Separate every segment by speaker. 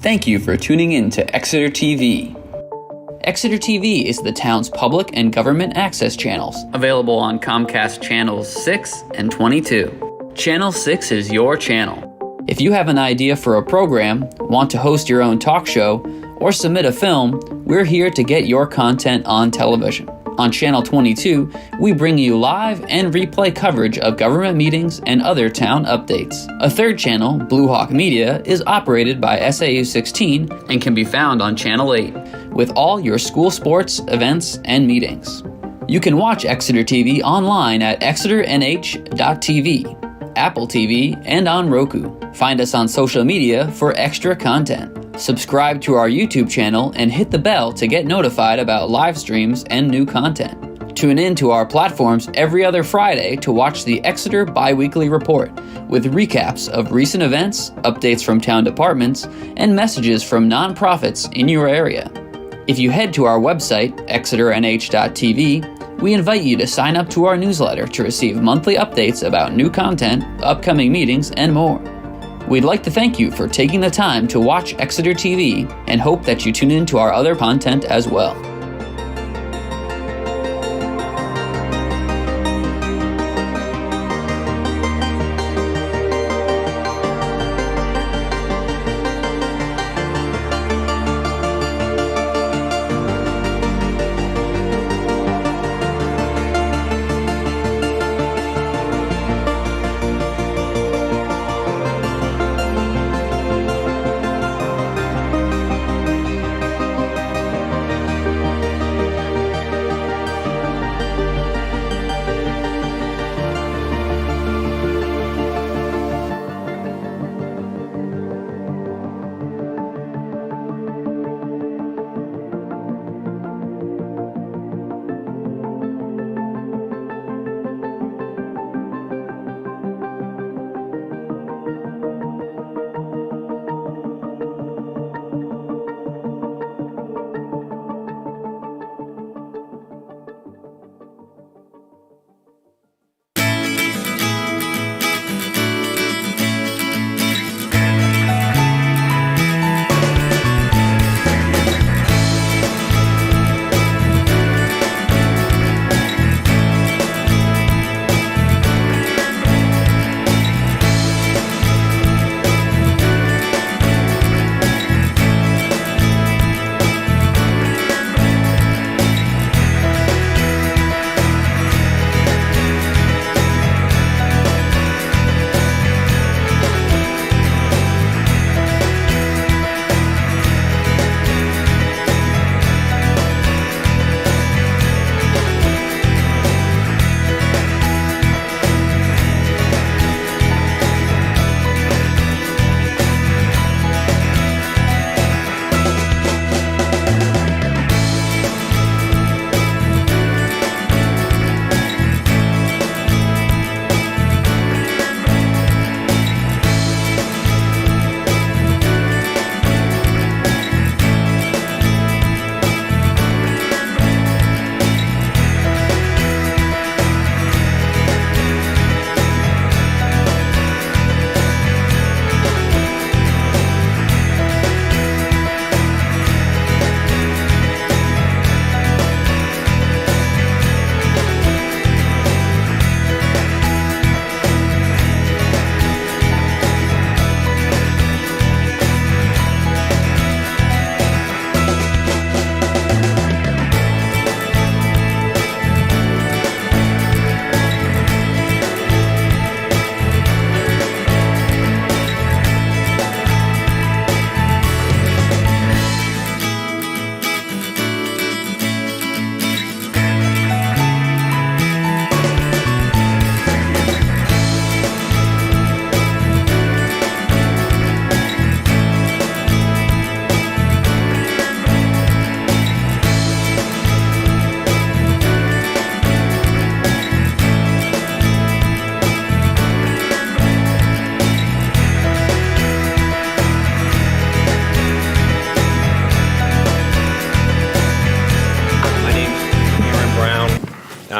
Speaker 1: Thank you for tuning in to Exeter TV. Exeter TV is the town's public and government access channels, available on Comcast Channels 6 and 22. Channel 6 is your channel. If you have an idea for a program, want to host your own talk show, or submit a film, we're here to get your content on television. On Channel 22, we bring you live and replay coverage of government meetings and other town updates. A third channel, Blue Hawk Media, is operated by SAU 16 and can be found on Channel 8, with all your school sports, events, and meetings. You can watch Exeter TV online at exeternh.tv, Apple TV, and on Roku. Find us on social media for extra content. Subscribe to our YouTube channel and hit the bell to get notified about live streams and new content. Tune in to our platforms every other Friday to watch the Exeter Bi-Weekly Report with recaps of recent events, updates from town departments, and messages from nonprofits in your area. If you head to our website, exeternh.tv, we invite you to sign up to our newsletter to receive monthly updates about new content, upcoming meetings, and more. We'd like to thank you for taking the time to watch Exeter TV and hope that you tune in to our other content as well.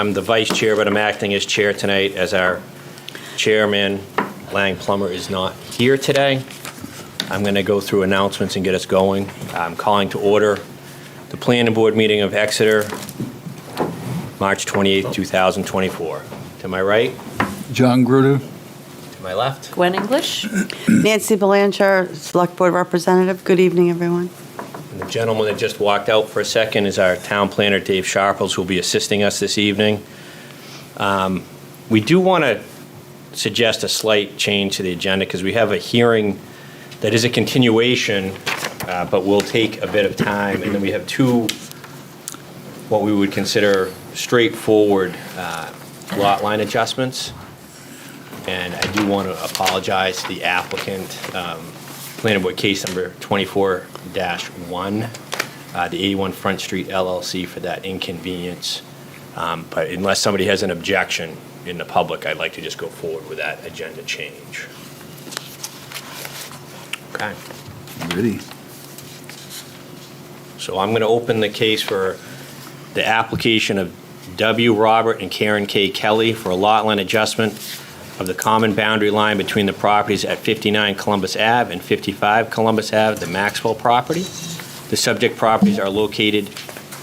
Speaker 2: I'm the vice chair, but I'm acting as chair tonight as our chairman, Lang Plummer, is not here today. I'm going to go through announcements and get us going. I'm calling to order the planning board meeting of Exeter, March 28th, 2024. To my right,
Speaker 3: John Gruder.
Speaker 2: to my left,
Speaker 4: Gwen English.
Speaker 5: Nancy Belanger, Select Board Representative. Good evening, everyone.
Speaker 2: and the gentleman that just walked out for a second is our town planner, Dave Sharples, who will be assisting us this evening. We do want to suggest a slight change to the agenda because we have a hearing that is a continuation, but will take a bit of time. And then we have two, what we would consider straightforward lot line adjustments. And I do want to apologize to the applicant, planning board case number 24-1, the 81 Front Street LLC, for that inconvenience. But unless somebody has an objection in the public, I'd like to just go forward with that agenda change. Okay.
Speaker 3: Ready.
Speaker 2: So I'm going to open the case for the application of W. Robert and Karen K. Kelly for a lot line adjustment of the common boundary line between the properties at 59 Columbus Ave and 55 Columbus Ave, the Maxwell property. The subject properties are located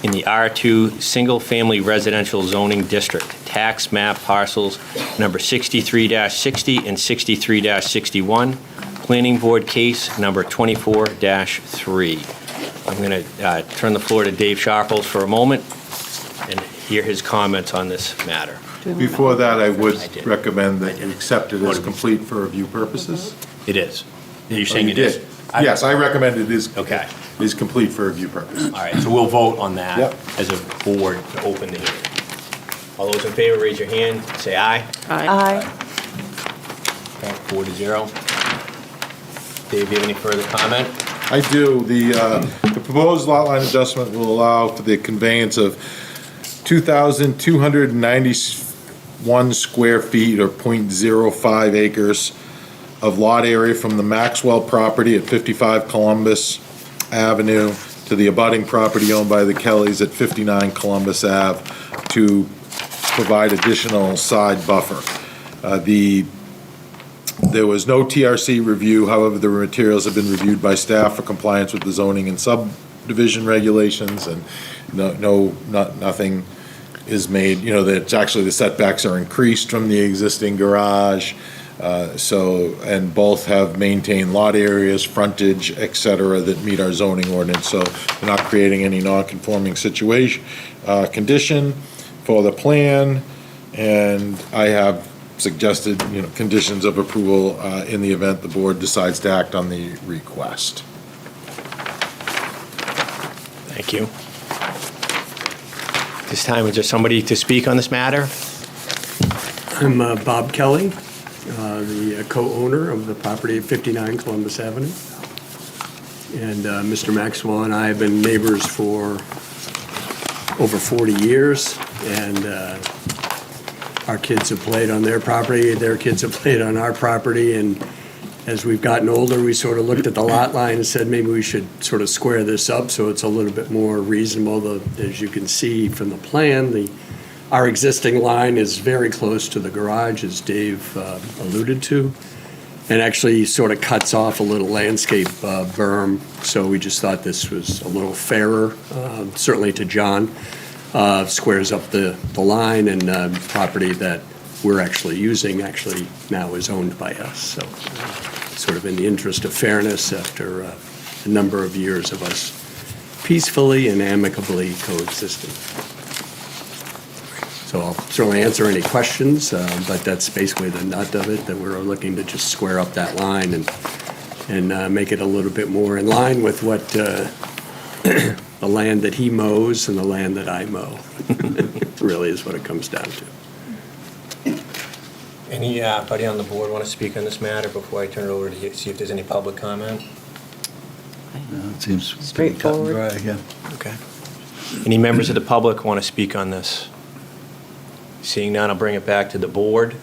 Speaker 2: in the R2 Single Family Residential Zoning District, tax map parcels number 63-60 and 63-61, Planning Board case number 24-3. I'm going to turn the floor to Dave Sharples for a moment and hear his comments on this matter.
Speaker 6: Before that, I would
Speaker 2: I did.
Speaker 6: recommend that you accept it as complete for review purposes.
Speaker 2: It is. You're
Speaker 6: Oh,
Speaker 2: saying
Speaker 6: you
Speaker 2: it is?
Speaker 6: did. Yes, I recommend it is.
Speaker 2: Okay.
Speaker 6: Is complete for review purposes.
Speaker 2: All right, so we'll vote on that
Speaker 6: Yep.
Speaker 2: as a board to open the hearing. All those in favor, raise your hand, say aye.
Speaker 5: Aye.
Speaker 2: Okay, 4-0. Dave, do you have any further comment?
Speaker 6: I do. The proposed lot line adjustment will allow for the conveyance of 2,291 square feet or .05 acres of lot area from the Maxwell property at 55 Columbus Avenue to the abutting property owned by the Kellys at 59 Columbus Ave to provide additional side buffer. There was no TRC review, however, the materials have been reviewed by staff for compliance with the zoning and subdivision regulations, and nothing is made, that actually the setbacks are increased from the existing garage. And both have maintained lot areas, frontage, et cetera, that meet our zoning ordinance, so we're not creating any non-conforming condition for the plan, and I have suggested, conditions of approval in the event the board decides to act on the request.
Speaker 2: Thank you. This time, is there somebody to speak on this matter?
Speaker 7: I'm Bob Kelly, the co-owner of the property at 59 Columbus Avenue. And Mr. Maxwell and I have been neighbors for over 40 years, and our kids have played on their property, their kids have played on our property, and as we've gotten older, we sort of looked at the lot line and said maybe we should sort of square this up so it's a little bit more reasonable. As you can see from the plan, our existing line is very close to the garage, as Dave alluded to, and actually sort of cuts off a little landscape berm. So we just thought this was a little fairer, certainly to John. Squares up the line, and property that we're actually using now is owned by us. So sort of in the interest of fairness, after a number of years of us peacefully and amicably coexisting. So I'll certainly answer any questions, but that's basically the nut of it, that we're looking to just square up that line and make it a little bit more in line with what the land that he mows and the land that I mow. Really is what it comes down to.
Speaker 2: Anybody on the board want to speak on this matter before I turn it over to you, see if there's any public comment?
Speaker 3: It seems
Speaker 5: Straightforward.
Speaker 3: cut and dry, yeah.
Speaker 2: Okay. Any members of the public want to speak on this? Seeing none, I'll bring it back to the board.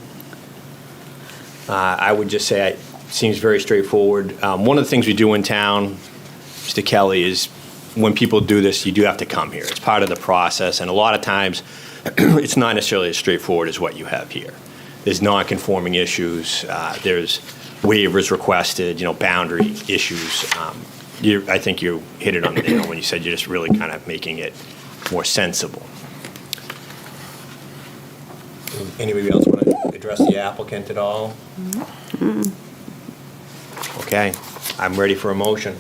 Speaker 2: I would just say it seems very straightforward. One of the things we do in town, Mr. Kelly, is when people do this, you do have to come here. It's part of the process, and a lot of times, it's not necessarily as straightforward as what you have here. there's non-conforming issues, there's waivers requested, boundary issues. I think you hit it on the nail when you said you're just really kind of making it more sensible. Anybody else want to address the applicant at all? Okay, I'm ready for a motion.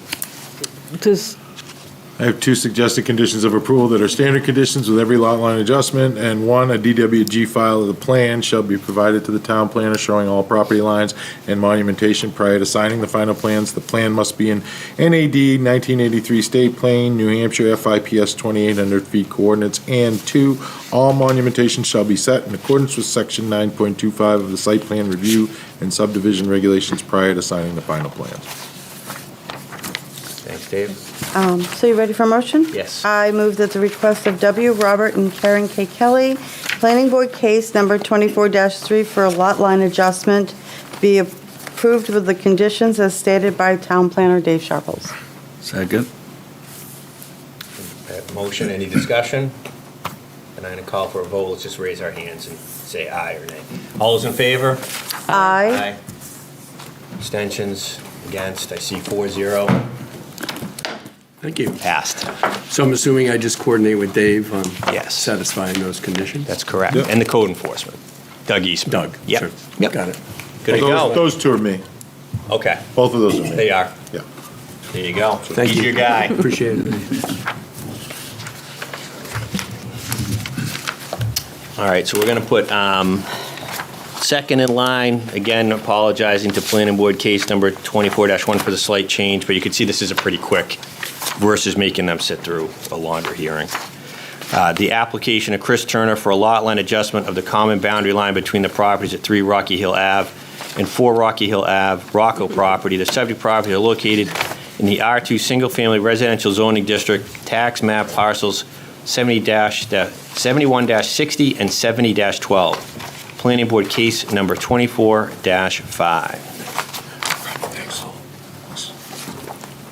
Speaker 6: I have two suggested conditions of approval that are standard conditions with every lot line adjustment, and one, a DWG file of the plan shall be provided to the town planner showing all property lines and monumentation prior to signing the final plans. The plan must be in NAD 1983 state plane, New Hampshire FIPS 2,800 feet coordinates, and two, all monumentation shall be set in accordance with section 9.25 of the site plan review and subdivision regulations prior to signing the final plans.
Speaker 2: Thanks, Dave.
Speaker 5: So you ready for a motion?
Speaker 2: Yes.
Speaker 5: I move that the request of W. Robert and Karen K. Kelly, Planning Board case number 24-3 for a lot line adjustment be approved with the conditions as stated by Town Planner Dave Sharples.
Speaker 3: Second.
Speaker 2: Motion, any discussion? And I'm going to call for a vote. Let's just raise our hands and say aye or nay. All those in favor?
Speaker 5: Aye.
Speaker 2: Abstentions? Against? I see 4-0.
Speaker 7: Thank you.
Speaker 2: Passed.
Speaker 7: So I'm assuming I just coordinate with Dave on
Speaker 2: Yes.
Speaker 7: satisfying those conditions?
Speaker 2: That's correct.
Speaker 6: Yep.
Speaker 2: And the code enforcement. Doug Eastman.
Speaker 7: Doug?
Speaker 2: Yep.
Speaker 7: Sure.
Speaker 2: Yep.
Speaker 7: Got it.
Speaker 2: Good to go.
Speaker 6: Those two are me.
Speaker 2: Okay.
Speaker 6: Both of those are me.
Speaker 2: They are.
Speaker 6: Yeah.
Speaker 2: There you go.
Speaker 7: Thank
Speaker 2: He's
Speaker 7: you.
Speaker 2: your guy.
Speaker 7: Appreciate it.
Speaker 2: All right, so we're going to put second in line, again, apologizing to Planning Board case number 24-1 for the slight change, but you can see this is a pretty quick versus making them sit through a longer hearing. The application of Chris Turner for a lot line adjustment of the common boundary line between the properties at 3 Rocky Hill Ave and 4 Rocky Hill Ave, Rocco property. The subject property are located in the R2 Single Family Residential Zoning District, tax map parcels 71-60 and 70-12. Planning Board case number 24-5.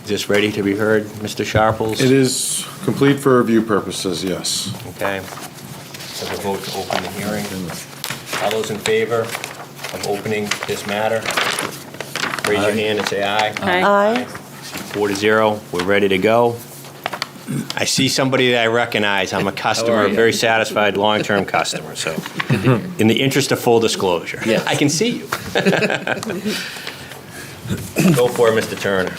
Speaker 2: Is this ready to be heard, Mr. Sharples?
Speaker 6: It is complete for review purposes, yes.
Speaker 2: Okay. So the vote to open the hearing. All those in favor of opening this matter? Raise your hand and say aye.
Speaker 5: Aye.
Speaker 2: 4-0, we're ready to go. I see somebody that I recognize. I'm a customer, a very satisfied long-term customer, so in the interest of full disclosure.
Speaker 1: Yes.
Speaker 2: I can see you. Go for it, Mr. Turner.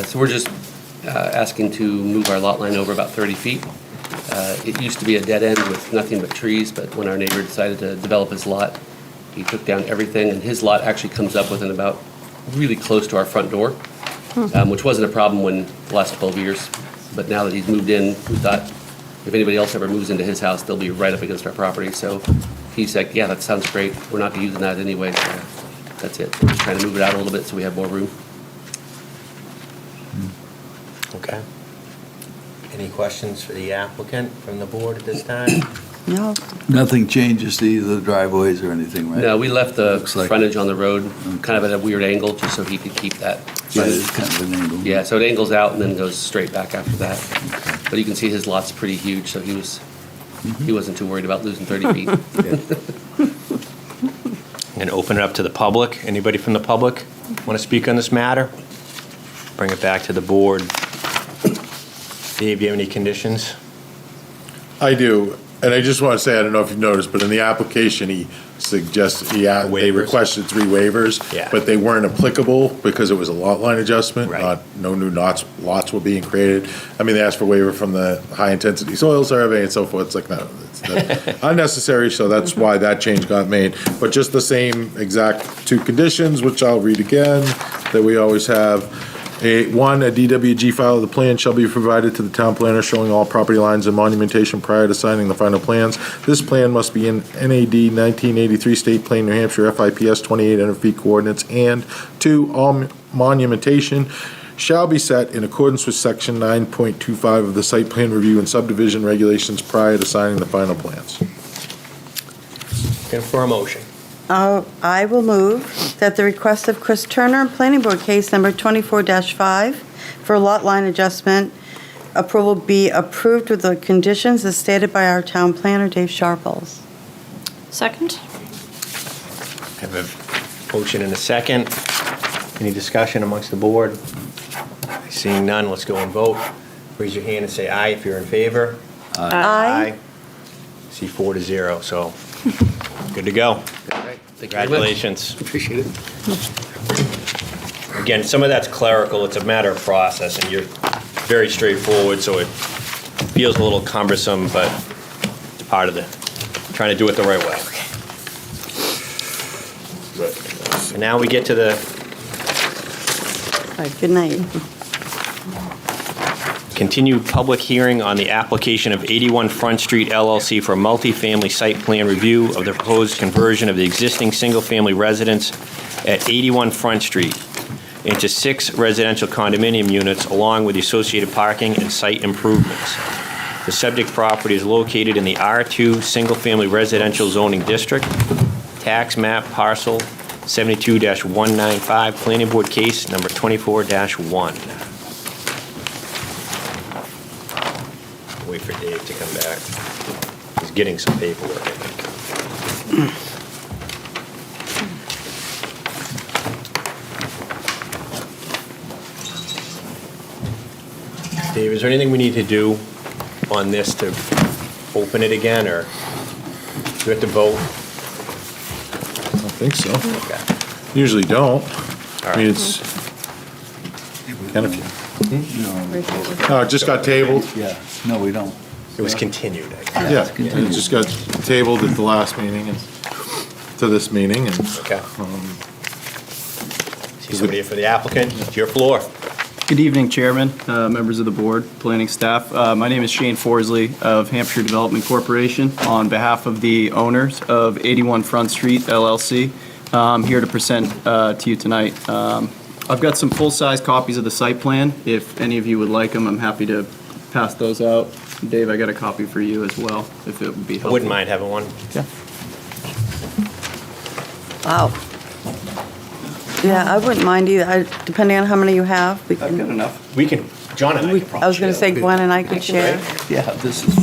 Speaker 4: So we're just asking to move our lot line over about 30 feet. It used to be a dead end with nothing but trees, but when our neighbor decided to develop his lot, he took down everything, and his lot actually comes up within about really close to our front door, which wasn't a problem when the last 12 years. But now that he's moved in, we thought if anybody else ever moves into his house, they'll be right up against our property. So he's like, yeah, that sounds great. We're not using that anyway, so that's it. We're just trying to move it out a little bit so we have more room.
Speaker 2: Okay. Any questions for the applicant from the board at this time?
Speaker 5: No.
Speaker 3: Nothing changes to either the driveways or anything, right?
Speaker 4: No, we left the
Speaker 3: Looks like-
Speaker 4: frontage on the road kind of at a weird angle, just so he could keep that
Speaker 3: Yeah,
Speaker 4: frontage.
Speaker 3: it's kind of an angle.
Speaker 4: Yeah, so it angles out and then goes straight back after that. But you can see his lot's pretty huge, so he wasn't too worried about losing 30 feet.
Speaker 2: And open it up to the public. Anybody from the public want to speak on this matter? Bring it back to the board. Dave, do you have any conditions?
Speaker 6: I do, and I just want to say, I don't know if you've noticed, but in the application, he suggested, they
Speaker 2: Waivers.
Speaker 6: requested 3 waivers.
Speaker 2: Yeah.
Speaker 6: But they weren't applicable because it was a lot line adjustment,
Speaker 2: Right.
Speaker 6: no new lots were being created. I mean, they asked for waiver from the high-intensity soil survey and so forth. It's like, no, it's unnecessary, so that's why that change got made. But just the same exact 2 conditions, which I'll read again, that we always have. One, a DWG file of the plan shall be provided to the town planner showing all property lines and monumentation prior to signing the final plans. This plan must be in NAD 1983 state plane, New Hampshire FIPS 2,800 feet coordinates. And 2, all monumentation shall be set in accordance with section 9.25 of the site plan review and subdivision regulations prior to signing the final plans.
Speaker 2: Looking for a motion.
Speaker 5: I will move that the request of Chris Turner, Planning Board case number 24-5 for a lot line adjustment approval be approved with the conditions as stated by our town planner, Dave Sharples.
Speaker 8: Second?
Speaker 2: Have a motion and a second. Any discussion amongst the board? Seeing none, let's go and vote. Raise your hand and say aye if you're in favor.
Speaker 5: Aye.
Speaker 2: See 4-0, so good to go. Congratulations.
Speaker 4: Appreciate it.
Speaker 2: Again, some of that's clerical, it's a matter of process, and you're very straightforward, so it feels a little cumbersome, but it's part of the, trying to do it the right way. And now we get to the
Speaker 5: All right, good night.
Speaker 2: continued public hearing on the application of 81 Front Street LLC for a multifamily site plan review of the proposed conversion of the existing single-family residence at 81 Front Street into 6 residential condominium units along with the associated parking and site improvements. The subject property is located in the R2 Single-Family Residential Zoning District, tax map parcel 72-195, planning board case number 24-1. Wait for Dave to come back. He's getting some paperwork, I think. Dave, is there anything we need to do on this to open it again, or do we have to vote?
Speaker 6: I don't think so. Usually don't. I mean, it's, kind of, no, it just got tabled.
Speaker 3: Yeah, no, we don't.
Speaker 2: It was continued, I guess.
Speaker 6: Yeah, it just got tabled at the last meeting and to this meeting, and
Speaker 2: Okay. See somebody here for the applicant? It's your floor.
Speaker 8: Good evening, Chairman, members of the board, planning staff. My name is Shane Forsley of Hampshire Development Corporation. On behalf of the owners of 81 Front Street LLC, I'm here to present to you tonight. I've got some full-size copies of the site plan. If any of you would like them, I'm happy to pass those out. Dave, I got a copy for you as well, if it would be
Speaker 2: I
Speaker 8: helpful.
Speaker 2: wouldn't mind having one.
Speaker 8: Yeah.
Speaker 5: Wow. Yeah, I wouldn't mind either, depending on how many you have.
Speaker 8: I've got enough.
Speaker 2: We can, John and I can probably
Speaker 5: I was going to say
Speaker 2: share.
Speaker 5: Gwen and I could share,
Speaker 3: Yeah, this is,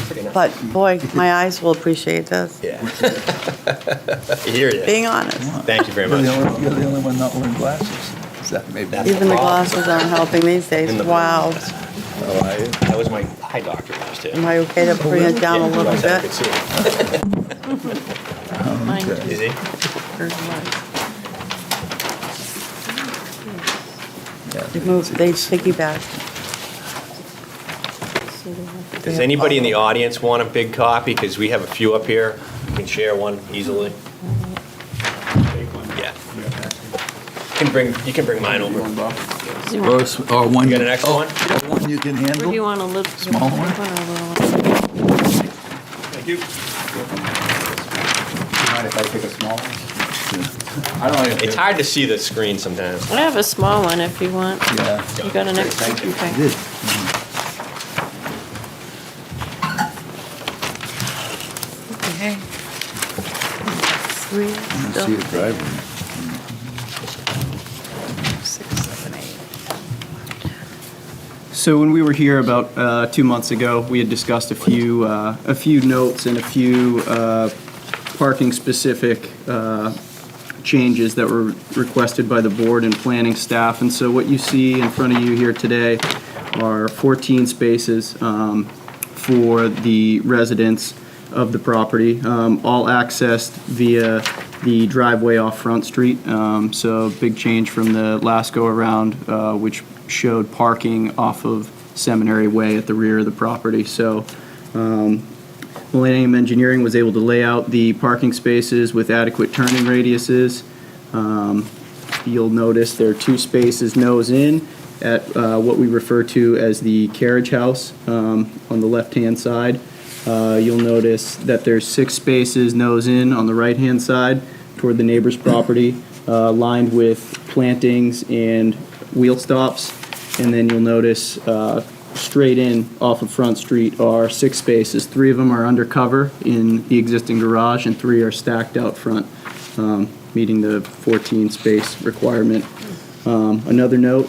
Speaker 2: Pretty nice.
Speaker 5: but boy, my eyes will appreciate this,
Speaker 2: Yeah. I hear you.
Speaker 5: being honest.
Speaker 2: Thank you very
Speaker 3: you're
Speaker 2: much.
Speaker 3: you're the only one not wearing glasses. Is that maybe?
Speaker 5: Even the glasses aren't helping these days. Wow.
Speaker 2: That was my eye doctor last year.
Speaker 5: Am I okay to bring it down a little
Speaker 2: I could
Speaker 5: bit?
Speaker 2: see it. Is he?
Speaker 5: They move, they piggyback.
Speaker 2: Does anybody in the audience want a big copy? Because we have a few up here. You can share one easily. Yeah. You can bring mine over.
Speaker 3: Or one.
Speaker 2: You got an extra one?
Speaker 3: One you can handle?
Speaker 9: Where do you want to live?
Speaker 3: Small one?
Speaker 2: Thank you.
Speaker 10: Mind if I take a small one?
Speaker 2: It's hard to see the screen sometimes.
Speaker 9: I have a small one if you want.
Speaker 3: Yeah.
Speaker 9: You got an extra?
Speaker 3: I
Speaker 9: Okay.
Speaker 3: did.
Speaker 9: Okay.
Speaker 5: Three,
Speaker 3: I want to see it driving.
Speaker 9: 6, 7, 8.
Speaker 8: So when we were here about 2 months ago, we had discussed a few notes and a few parking-specific changes that were requested by the board and planning staff. And so what you see in front of you here today are 14 spaces for the residents of the property, all accessed via the driveway off Front Street. So big change from the last go-around, which showed parking off of Seminary Way at the rear of the property. So Millennium Engineering was able to lay out the parking spaces with adequate turning radiuses. You'll notice there are 2 spaces nose in at what we refer to as the carriage house on the left-hand side. You'll notice that there's 6 spaces nose in on the right-hand side toward the neighbor's property, lined with plantings and wheel stops. And then you'll notice straight in off of Front Street are 6 spaces. 3 of them are undercover in the existing garage, and 3 are stacked out front, meeting the 14 space requirement. Another note,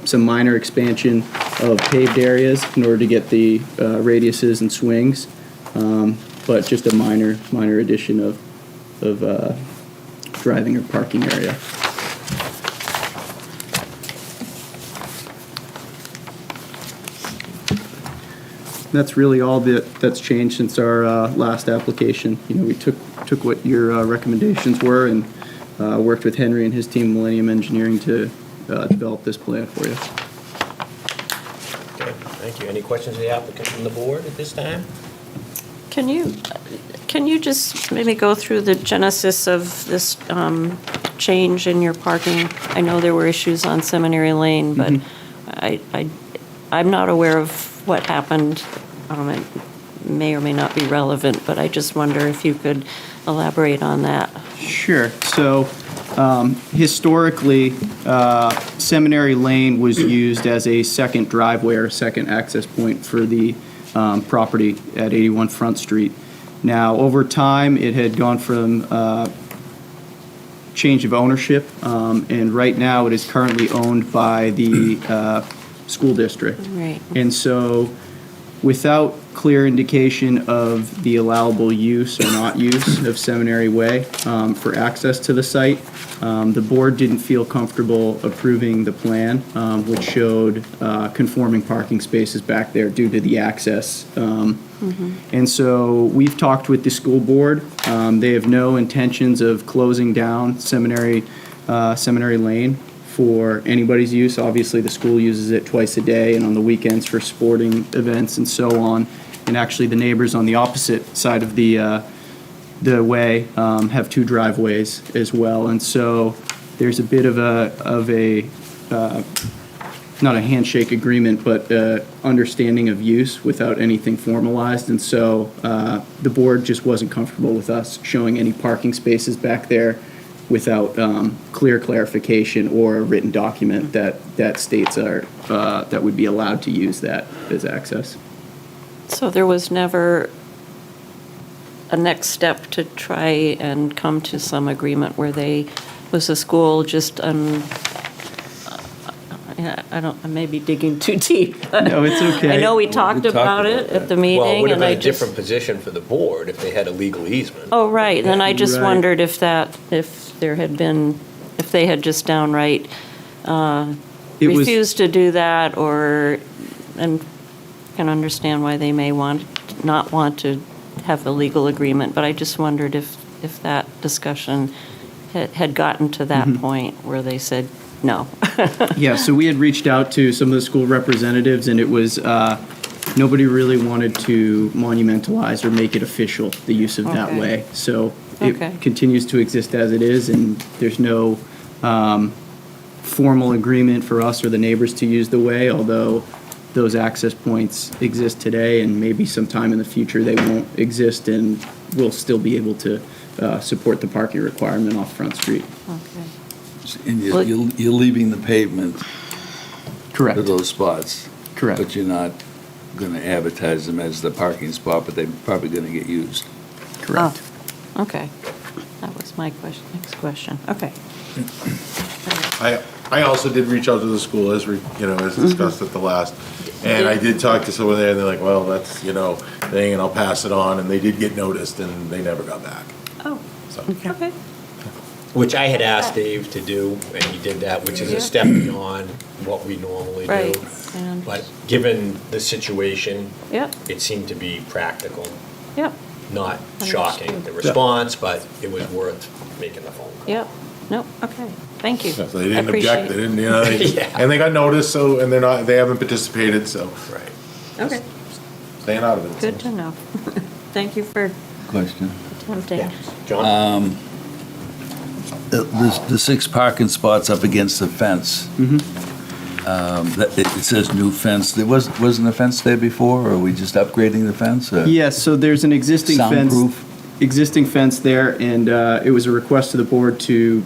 Speaker 8: some minor expansion of paved areas in order to get the radiuses and swings, but just a minor addition of driving or parking area. That's really all that's changed since our last application. You know, we took what your recommendations were and worked with Henry and his team, Millennium Engineering, to develop this plan for you.
Speaker 2: Okay, thank you. Any questions of the applicant from the board at this time?
Speaker 9: Can you just maybe go through the genesis of this change in your parking? I know there were issues on Seminary Lane, but I'm not aware of what happened. It may or may not be relevant, but I just wonder if you could elaborate on that.
Speaker 8: Sure. So historically, Seminary Lane was used as a second driveway or second access point for the property at 81 Front Street. Now, over time, it had gone from change of ownership, and right now it is currently owned by the school district.
Speaker 9: Right.
Speaker 8: And so, without clear indication of the allowable use or not use of Seminary Way for access to the site, the board didn't feel comfortable approving the plan, which showed conforming parking spaces back there due to the access. And so we've talked with the school board. They have no intentions of closing down Seminary Lane for anybody's use. Obviously, the school uses it twice a day and on the weekends for sporting events and so on. And actually, the neighbors on the opposite side of the way have two driveways as well. And so there's a bit of a not a handshake agreement, but understanding of use without anything formalized. And so the board just wasn't comfortable with us showing any parking spaces back there without clear clarification or a written document that states that would be allowed to use that as access.
Speaker 9: So there was never a next step to try and come to some agreement where was the school just I may be digging too deep. But
Speaker 8: No, it's okay.
Speaker 9: I know we talked about it at the meeting.
Speaker 2: Well, it would have
Speaker 9: and I
Speaker 2: been a
Speaker 9: just-
Speaker 2: different position for the board if they had a legal easement.
Speaker 9: Oh, right, and I just
Speaker 8: Right.
Speaker 9: wondered if they had just downright
Speaker 8: It was-
Speaker 9: refused to do that, and can understand why they may not want to have a legal agreement, but I just wondered if that discussion had gotten to that
Speaker 8: Mm-hmm.
Speaker 9: point where they said no.
Speaker 8: Yeah, so we had reached out to some of the school representatives, and it was, nobody really wanted to monumentalize or make it official, the use of that
Speaker 9: Okay.
Speaker 8: way. So
Speaker 9: Okay.
Speaker 8: it continues to exist as it is, and there's no formal agreement for us or the neighbors to use the way, although those access points exist today, and maybe sometime in the future they won't exist, and we'll still be able to support the parking requirement off Front Street.
Speaker 9: Okay.
Speaker 3: And
Speaker 9: Well-
Speaker 3: you're leaving the pavement
Speaker 8: Correct.
Speaker 3: for those spots.
Speaker 8: Correct.
Speaker 3: But you're not going to advertise them as the parking spot, but they're probably going to get used.
Speaker 8: Correct.
Speaker 9: Oh, okay. That was my next question. Okay.
Speaker 6: I also did reach out to the school as discussed at the last, and I did talk to someone there, and they're like, well, that's, thing, and I'll pass it on, and they did get noticed, and they never got back.
Speaker 9: Oh,
Speaker 6: So,
Speaker 9: okay.
Speaker 2: Which I had asked Dave to do, and he did that, which is a step beyond what we normally do.
Speaker 9: Right. And-
Speaker 2: But given the situation,
Speaker 9: Yep,
Speaker 2: it seemed to be practical,
Speaker 9: yep,
Speaker 2: not shocking, the response, but it was worth making the phone call.
Speaker 9: yep. Nope, okay. Thank you.
Speaker 6: so they
Speaker 9: I
Speaker 6: didn't
Speaker 9: appreciate
Speaker 6: object, they
Speaker 9: it.
Speaker 6: didn't,
Speaker 2: Yeah.
Speaker 6: and they got noticed, so, and they haven't participated, so
Speaker 2: Right.
Speaker 9: Okay,
Speaker 6: staying out of it.
Speaker 9: good to know. Thank you for
Speaker 3: Question.
Speaker 9: attempting.
Speaker 2: John?
Speaker 3: The 6 parking spots up against the fence. It says new fence. Wasn't a fence there before, or are we just upgrading the fence? or-
Speaker 8: Yes, so there's an existing fence.
Speaker 3: Soundproof?
Speaker 8: Existing fence there, and it was a request to the board to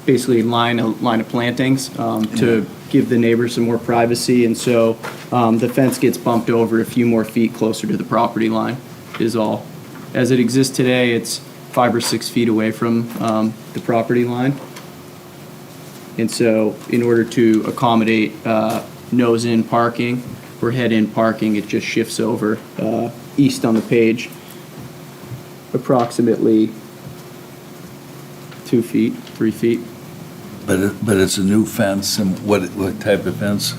Speaker 8: basically line of plantings to give the neighbors some more privacy, and so the fence gets bumped over a few more feet closer to the property line, is all. As it exists today, it's 5 or 6 feet away from the property line. And so in order to accommodate nose-in parking or head-in parking, it just shifts over east on the page approximately 2 feet, 3 feet.
Speaker 3: But it's a new fence, and what type of fence?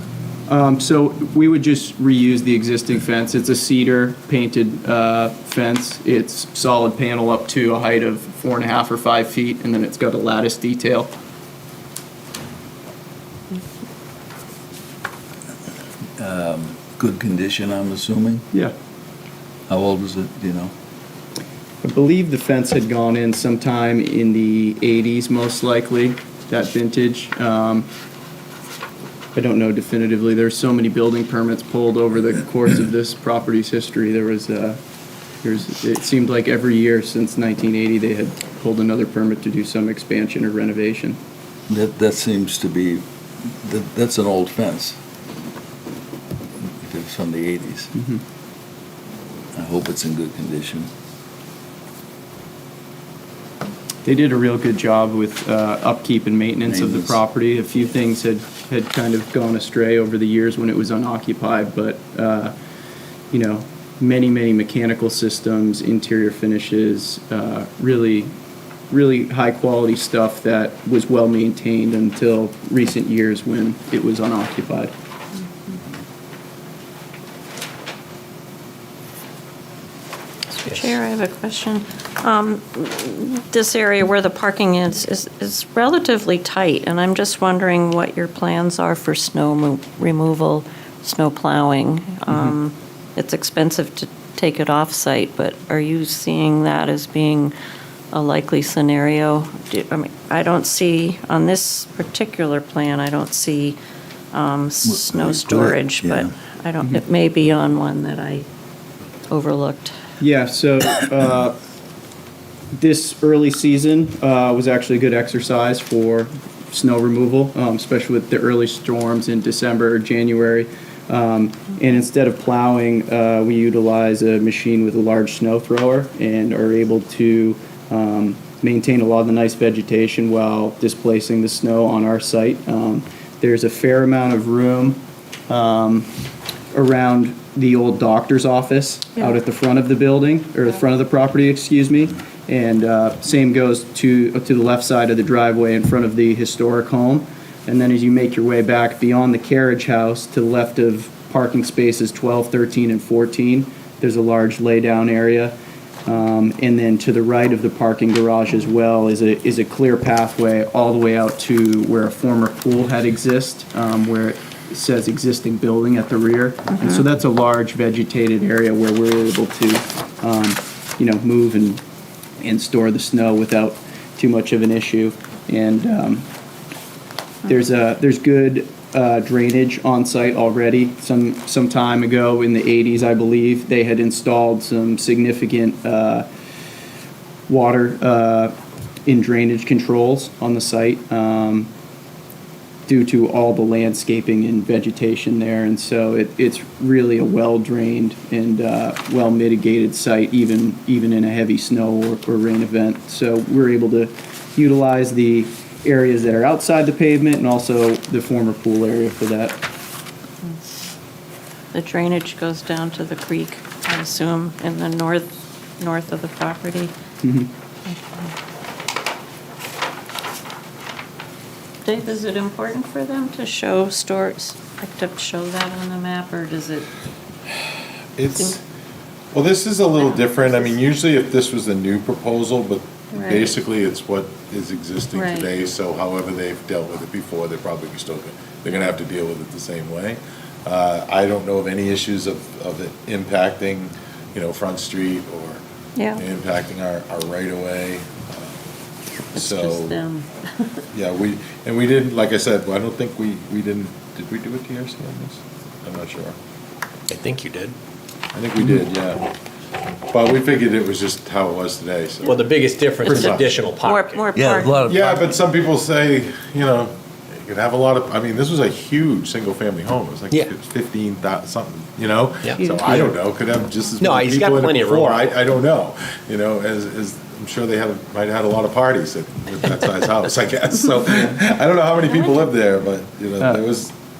Speaker 8: So we would just reuse the existing fence. It's a cedar painted fence. It's solid panel up to a height of 4.5 or 5 feet, and then it's got a lattice detail.
Speaker 3: Good condition, I'm assuming?
Speaker 8: Yeah.
Speaker 3: How old is it, do you know?
Speaker 8: I believe the fence had gone in sometime in the 80s, most likely, that vintage. I don't know definitively. There's so many building permits pulled over the course of this property's history. It seemed like every year since 1980, they had pulled another permit to do some expansion or renovation.
Speaker 3: That seems to be, that's an old fence. It's from the 80s. I hope it's in good condition.
Speaker 8: They did a real good job with upkeep and maintenance of the
Speaker 3: Maintenance.
Speaker 8: property. A few things had kind of gone astray over the years when it was unoccupied, but, many mechanical systems, interior finishes, really high-quality stuff that was well-maintained until recent years when it was unoccupied.
Speaker 9: Mr. Chair, I have a question. This area where the parking is relatively tight, and I'm just wondering what your plans are for snow removal, snow plowing. It's expensive to take it off-site, but are you seeing that as being a likely scenario? I don't see, on this particular plan, I don't see snow storage, but
Speaker 3: Yeah.
Speaker 9: it may be on one that I overlooked.
Speaker 8: Yeah, so this early season was actually a good exercise for snow removal, especially with the early storms in December or January. And instead of plowing, we utilize a machine with a large snow thrower and are able to maintain a lot of the nice vegetation while displacing the snow on our site. There's a fair amount of room around the old doctor's office out at the front of the building, or the front of the property, excuse me. And same goes to the left side of the driveway in front of the historic home. And then as you make your way back beyond the carriage house to the left of parking spaces 12, 13, and 14, there's a large laydown area. And then to the right of the parking garage as well is a clear pathway all the way out to where a former pool had where it says existing building at the rear. And so that's a large vegetated area where we're able to, move and store the snow without too much of an issue. And there's good drainage on site already. Some time ago in the 80s, I believe, they had installed some significant water in drainage controls on the site due to all the landscaping and vegetation there. And so it's really a well-drained and well-mitigated site, even in a heavy snow or rain event. So we're able to utilize the areas that are outside the pavement and also the former pool area for that.
Speaker 9: The drainage goes down to the creek, I assume, in the north of the property. Dave, is it important for them to show that on the map, or does it?
Speaker 6: Well, this is a little different. I mean, usually if this was a new proposal, but
Speaker 9: Right.
Speaker 6: basically it's what is existing
Speaker 9: Right.
Speaker 6: today, so however they've dealt with it before, they're probably they're gonna have to deal with it the same way. I don't know of any issues of it impacting, Front Street or
Speaker 9: Yeah.
Speaker 6: impacting our right-of-way.
Speaker 9: It's
Speaker 6: So,
Speaker 9: just them.
Speaker 6: yeah, we didn't, like I said, I don't think we didn't, did we do a TRC on this? I'm not sure.
Speaker 2: I think you did.
Speaker 6: I think we did, yeah. But we figured it was just how it was today, so.
Speaker 2: Well, the biggest difference is additional parking.
Speaker 9: More
Speaker 3: Yeah, a
Speaker 9: parking.
Speaker 3: lot of.
Speaker 6: Yeah, but some people say, you could have a lot of, I mean, this was a huge single-family home. It was like
Speaker 2: Yeah.
Speaker 6: 15,000 something,
Speaker 2: Yeah.
Speaker 6: So I don't know, could have just as
Speaker 2: No,
Speaker 6: many
Speaker 2: he's got
Speaker 6: people in it
Speaker 2: plenty of room.
Speaker 6: before. I don't know, as I'm sure they might have had a lot of parties with that size house, I guess. So I don't know how many people live there, but,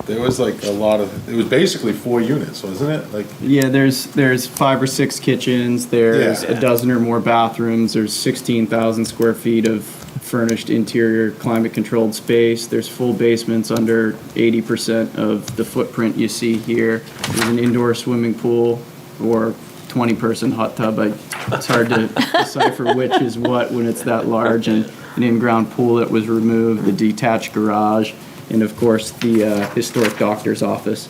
Speaker 6: there was like a lot of, it was basically 4 units, wasn't it? Like,
Speaker 8: Yeah, there's 5 or 6 kitchens, there's
Speaker 6: Yeah.
Speaker 8: a dozen or more bathrooms, there's 16,000 square feet of furnished interior climate-controlled space. There's full basements under 80% of the footprint you see here. There's an indoor swimming pool or 20-person hot tub. It's hard to decipher which is what when it's that large, and an in-ground pool that was removed, the detached garage, and of course the historic doctor's office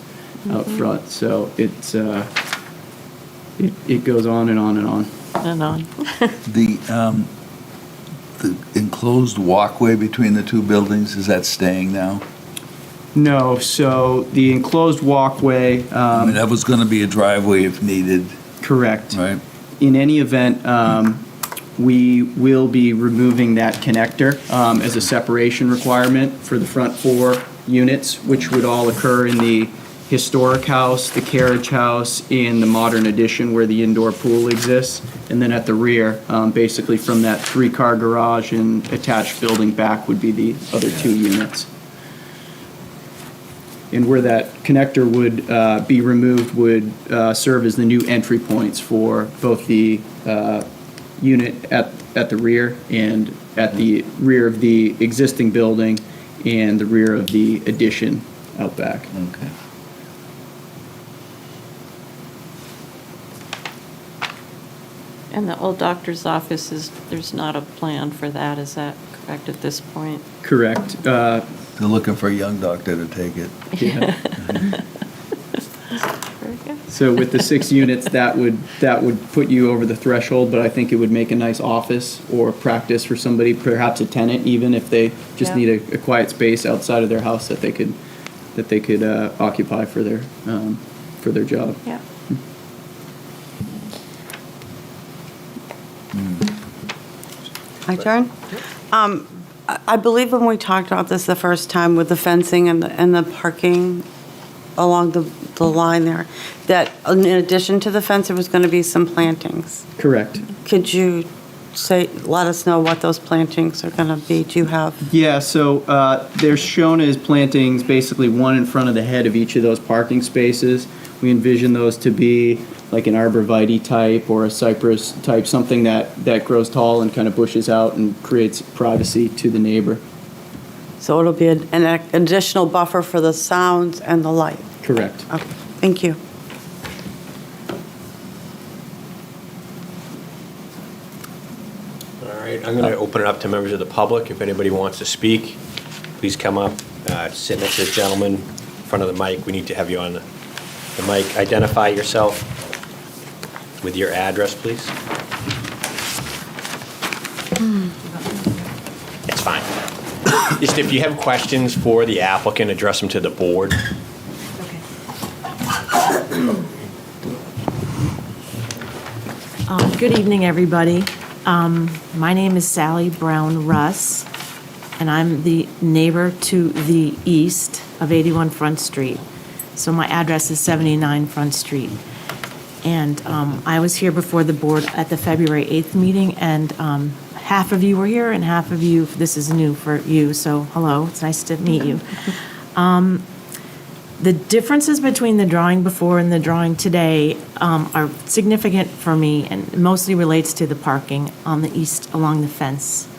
Speaker 8: out front. So it's it goes on and on and on.
Speaker 9: And on.
Speaker 3: The enclosed walkway between the two buildings, is that staying now?
Speaker 8: No, so the enclosed walkway,
Speaker 3: I mean, that was going to be a driveway if needed,
Speaker 8: correct.
Speaker 3: right?
Speaker 8: In any event, we will be removing that connector as a separation requirement for the front 4 units, which would all occur in the historic house, the carriage house, and the modern addition where the indoor pool exists. And then at the rear, basically from that 3-car garage and attached building back would be the other 2 units. And where that connector would be removed would serve as the new entry points for both the unit at the rear and at the rear of the existing building and the rear of the addition out back.
Speaker 3: Okay.
Speaker 9: And the old doctor's office there's not a plan for that, is that correct at this point?
Speaker 8: Correct.
Speaker 3: They're looking for a young doctor to take it.
Speaker 8: Yeah.
Speaker 9: Very good.
Speaker 8: So with the 6 units, that would put you over the threshold, but I think it would make a nice office or practice for somebody, perhaps a tenant, even if they just
Speaker 9: Yeah.
Speaker 8: need a quiet space outside of their house that they could occupy for their job.
Speaker 9: Yeah.
Speaker 5: My turn? I believe when we talked about this the first time with the fencing and the parking along the line there, that in addition to the fence, there was going to be some plantings.
Speaker 8: Correct.
Speaker 5: Could you let us know what those plantings are going to be? Do you have?
Speaker 8: Yeah, so they're shown as plantings, basically one in front of the head of each of those parking spaces. We envision those to be like an arborvitae type or a cypress type, something that grows tall and kind of bushes out and creates privacy to the neighbor.
Speaker 5: So it'll be an additional buffer for the sounds and the light.
Speaker 8: Correct.
Speaker 5: Okay, thank you.
Speaker 2: All right, I'm going to open it up to members of the public. If anybody wants to speak, please come up, sit next to this gentleman in front of the mic. We need to have you on the mic. Identify yourself with your address, please. It's fine. Just if you have questions for the applicant, address them to the board.
Speaker 10: Good evening, everybody. My name is Sally Brown Russ, and I'm the neighbor to the east of 81 Front Street. So my address is 79 Front Street. And I was here before the board at the February 8th meeting, and half of you were here and half of you, this is new for you, so hello, it's nice to meet you. The differences between the drawing before and the drawing today are significant for me and mostly relates to the parking on the east along the fence.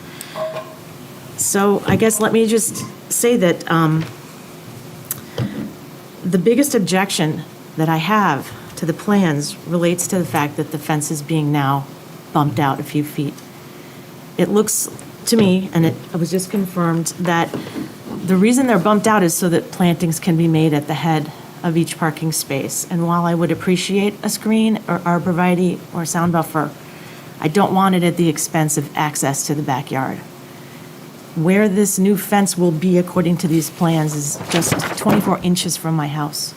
Speaker 10: So I guess let me just say that the biggest objection that I have to the plans relates to the fact that the fence is being now bumped out a few feet. It looks to me, and it was just confirmed, that the reason they're bumped out is so that plantings can be made at the head of each parking space. And while I would appreciate a screen or arborvitae or sound buffer, I don't want it at the expense of access to the backyard. Where this new fence will be, according to these plans, is just 24 inches from my house.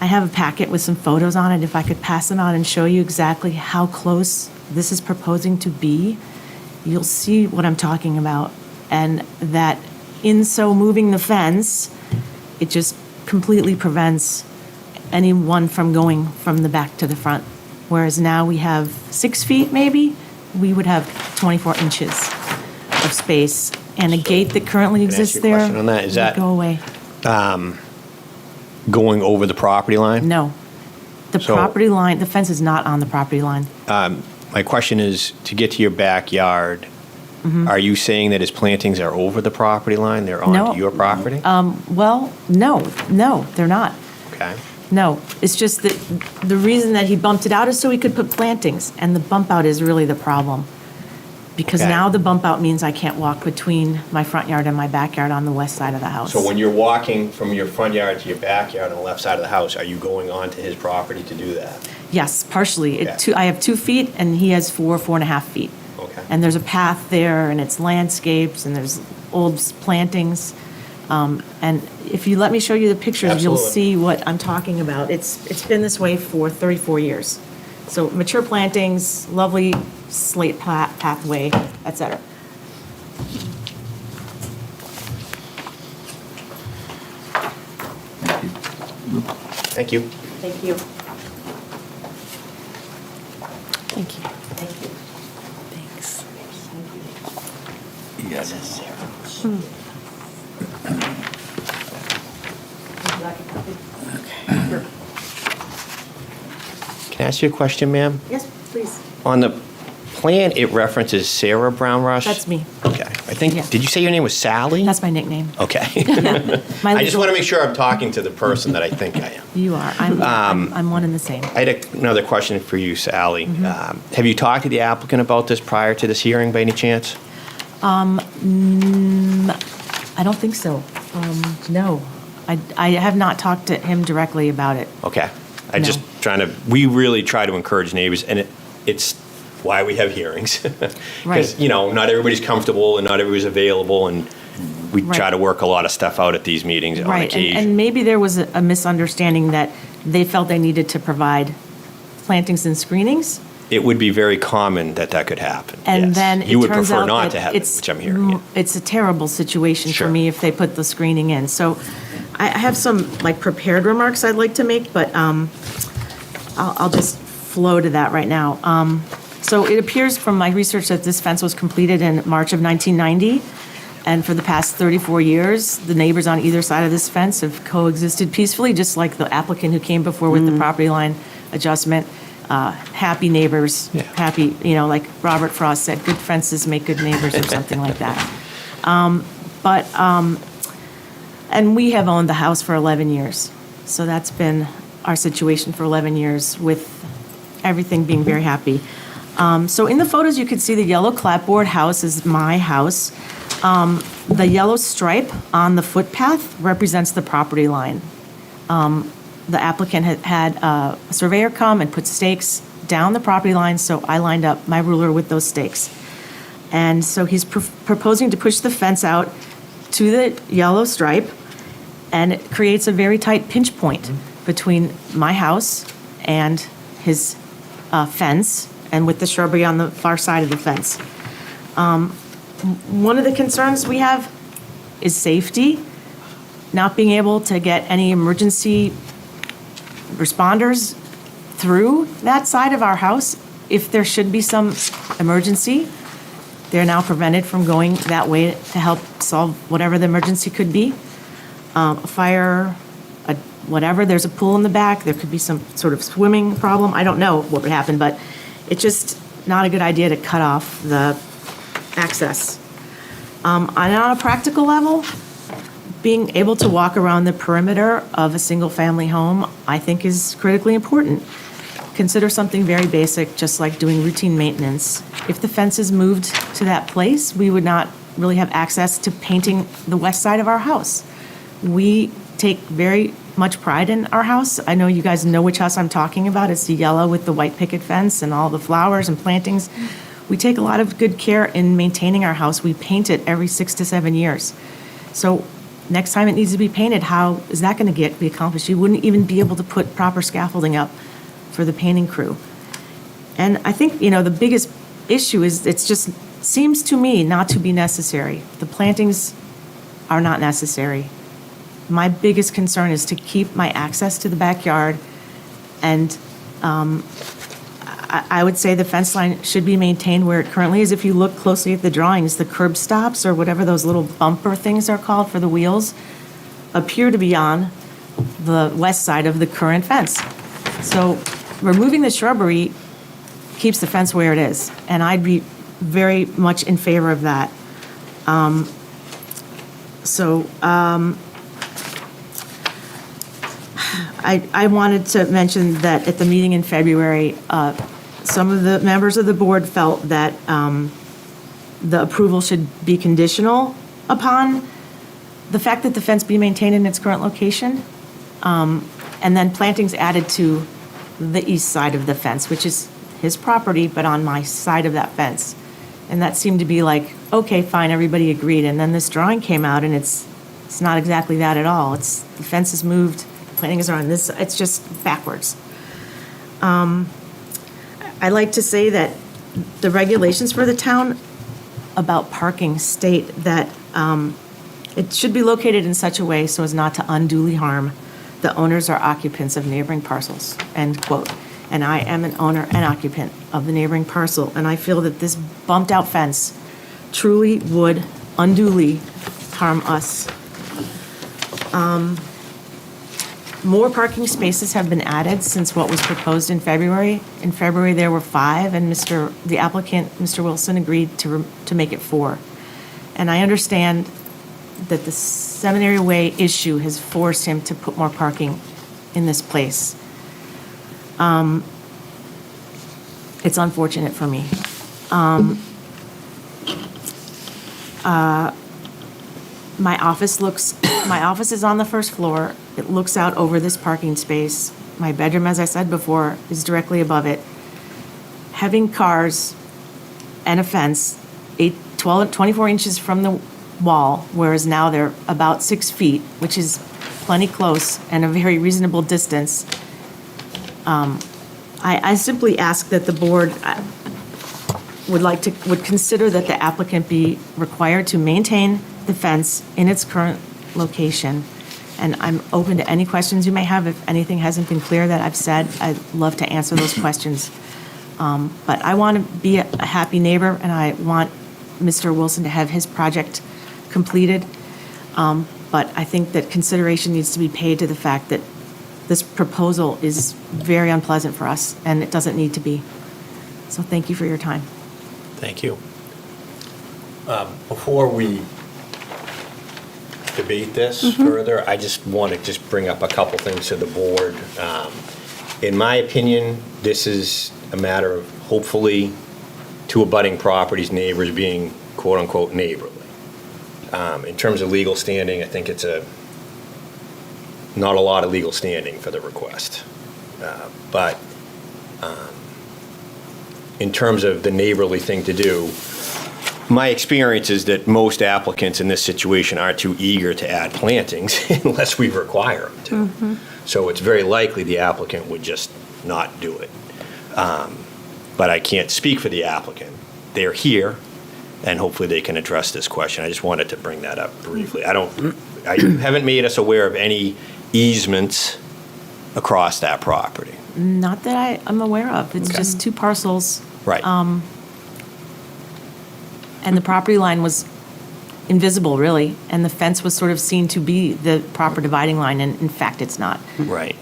Speaker 10: I have a packet with some photos on it. If I could pass them out and show you exactly how close this is proposing to be, you'll see what I'm talking about. And that in so moving the fence, it just completely prevents anyone from going from the back to the front. Whereas now we have 6 feet maybe, we would have 24 inches of space. And a gate that currently
Speaker 2: Can I ask
Speaker 10: exists
Speaker 2: you a
Speaker 10: there
Speaker 2: question on that? Is
Speaker 10: would
Speaker 2: that-
Speaker 10: go away.
Speaker 2: Going over the property line?
Speaker 10: No. The
Speaker 2: So-
Speaker 10: property line, the fence is not on the property line.
Speaker 2: My question is, to get to your backyard, Are you saying that his plantings are over the property line? They're
Speaker 10: No.
Speaker 2: onto your property?
Speaker 10: Well, no, they're not.
Speaker 2: Okay.
Speaker 10: No, it's just that the reason that he bumped it out is so he could put plantings, and the bump out is really the problem. Because
Speaker 2: Okay.
Speaker 10: now the bump out means I can't walk between my front yard and my backyard on the west side of the house.
Speaker 2: So when you're walking from your front yard to your backyard on the left side of the house, are you going onto his property to do that?
Speaker 10: Yes, partially.
Speaker 2: Okay.
Speaker 10: I have 2 feet, and he has 4.5 feet.
Speaker 2: Okay.
Speaker 10: And there's a path there, and it's landscapes, and there's old plantings. And if you let me show you the pictures, you'll
Speaker 2: Absolutely.
Speaker 10: see what I'm talking about. It's been this way for 34 years. So mature plantings, lovely slate pathway, et cetera.
Speaker 2: Thank you.
Speaker 10: Thank you. Thank you. Thank you. Thanks.
Speaker 3: Yes.
Speaker 2: Can I ask you a question, ma'am?
Speaker 10: Yes, please.
Speaker 2: On the plan, it references Sarah Brown Rush?
Speaker 10: That's me.
Speaker 2: Okay. I think,
Speaker 10: Yeah.
Speaker 2: did you say your name was Sally?
Speaker 10: That's my nickname.
Speaker 2: Okay.
Speaker 10: My
Speaker 2: I just
Speaker 10: legal-
Speaker 2: want to make sure I'm talking to the person that I think I am.
Speaker 10: You are. I'm one and the same.
Speaker 2: I had another question for you, Sally.
Speaker 10: Mm-hmm.
Speaker 2: Have you talked to the applicant about this prior to this hearing by any chance?
Speaker 10: I don't think so. No. I have not talked to him directly about it.
Speaker 2: Okay. I
Speaker 10: No.
Speaker 2: just trying to, we really try to encourage neighbors, and it's why we have hearings. Because,
Speaker 10: Right.
Speaker 2: you know, not everybody's comfortable and not everybody's available, and we try
Speaker 10: Right.
Speaker 2: to work a lot of stuff out at these meetings on
Speaker 10: Right,
Speaker 2: occasion.
Speaker 10: and maybe there was a misunderstanding that they felt they needed to provide plantings and screenings.
Speaker 2: It would be very common that that could happen.
Speaker 10: And
Speaker 2: yes.
Speaker 10: then it
Speaker 2: You would
Speaker 10: turns
Speaker 2: prefer
Speaker 10: out
Speaker 2: not
Speaker 10: that
Speaker 2: to have it,
Speaker 10: it's
Speaker 2: which I'm hearing. Yeah.
Speaker 10: It's a terrible situation
Speaker 2: Sure.
Speaker 10: for me if they put the screening in. So I have some like prepared remarks I'd like to make, but I'll just flow to that right now. So it appears from my research that this fence was completed in March of 1990. And for the past 34 years, the neighbors on either side of this fence have coexisted peacefully, just like the applicant who came before with the property line adjustment. Happy neighbors,
Speaker 2: Yeah.
Speaker 10: happy, like Robert Frost said, good fences make good neighbors or something like that. And we have owned the house for 11 years. So that's been our situation for 11 years with everything being very happy. So in the photos, you can see the yellow clapboard house is my house. The yellow stripe on the footpath represents the property line. The applicant had a surveyor come and put stakes down the property line, so I lined up my ruler with those stakes. And so he's proposing to push the fence out to the yellow stripe, and it creates a very tight pinch point between my house and his fence, and with the shrubbery on the far side of the fence. One of the concerns we have is safety, not being able to get any emergency responders through that side of our house. If there should be some emergency, they're now prevented from going that way to help solve whatever the emergency could be. A fire, whatever, there's a pool in the back, there could be some sort of swimming problem. I don't know what would happen, but it's just not a good idea to cut off the access. And on a practical level, being able to walk around the perimeter of a single-family home, I think is critically important. Consider something very basic, just like doing routine maintenance. If the fence is moved to that place, we would not really have access to painting the west side of our house. We take very much pride in our house. I know you guys know which house I'm talking about. It's the yellow with the white picket fence and all the flowers and plantings. We take a lot of good care in maintaining our house. We paint it every 6 to 7 years. So next time it needs to be painted, how is that going to be accomplished? You wouldn't even be able to put proper scaffolding up for the painting crew. And I think, the biggest issue is it just seems to me not to be necessary. The plantings are not necessary. My biggest concern is to keep my access to the backyard, and I would say the fence line should be maintained where it currently is. If you look closely at the drawings, the curb stops, or whatever those little bumper things are called for the wheels, appear to be on the west side of the current fence. So removing the shrubbery keeps the fence where it is, and I'd be very much in favor of that. I wanted to mention that at the meeting in February, some of the members of the board felt that the approval should be conditional upon the fact that the fence be maintained in its current location, and then plantings added to the east side of the fence, which is his property, but on my side of that fence. And that seemed to be like, okay, fine, everybody agreed. And then this drawing came out, and it's not exactly that at all. The fence is moved, plantings are on this, it's just backwards. I like to say that the regulations for the town about parking state that it should be located in such a way so as not to unduly harm the owners or occupants of neighboring parcels, end quote. And I am an owner and occupant of the neighboring parcel, and I feel that this bumped-out fence truly would unduly harm us. More parking spaces have been added since what was proposed in February. In February, there were 5, and the applicant, Mr. Wilson, agreed to make it 4. And I understand that the Seminary Way issue has forced him to put more parking in this place. It's unfortunate for me. My office is on the first floor. It looks out over this parking space. My bedroom, as I said before, is directly above it. Having cars and a fence 24 inches from the wall, whereas now they're about 6 feet, which is plenty close and a very reasonable distance. I simply ask that the board would consider that the applicant be required to maintain the fence in its current location. And I'm open to any questions you may have. If anything hasn't been clear that I've said, I'd love to answer those questions. But I want to be a happy neighbor, and I want Mr. Wilson to have his project completed. But I think that consideration needs to be paid to the fact that this proposal is very unpleasant for us, and it doesn't need to be. So thank you for your time.
Speaker 2: Thank you. Before we debate this further, I just want to bring up a couple things to the board. In my opinion, this is a matter of hopefully two abutting properties, neighbors being quote-unquote neighborly. In terms of legal standing, I think it's not a lot of legal standing for the request. But in terms of the neighborly thing to do, my experience is that most applicants in this situation aren't too eager to add plantings unless we require them to. So it's very likely the applicant would just not do it. But I can't speak for the applicant. They're here, and hopefully they can address this question. I just wanted to bring that up briefly. I haven't made us aware of any easements across that property.
Speaker 10: Not that I'm aware of. It's just 2 parcels.
Speaker 2: Right.
Speaker 10: And the property line was invisible, really, and the fence was sort of seen to be the proper dividing line, and in fact, it's not.
Speaker 2: Right.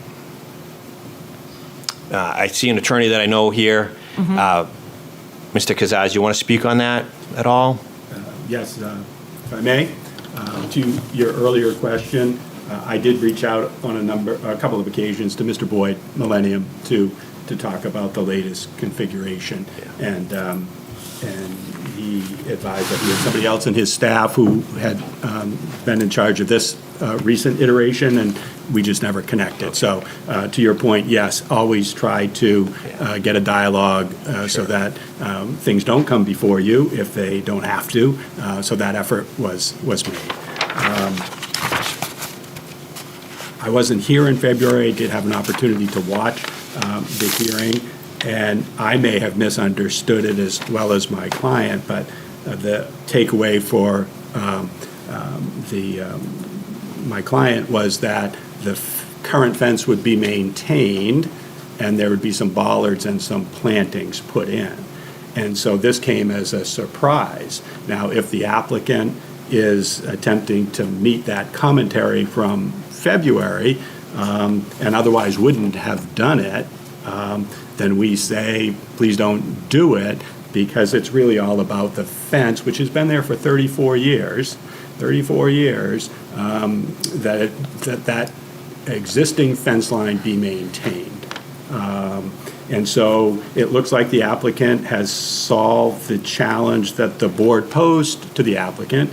Speaker 2: I see an attorney that I know here. Mr. Kazaz, you want to speak on that at all?
Speaker 11: Yes, if I may. To your earlier question, I did reach out on a couple of occasions to Mr. Boyd, Millennium, to talk about the latest configuration. Yeah. And he advised that he had somebody else in his staff who had been in charge of this recent iteration, and we just never connected. So to your point, yes, always try to get a dialogue so that things don't come before you if they don't have to. So that effort was made. I wasn't here in February. I did have an opportunity to watch the hearing, and I may have misunderstood it as well as my client, but the takeaway for my client was that the current fence would be maintained, and there would be some bollards and some plantings put in. And so this came as a surprise. Now, if the applicant is attempting to meet that commentary from February, and otherwise wouldn't have done it, then we say, please don't do it. because it's really all about the fence, which has been there for 34 years, that existing fence line be maintained. And so it looks like the applicant has solved the challenge that the board posed to the applicant.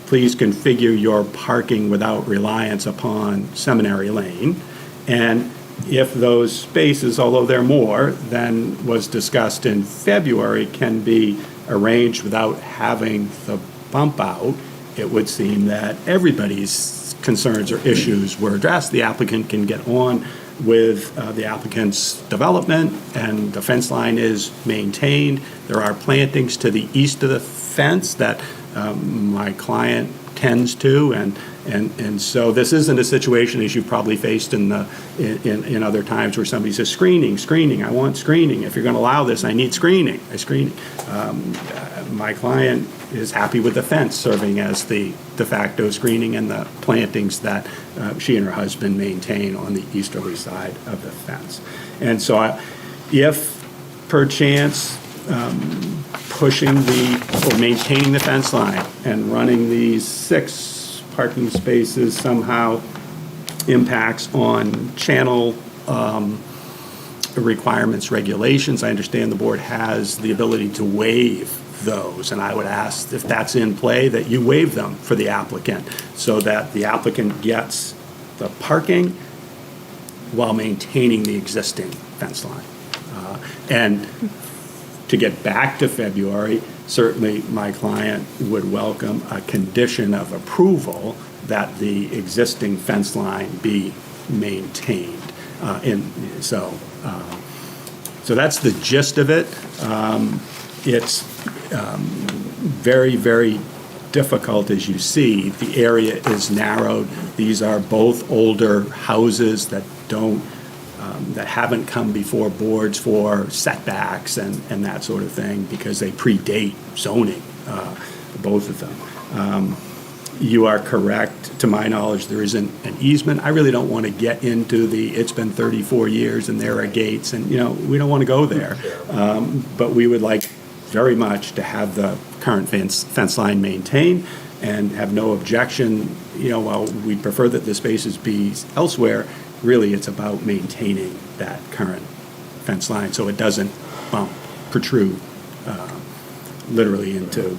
Speaker 11: Please configure your parking without reliance upon Seminary Lane. And if those spaces, although they're more than was discussed in February, can be arranged without having the bump out, it would seem that everybody's concerns or issues were addressed. The applicant can get on with the applicant's development, and the fence line is maintained. There are plantings to the east of the fence that my client tends to, and so this isn't a situation, as you've probably faced in other times, where somebody says, screening, I want screening. If you're going to allow this, I need screening. My client is happy with the fence serving as the de facto screening and the plantings that she and her husband maintain on the easterly side of the fence. And so if perchance pushing or maintaining the fence line and running these 6 parking spaces somehow impacts on channel requirements, regulations, I understand the board has the ability to waive those, and I would ask, if that's in play, that you waive them for the applicant, so that the applicant gets the parking while maintaining the existing fence line. And to get back to February, certainly my client would welcome a condition of approval that the existing fence line be maintained. So that's the gist of it. It's very, very difficult, as you see. The area is narrowed. These are both older houses that that haven't come before boards for setbacks and that sort of thing, because they predate zoning, both of them. You are correct. To my knowledge, there isn't an easement. I really don't want to get into it's been 34 years and there are gates, and, we don't want to go there. But we would like very much to have the current fence line maintained and have no objection. While we prefer that the spaces be elsewhere, really it's about maintaining that current fence line so it doesn't protrude literally into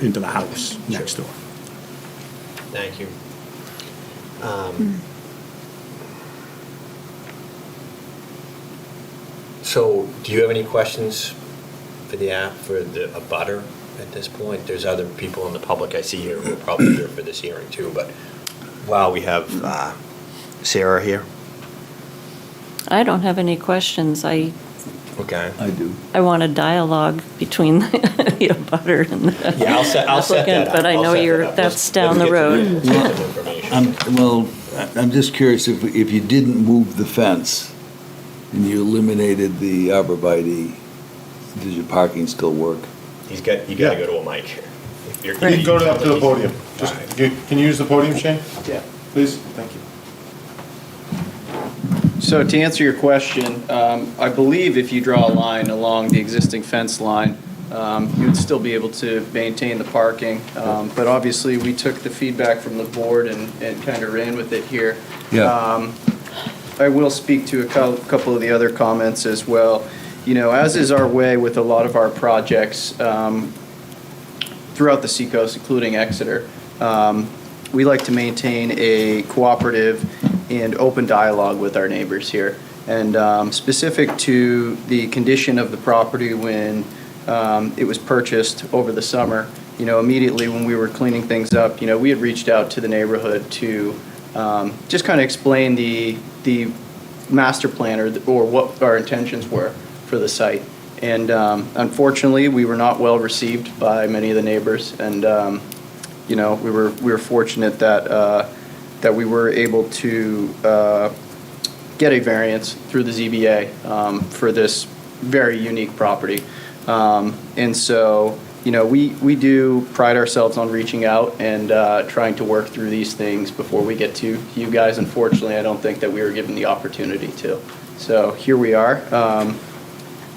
Speaker 11: the house next door.
Speaker 2: Thank you. So, do you have any questions for the abutter at this point? There's other people in the public I see here who are probably here for this hearing too, but while we have Sarah here.
Speaker 9: I don't have any questions.
Speaker 2: Okay.
Speaker 3: I do.
Speaker 9: I want a dialogue between the abutter and the
Speaker 2: Yeah, I'll set that
Speaker 9: applicant,
Speaker 2: up.
Speaker 9: but I
Speaker 2: I'll
Speaker 9: know
Speaker 2: set that up.
Speaker 9: that's
Speaker 2: Let's
Speaker 9: down the
Speaker 2: get to
Speaker 9: road.
Speaker 2: the information.
Speaker 3: I'm just curious, if you didn't move the fence and you eliminated the arborvitae, does your parking still work?
Speaker 2: You got to go to a mic here.
Speaker 6: You can go up to the podium. Can you use the podium, Shane?
Speaker 8: Yeah.
Speaker 6: Please, thank you.
Speaker 8: So to answer your question, I believe if you draw a line along the existing fence line, you would still be able to maintain the parking. But obviously, we took the feedback from the board and kind of ran with it here.
Speaker 3: Yeah.
Speaker 8: I will speak to a couple of the other comments as well. As is our way with a lot of our projects throughout the Seacoast, including Exeter, we like to maintain a cooperative and open dialogue with our neighbors here. And specific to the condition of the property when it was purchased over the summer, immediately when we were cleaning things up, we had reached out to the neighborhood to just kind of explain the master plan or what our intentions were for the site. And unfortunately, we were not well received by many of the neighbors. And we were fortunate that we were able to get a variance through the ZBA for this very unique property. And so, we do pride ourselves on reaching out and trying to work through these things before we get to you guys. Unfortunately, I don't think that we were given the opportunity to. So here we are.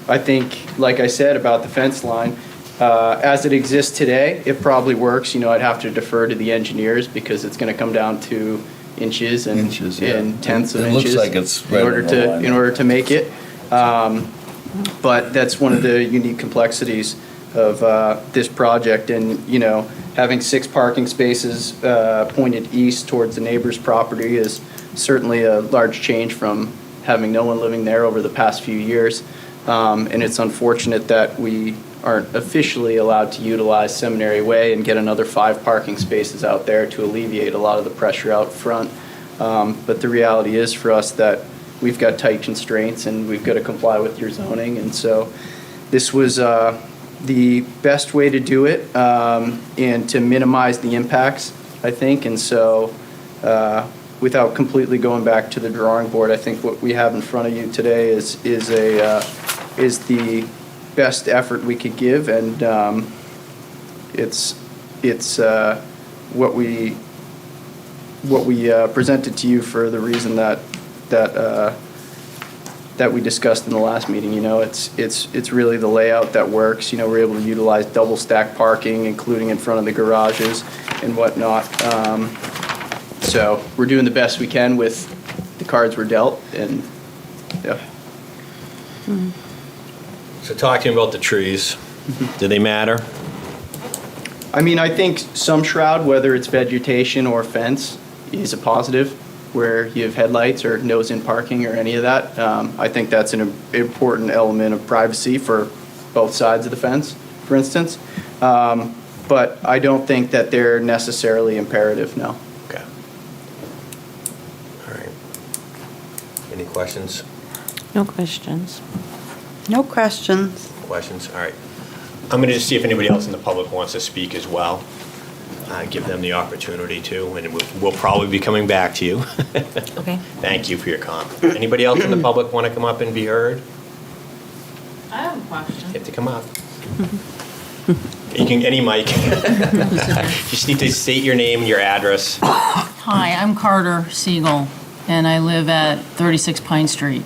Speaker 8: I think, like I said about the fence line, as it exists today, it probably works. I'd have to defer to the engineers because it's going to come down to inches and tenths of
Speaker 3: It
Speaker 8: inches.
Speaker 3: looks like it's
Speaker 8: in
Speaker 3: right
Speaker 8: order
Speaker 3: on the
Speaker 8: to
Speaker 3: line.
Speaker 8: in order to make it. But that's one of the unique complexities of this project. And having 6 parking spaces pointed east towards the neighbor's property is certainly a large change from having no one living there over the past few years. And it's unfortunate that we aren't officially allowed to utilize Seminary Way and get another 5 parking spaces out there to alleviate a lot of the pressure out front. But the reality is for us that we've got tight constraints and we've got to comply with your zoning. And so this was the best way to do it and to minimize the impacts, I think. And so without completely going back to the drawing board, I think what we have in front of you today is the best effort we could give, and it's what we presented to you for the reason that we discussed in the last meeting. It's really the layout that works. We're able to utilize double stack parking, including in front of the garages and whatnot. So we're doing the best we can with the cards we're dealt, and yeah.
Speaker 2: So talking about the trees, do they matter?
Speaker 8: I mean, I think some shroud, whether it's vegetation or fence, is a positive, where you have headlights or nose-in parking or any of that. I think that's an important element of privacy for both sides of the fence, for instance. But I don't think that they're necessarily imperative, no.
Speaker 2: Okay. All right. Any questions?
Speaker 9: No questions.
Speaker 5: No questions.
Speaker 2: Questions? All right. I'm going to just see if anybody else in the public wants to speak as well. Give them the opportunity to, and we'll probably be coming back to you.
Speaker 10: Okay.
Speaker 2: Thank you for your comment. Anybody else in the public want to come up and be heard?
Speaker 10: I have a question.
Speaker 2: You have to come up. You can, any mic. Just need to state your name and your address.
Speaker 12: Hi, I'm Carter Siegel, and I live at 36 Pine Street,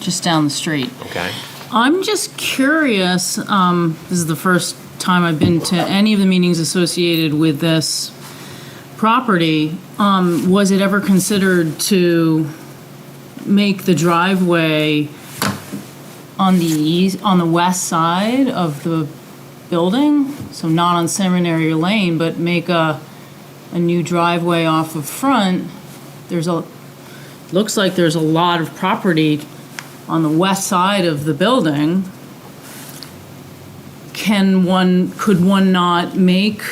Speaker 12: just down the street.
Speaker 2: Okay.
Speaker 12: I'm just curious, this is the first time I've been to any of the meetings associated with this property. Was it ever considered to make the driveway on the west side of the building? So not on Seminary Lane, but make a new driveway off of front? Looks like there's a lot of property on the west side of the building. Could one not make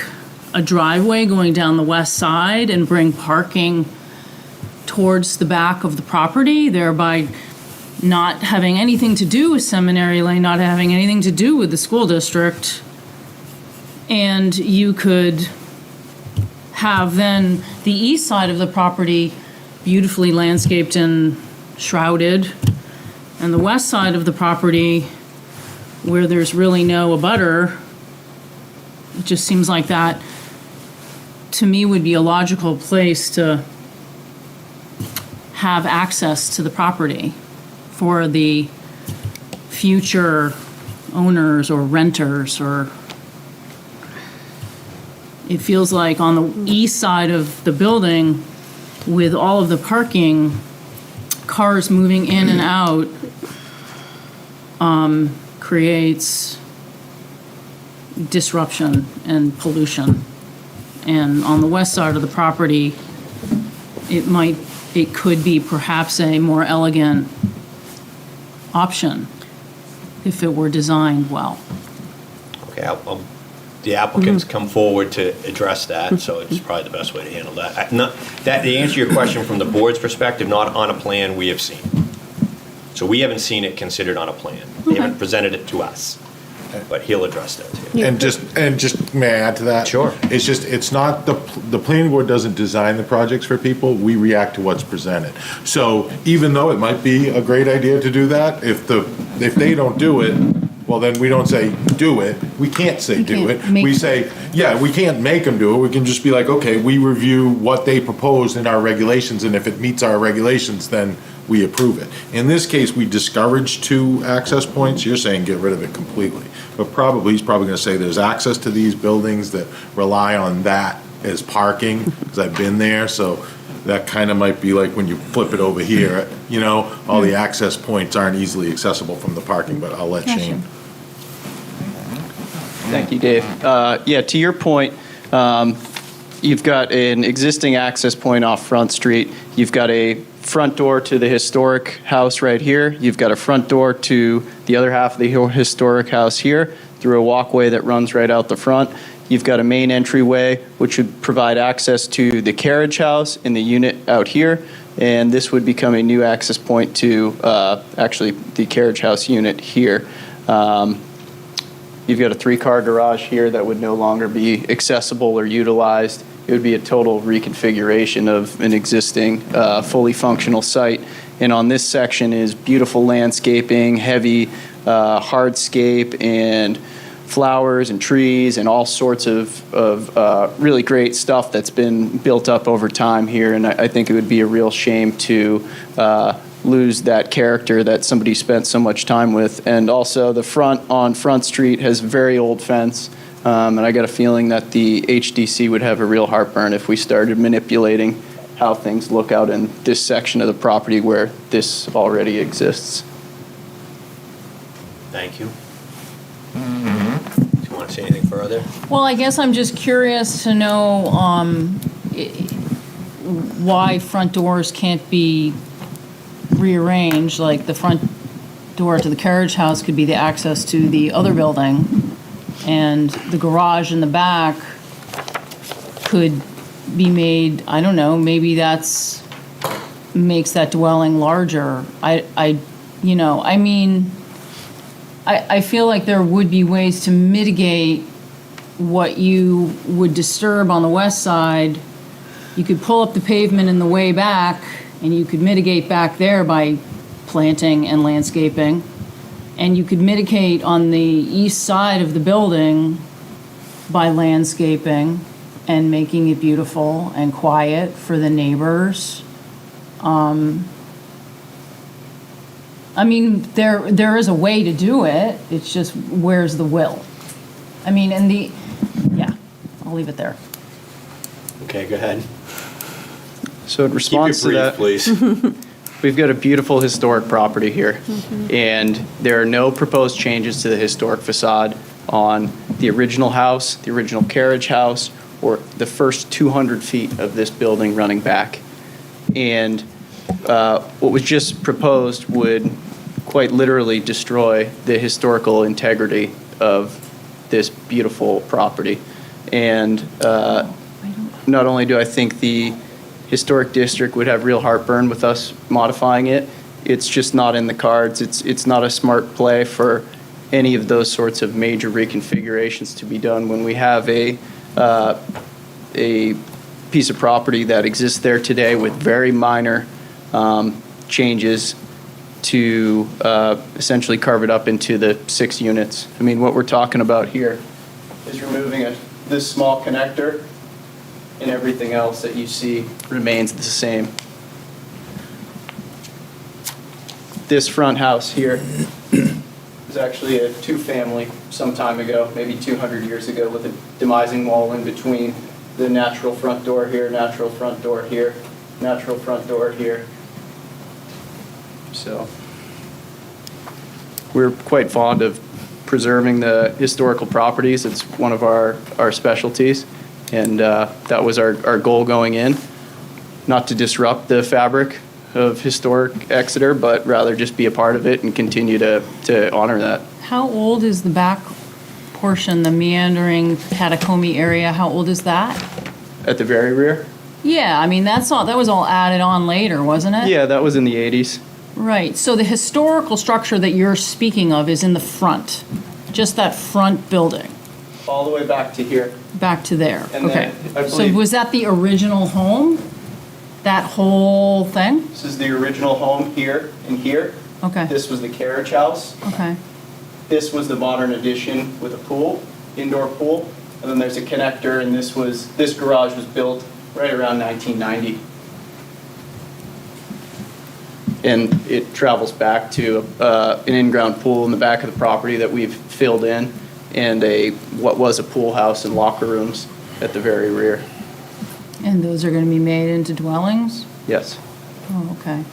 Speaker 12: a driveway going down the west side and bring parking towards the back of the property, thereby not having anything to do with Seminary Lane, not having anything to do with the school district? And you could have then the east side of the property beautifully landscaped and shrouded, and the west side of the property, where there's really no abutter, it just seems like that, to me, would be a logical place to have access to the property for the future owners or renters. Or it feels like on the east side of the building, with all of the parking, cars moving in and out, creates disruption and pollution. And on the west side of the property, it could be perhaps a more elegant option if it were designed well.
Speaker 2: Okay, the applicants come forward to address that, so it's probably the best way to handle that. To answer your question from the board's perspective, not on a plan we have seen. So we haven't seen it considered on a plan. They haven't presented it to us, but he'll address that too.
Speaker 6: And just, may I add to that?
Speaker 2: Sure.
Speaker 6: It's not, the planning board doesn't design the projects for people, we react to what's presented. So even though it might be a great idea to do that, if they don't do it, well, then we don't say, do it. We can't say do
Speaker 12: can't
Speaker 6: it.
Speaker 12: make
Speaker 6: We
Speaker 12: them.
Speaker 6: say, yeah, we can't make them do it. We can just be like, okay, we review what they proposed in our regulations, and if it meets our regulations, then we approve it. In this case, we discourage 2 access points. You're saying get rid of it completely. But probably, he's probably gonna say there's access to these buildings that rely on that as parking, because I've been there, so that kind of might be like when you flip it over here, you know, all the access points aren't easily accessible from the parking, but I'll let Shane.
Speaker 8: Thank you, Dave. Yeah, to your point, you've got an existing access point off Front Street. You've got a front door to the historic house right here. You've got a front door to the other half of the historic house here through a walkway that runs right out the front. You've got a main entryway, which would provide access to the carriage house and the unit out here. And this would become a new access point to actually the carriage house unit here. You've got a 3-car garage here that would no longer be accessible or utilized. It would be a total reconfiguration of an existing fully functional site. And on this section is beautiful landscaping, heavy hardscape, and flowers and trees and all sorts of really great stuff that's been built up over time here. And I think it would be a real shame to lose that character that somebody spent so much time with. And also the front on Front Street has very old fence. And I got a feeling that the HDC would have a real heartburn if we started manipulating how things look out in this section of the property where this already exists.
Speaker 2: Thank you. Do you want to say anything further?
Speaker 12: Well, I guess I'm just curious to know why front doors can't be rearranged, like the front door to the carriage house could be the access to the other building, and the garage in the back could be made, I don't know, maybe that's makes that dwelling larger. I feel like there would be ways to mitigate what you would disturb on the west side. You could pull up the pavement in the way back, and you could mitigate back there by planting and landscaping. And you could mitigate on the east side of the building by landscaping and making it beautiful and quiet for the neighbors. There is a way to do it. It's just, where's the will? I'll leave it there.
Speaker 2: Okay, go ahead.
Speaker 8: So in response
Speaker 2: Keep
Speaker 8: to
Speaker 2: it brief,
Speaker 8: that,
Speaker 2: please.
Speaker 8: we've got a beautiful historic property here, and there are no proposed changes to the historic facade on the original house, the original carriage house, or the first 200 feet of this building running back. And what was just proposed would quite literally destroy the historical integrity of this beautiful property. And not only do I think the historic district would have real heartburn with us modifying it, it's just not in the cards. It's not a smart play for any of those sorts of major reconfigurations to be done when we have a piece of property that exists there today with very minor changes to essentially carve it up into the 6 units. I mean, what we're talking about here is removing this small connector, and everything else that you see remains the same. This front house here is actually a 2-family some time ago, maybe 200 years ago, with a demising wall in between the natural front door here, natural front door here, natural front door here. So we're quite fond of preserving the historical properties. It's one of our specialties. And that was our goal going in, not to disrupt the fabric of historic Exeter, but rather just be a part of it and continue to honor that.
Speaker 12: How old is the back portion, the meandering catacomby area? How old is that?
Speaker 8: At the very rear?
Speaker 12: Yeah, that was all added on later, wasn't it?
Speaker 8: Yeah, that was in the 80s.
Speaker 12: Right, so the historical structure that you're speaking of is in the front, just that front building,
Speaker 8: All the way back to here.
Speaker 12: back to there.
Speaker 8: And
Speaker 12: Okay.
Speaker 8: then, I
Speaker 12: So
Speaker 8: believe-
Speaker 12: was that the original home? That whole thing?
Speaker 8: This is the original home here and here.
Speaker 12: Okay,
Speaker 8: This was the carriage house.
Speaker 12: okay.
Speaker 8: this was the modern addition with a pool, indoor pool, and then there's a connector, and this garage was built right around 1990. And it travels back to an in-ground pool in the back of the property that we've filled in, and what was a pool house and locker rooms at the very rear.
Speaker 12: And those are going to be made into dwellings?
Speaker 8: Yes.
Speaker 12: Oh, okay.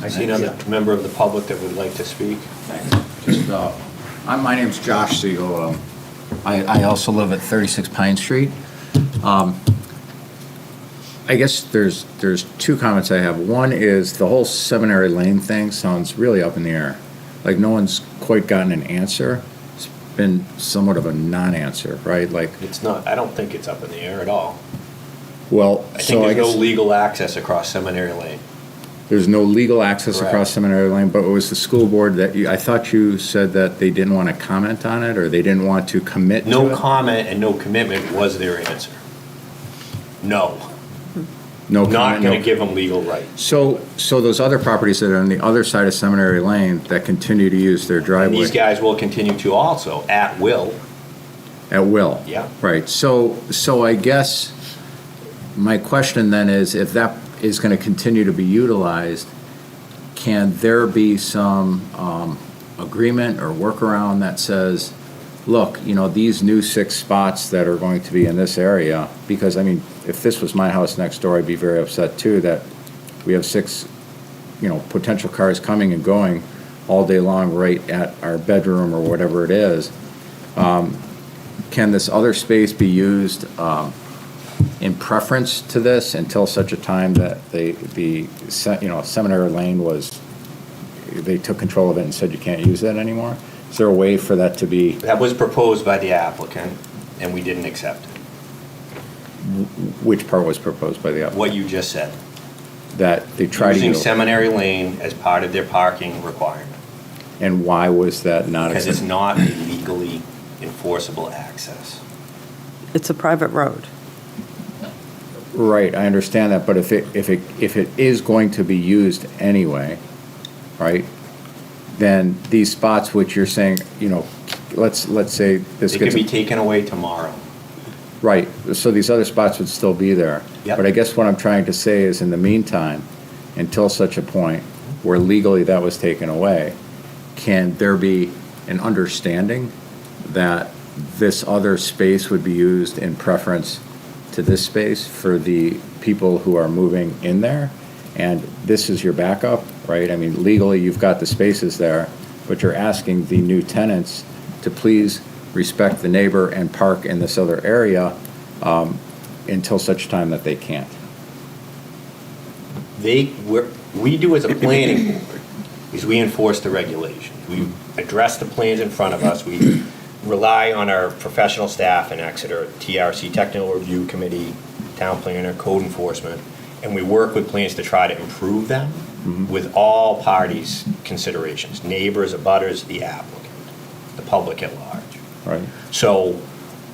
Speaker 2: I see another member of the public that would like to speak.
Speaker 13: Just, my name's Josh Siegel. I also live at 36 Pine Street. I guess there's two comments I have. One is the whole Seminary Lane thing sounds really up in the air. Like no one's quite gotten an answer. It's been somewhat of a non-answer, right? Like,
Speaker 2: It's not, I don't think it's up in the air at all.
Speaker 13: well,
Speaker 2: I think
Speaker 13: so I
Speaker 2: there's no
Speaker 13: guess
Speaker 2: legal access across Seminary Lane.
Speaker 13: there's no legal access
Speaker 2: Correct.
Speaker 13: across Seminary Lane, but it was the school board that I thought you said that they didn't want to comment on it, or they didn't want to commit to
Speaker 2: No
Speaker 13: it?
Speaker 2: comment and no commitment was their answer. No,
Speaker 13: No
Speaker 2: not
Speaker 13: comment, no-
Speaker 2: going to give them legal rights.
Speaker 13: So those other properties that are on the other side of Seminary Lane that continue to use their
Speaker 2: And
Speaker 13: driveway
Speaker 2: these guys will continue to also, at will.
Speaker 13: at will?
Speaker 2: Yeah.
Speaker 13: Right, so I guess my question then is, if that is gonna continue to be utilized, can there be some agreement or workaround that says, look, these new 6 spots that are going to be in this area, because, I mean, if this was my house next door, I'd be very upset too, that we have 6, potential cars coming and going all day long right at our bedroom or whatever it is. Can this other space be used in preference to this until such a time that Seminary Lane they took control of it and said you can't use that anymore? Is there a way for that to be,
Speaker 2: That was proposed by the applicant, and we didn't accept it.
Speaker 13: which part was proposed by the applicant?
Speaker 2: What you just said.
Speaker 13: That they tried to
Speaker 2: Using
Speaker 13: use,
Speaker 2: Seminary Lane as part of their parking requirement.
Speaker 13: and why was that not
Speaker 2: Because it's
Speaker 13: accepted?
Speaker 2: not a legally enforceable access.
Speaker 5: It's a private road.
Speaker 13: Right, I understand that, but if it is going to be used anyway, right, then these spots which you're saying, let's say this
Speaker 2: It could
Speaker 13: gets.
Speaker 2: be taken away tomorrow.
Speaker 13: Right, so these other spots would still be there.
Speaker 2: Yep.
Speaker 13: But I guess what I'm trying to say is, in the meantime, until such a point where legally that was taken away, can there be an understanding that this other space would be used in preference to this space for the people who are moving in there? And this is your backup, right? I mean, legally, you've got the spaces there, but you're asking the new tenants to please respect the neighbor and park in this other area until such time that they can't.
Speaker 2: We do as a planning board, is we enforce the regulations. We address the plans in front of us. We rely on our professional staff in Exeter, TRC, Technical Review Committee, Town Planner, Code Enforcement, and we work with plans to try to improve them with all parties' considerations, neighbors, abutters, the applicant, the public at large.
Speaker 13: Right.
Speaker 2: So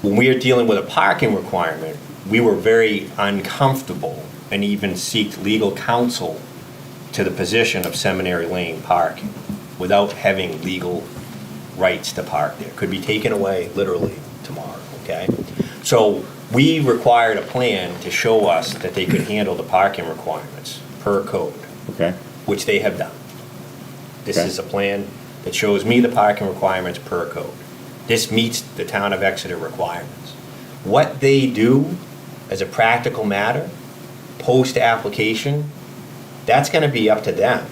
Speaker 2: when we are dealing with a parking requirement, we were very uncomfortable and even seeked legal counsel to the position of Seminary Lane parking without having legal rights to park there. Could be taken away literally tomorrow, okay? So we required a plan to show us that they could handle the parking requirements per code,
Speaker 13: Okay.
Speaker 2: which they have done. This
Speaker 13: Okay.
Speaker 2: is a plan that shows me the parking requirements per code. This meets the town of Exeter requirements. What they do as a practical matter, post-application, that's gonna be up to them,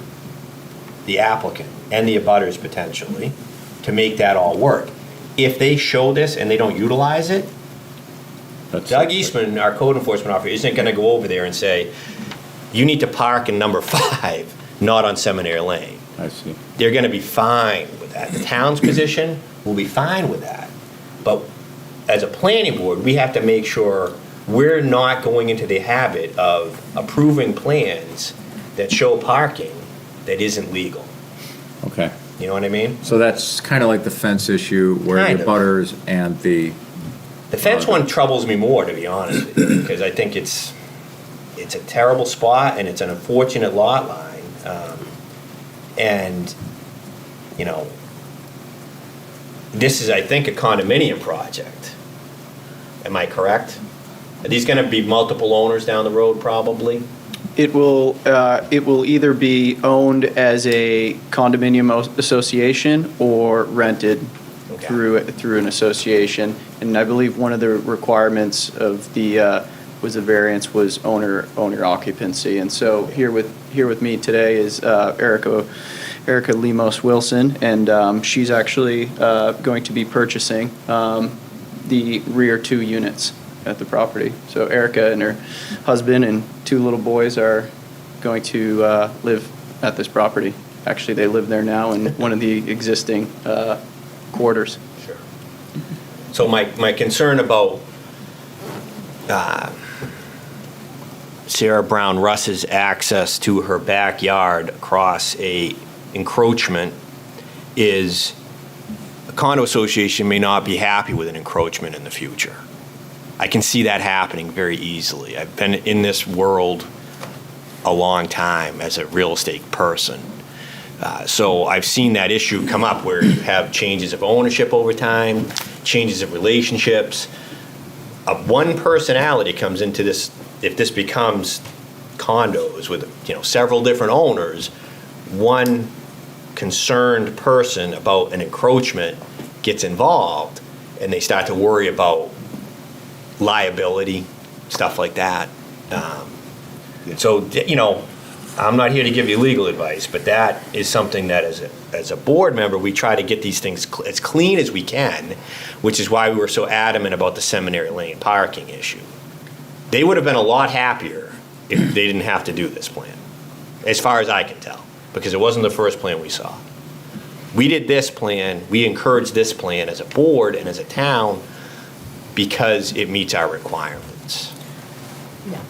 Speaker 2: the applicant and the abutters potentially, to make that all work. If they show this and they don't utilize it,
Speaker 13: That's-
Speaker 2: Doug Eastman, our code enforcement officer, isn't gonna go over there and say, you need to park in number 5, not on Seminary Lane.
Speaker 13: I see.
Speaker 2: They're gonna be fine with that. The town's position will be fine with that. But as a planning board, we have to make sure we're not going into the habit of approving plans that show parking that isn't legal.
Speaker 13: Okay.
Speaker 2: You know what I mean?
Speaker 13: So that's kind of like the fence issue where
Speaker 2: Kind
Speaker 13: the
Speaker 2: of.
Speaker 13: butters and the
Speaker 2: The fence one troubles me more, to be honest with you, because I think it's a terrible spot and it's an unfortunate lot line. And, you know, this is, I think, a condominium project. Am I correct? Are these going to be multiple owners down the road, probably?
Speaker 8: It will either be owned as a condominium association or rented
Speaker 2: Okay.
Speaker 8: through an association. And I believe one of the requirements of the variance was owner occupancy. And so here with me today is Erica Lemos Wilson, and she's actually going to be purchasing the rear 2 units at the property. So Erica and her husband and 2 little boys are going to live at this property. Actually, they live there now in one of the existing quarters.
Speaker 2: Sure. So my concern about Sarah Brown Russ's access to her backyard across a encroachment is a condo association may not be happy with an encroachment in the future. I can see that happening very easily. I've been in this world a long time as a real estate person. So I've seen that issue come up where you have changes of ownership over time, changes of relationships. One personality comes into this, if this becomes condos with, you know, several different owners, one concerned person about an encroachment gets involved and they start to worry about liability, stuff like that. So, you know, I'm not here to give you legal advice, but that is something that as a board member, we try to get these things as clean as we can, which is why we were so adamant about the Seminary Lane parking issue. They would have been a lot happier if they didn't have to do this plan, as far as I can tell, because it wasn't the first plan we saw. We did this plan, we encouraged this plan as a board and as a town because it meets our requirements.
Speaker 10: Yeah.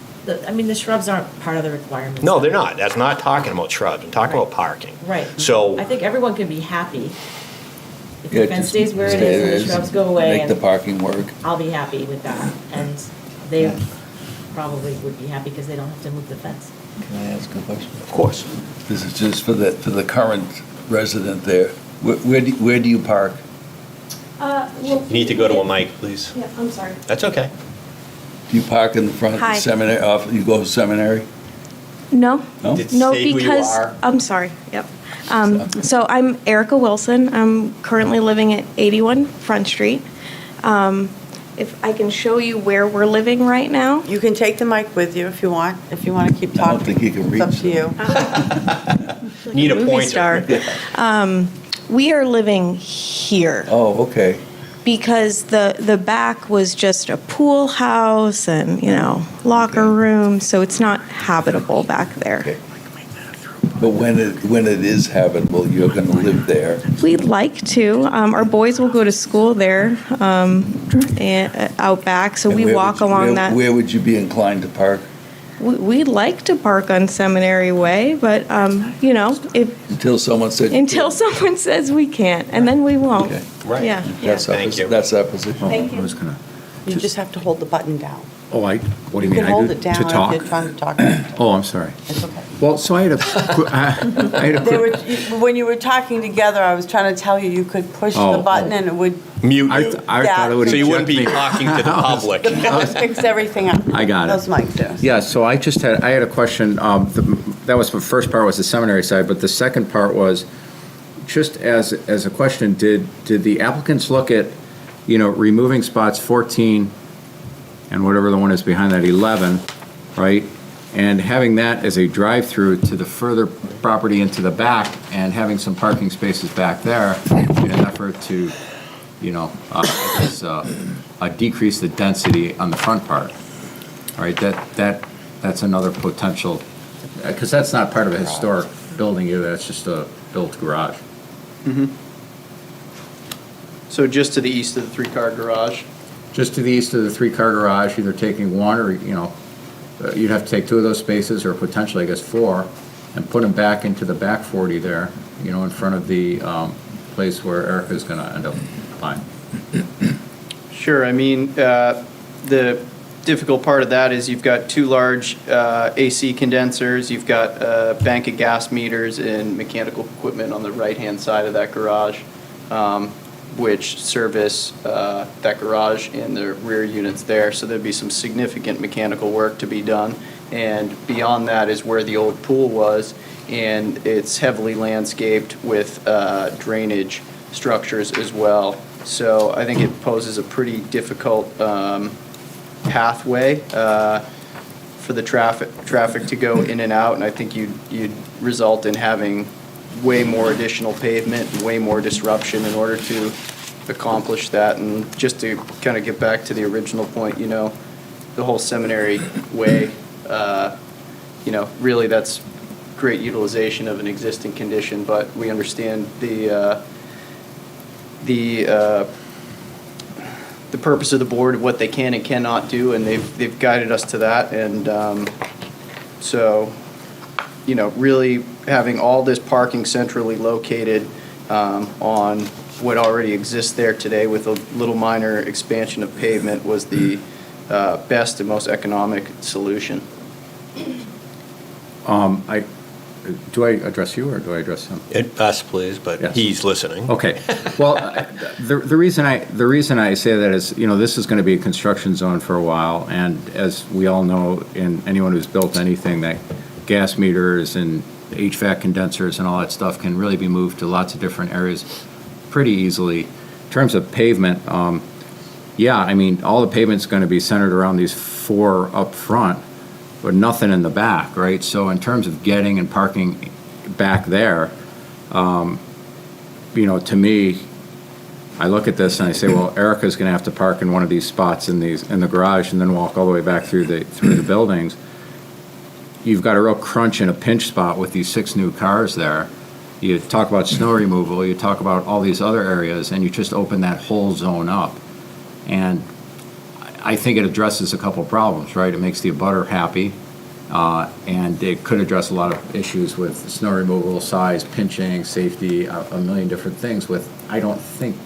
Speaker 10: I mean, the shrubs aren't part of the requirements.
Speaker 2: No, they're not. That's not talking about shrubs. I'm talking about parking.
Speaker 10: Right.
Speaker 2: So
Speaker 10: I think everyone can be happy. If
Speaker 3: Yeah,
Speaker 10: the fence
Speaker 3: just
Speaker 10: stays where it
Speaker 3: stay
Speaker 10: is and
Speaker 3: as-
Speaker 10: the shrubs go away,
Speaker 3: Make the
Speaker 10: and
Speaker 3: parking work.
Speaker 10: I'll be happy with that. And they probably would be happy because they don't have to move the fence.
Speaker 3: Can I ask a question?
Speaker 2: of course.
Speaker 3: This is just for the current resident there. Where do you park?
Speaker 2: You need to go to a mic, please.
Speaker 14: Yeah, I'm sorry.
Speaker 2: That's okay.
Speaker 3: Do you park in the front of the
Speaker 14: Hi.
Speaker 3: seminary, you go to seminary?
Speaker 14: No.
Speaker 3: No?
Speaker 14: No,
Speaker 2: Say who you
Speaker 14: because,
Speaker 2: are.
Speaker 14: I'm sorry, yep. So I'm Erica Wilson. I'm currently living at 81 Front Street. If I can show you where we're living right now.
Speaker 5: You can take the mic with you if you want to keep
Speaker 3: I
Speaker 5: talking.
Speaker 3: don't think you can
Speaker 5: It's up
Speaker 3: reach
Speaker 5: to you.
Speaker 14: Like
Speaker 2: Need a
Speaker 14: movie
Speaker 2: pointer.
Speaker 14: star. We are living here
Speaker 3: Oh, okay.
Speaker 14: because the back was just a pool house and, locker room, so it's not habitable back there.
Speaker 3: Okay. But when it is habitable, you're going to live there.
Speaker 14: We'd like to. Our boys will go to school there, and out back, so
Speaker 3: And
Speaker 14: we
Speaker 3: where
Speaker 14: walk
Speaker 3: would you-
Speaker 14: along
Speaker 3: where-
Speaker 14: that.
Speaker 3: Where would you be inclined to park?
Speaker 14: We'd like to park on Seminary Way, but, if,
Speaker 3: Until someone said.
Speaker 14: until someone says we can't, and then we won't.
Speaker 3: Okay.
Speaker 2: Right.
Speaker 14: Yeah.
Speaker 3: That's our
Speaker 2: Thank you.
Speaker 3: That's our position.
Speaker 14: Thank you.
Speaker 13: I was gonna,
Speaker 5: You just have to hold the button down.
Speaker 13: oh, what do you
Speaker 5: You
Speaker 13: mean?
Speaker 5: can
Speaker 13: I
Speaker 5: hold
Speaker 13: do-
Speaker 5: it down
Speaker 13: To
Speaker 5: if
Speaker 13: talk?
Speaker 5: you're trying to talk.
Speaker 13: Oh, I'm sorry.
Speaker 5: It's okay.
Speaker 13: Well, so I had a
Speaker 5: They were,
Speaker 13: quick,
Speaker 5: when you were talking together, I was trying to tell you, you could push the
Speaker 13: Oh,
Speaker 5: button
Speaker 13: oh.
Speaker 5: and it would,
Speaker 2: Mute.
Speaker 13: I thought it would
Speaker 2: So you wouldn't be
Speaker 13: eject me.
Speaker 2: talking to the public.
Speaker 5: that fix everything up.
Speaker 13: I got it.
Speaker 5: Those mics do.
Speaker 13: Yeah, so I had a question, that was, the first part was the seminary side, but the second part was, just as a question, did the applicants look at, removing spots 14 and whatever the one is behind that, 11, right? And having that as a drive-through to the further property into the back and having some parking spaces back there in an effort to, decrease the density on the front part, right? That's another potential, because that's not part of a historic building either, that's just a built garage.
Speaker 8: So just to the east of the three-car garage.
Speaker 13: Just to the east of the three-car garage, either taking one or, you'd have to take 2 of those spaces or potentially, I guess, 4, and put them back into the back 40 there, in front of the place where Erica's going to end up buying.
Speaker 8: Sure, I mean, the difficult part of that is you've got two large AC condensers, you've got a bank of gas meters and mechanical equipment on the right-hand side of that garage, which service that garage and the rear units there. So there'd be some significant mechanical work to be done. And beyond that is where the old pool was, and it's heavily landscaped with drainage structures as well. So I think it poses a pretty difficult pathway for the traffic to go in and out, and I think you'd result in having way more additional pavement and way more disruption in order to accomplish that. And just to kind of get back to the original point, the whole Seminary Way, really that's great utilization of an existing condition, but we understand the purpose of the board, of what they can and cannot do, and they've guided us to that. And so, really having all this parking centrally located on what already exists there today with a little minor expansion of pavement was the best and most economic solution.
Speaker 13: Do I address you or do I address him?
Speaker 2: Us, please, but
Speaker 13: Yes.
Speaker 2: he's listening.
Speaker 13: Okay. Well, the reason I say that is, this is going to be a construction zone for a while, and as we all know, and anyone who's built anything, that gas meters and HVAC condensers and all that stuff can really be moved to lots of different areas pretty easily. In terms of pavement, all the pavement's going to be centered around these four up front, but nothing in the back, right? So in terms of getting and parking back there, to me, I look at this and I say, well, Erica's going to have to park in one of these spots in the garage and then walk all the way back through the buildings. You've got a real crunch and a pinch spot with these 6 new cars there. You talk about snow removal, you talk about all these other areas, and you just open that whole zone up. And I think it addresses a couple of problems, right? It makes the abutter happy, and it could address a lot of issues with snow removal, size, pinching, safety, a million different things with, I don't think,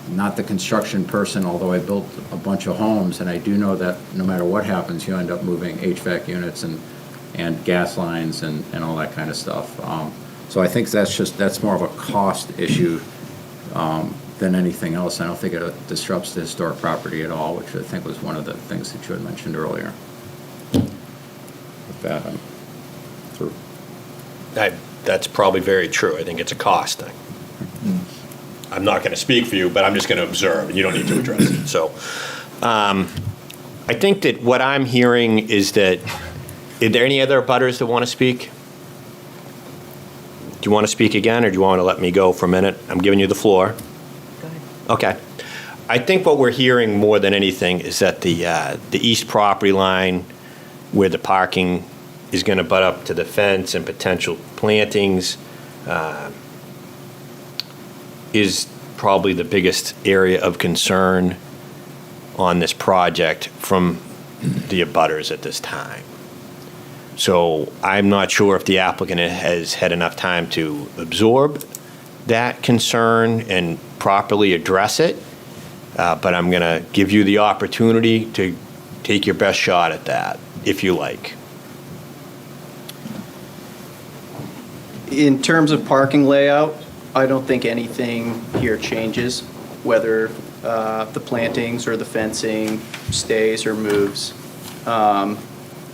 Speaker 13: not the construction person, although I built a bunch of homes, and I do know that no matter what happens, you end up moving HVAC units and gas lines and all that kind of stuff. So I think that's more of a cost issue than anything else. I don't think it disrupts the historic property at all, which I think was one of the things that you had mentioned earlier. With that, I'm through.
Speaker 2: That's probably very true. I think it's a cost thing. I'm not going to speak for you, but I'm just going to observe, and you don't need to address it. So I think that what I'm hearing is that, are there any other abutters that want to speak? Do you want to speak again, or do you want to let me go for a minute? I'm giving you the floor.
Speaker 10: Go ahead.
Speaker 2: Okay. I think what we're hearing more than anything is that the east property line, where the parking is going to butt up to the fence and potential plantings, is probably the biggest area of concern on this project from the abutters at this time. So I'm not sure if the applicant has had enough time to absorb that concern and properly address it, but I'm going to give you the opportunity to take your best shot at that, if you like.
Speaker 8: In terms of parking layout, I don't think anything here changes, whether the plantings or the fencing stays or moves.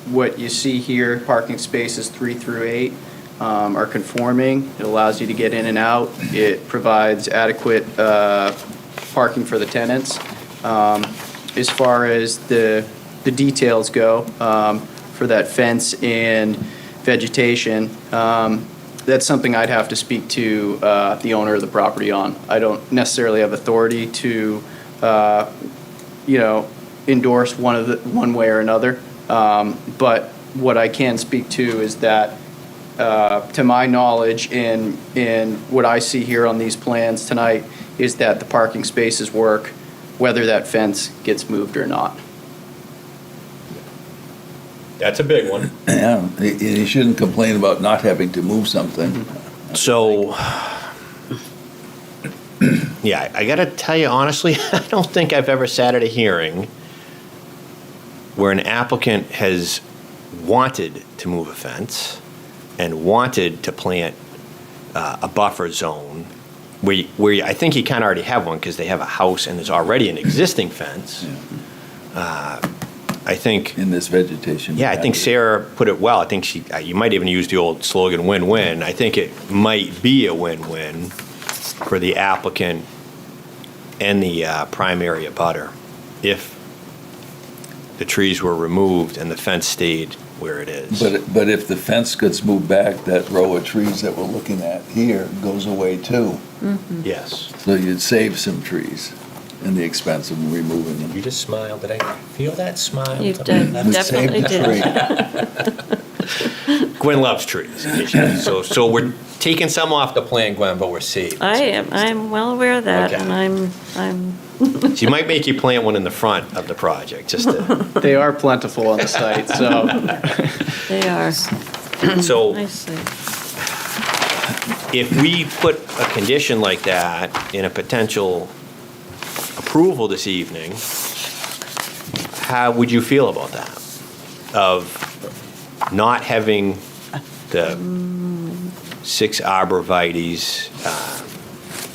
Speaker 8: What you see here, parking spaces 3 through 8, are conforming. It allows you to get in and out. It provides adequate parking for the tenants. As far as the details go, for that fence and vegetation, that's something I'd have to speak to the owner of the property on. I don't necessarily have authority to, endorse one way or another. But what I can speak to is that, to my knowledge and what I see here on these plans tonight, is that the parking spaces work, whether that fence gets moved or not.
Speaker 2: That's a big one.
Speaker 3: Yeah, you shouldn't complain about not having to move something.
Speaker 2: So Yeah, I gotta tell you honestly, I don't think I've ever sat at a hearing where an applicant has wanted to move a fence and wanted to plant a buffer zone where I think you kind of already have one because they have a house and there's already an existing fence. I think.
Speaker 3: In this vegetation.
Speaker 2: Yeah, I think Sarah put it well. I think you might even use the old slogan, win-win. I think it might be a win-win for the applicant and the primary abutter if the trees were removed and the fence stayed where it is.
Speaker 3: But if the fence gets moved back, that row of trees that we're looking at here goes away too.
Speaker 2: Yes.
Speaker 3: So you'd save some trees in the expense of removing them.
Speaker 2: You just smiled. Did I feel that smile?
Speaker 9: You did,
Speaker 3: We'd save
Speaker 9: definitely
Speaker 3: the
Speaker 9: did.
Speaker 3: tree.
Speaker 2: Gwen loves trees. So we're taking some off the plan, Gwen, but we're saving.
Speaker 9: I'm well aware of that,
Speaker 2: Okay.
Speaker 9: and I'm
Speaker 2: She might make you plant one in the front of the project, just to.
Speaker 8: They are plentiful on the site, so.
Speaker 9: they are.
Speaker 2: So
Speaker 9: I see.
Speaker 2: if we put a condition like that in a potential approval this evening, how would you feel about that? Of not having the 6 arborvitaes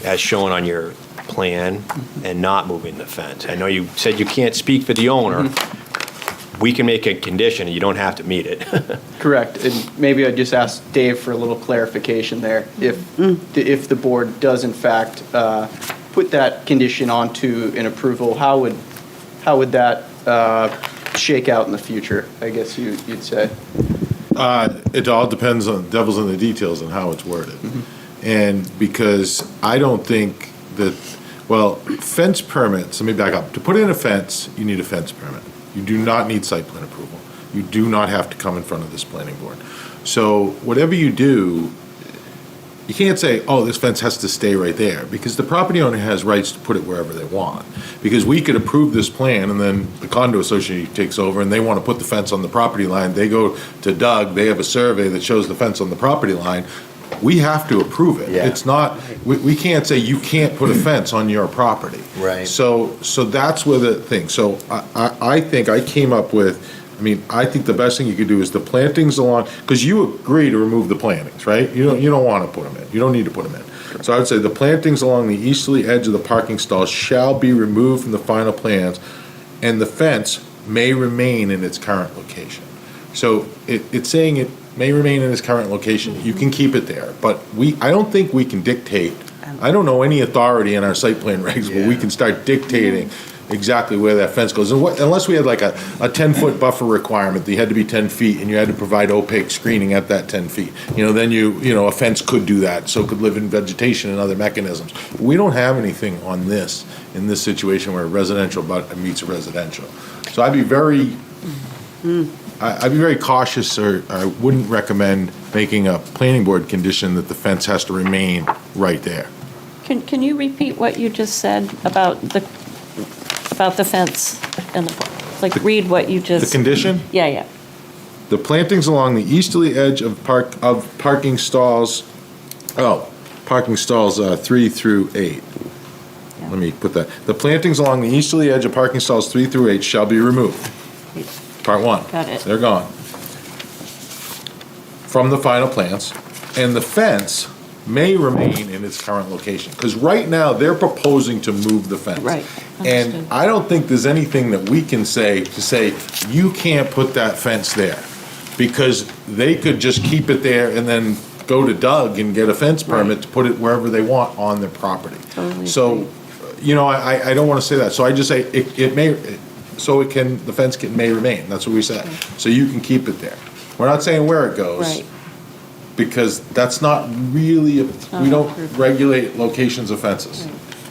Speaker 2: as shown on your plan and not moving the fence? I know you said you can't speak for the owner. We can make a condition and you don't have to meet it.
Speaker 8: Correct, and maybe I'd just ask Dave for a little clarification there. If the board does in fact put that condition onto an approval, how would that shake out in the future, I guess you'd say?
Speaker 6: It all depends on, devil's in the details on how it's worded. And because I don't think that, well, fence permits, let me back up. To put in a fence, you need a fence permit. You do not need site plan approval. You do not have to come in front of this planning board. So whatever you do, you can't say, oh, this fence has to stay right there, because the property owner has rights to put it wherever they want. Because we could approve this plan, and then the condo association takes over, and they want to put the fence on the property line. They go to Doug, they have a survey that shows the fence on the property line. We have to approve it.
Speaker 2: Yeah.
Speaker 6: It's not, we can't say you can't put a fence on your property.
Speaker 2: Right.
Speaker 6: So that's where the thing, so I think I came up with, I think the best thing you could do is the plantings along, because you agree to remove the plantings, right? You don't want to put them in. You don't need to put them in. So I would say the plantings along the easterly edge of the parking stalls shall be removed from the final plans, and the fence may remain in its current location. So it's saying it may remain in its current location. You can keep it there, but I don't think we can dictate. I don't know any authority in our site plan regs where we can start dictating exactly where that fence goes. And unless we had like a 10-foot buffer requirement, that you had to be 10 feet and you had to provide opaque screening at that 10 feet. Then a fence could do that, so it could live in vegetation and other mechanisms. We don't have anything on this, in this situation where residential meets residential. So I'd be very cautious, or I wouldn't recommend making a planning board condition that the fence has to remain right there.
Speaker 9: Can you repeat what you just said about the fence and read what you just?
Speaker 6: The condition?
Speaker 9: Yeah.
Speaker 6: The plantings along the easterly edge of parking stalls, parking stalls 3 through 8.
Speaker 9: Yeah.
Speaker 6: Let me put that. The plantings along the easterly edge of parking stalls 3 through 8 shall be removed. Part 1.
Speaker 9: Got it.
Speaker 6: They're gone. From the final plans. And the fence may remain in its current location. Because right now, they're proposing to move the fence.
Speaker 9: Right.
Speaker 6: And
Speaker 9: Understood.
Speaker 6: I don't think there's anything that we can say you can't put that fence there. Because they could just keep it there and then go to Doug and get a fence permit to put it wherever they want on their property.
Speaker 9: Totally
Speaker 6: So, I don't want to say that. So I just say it may, the fence may remain. That's what we said. So you can keep it there. We're not saying where it goes.
Speaker 9: Right.
Speaker 6: Because that's not really, we don't regulate locations of fences.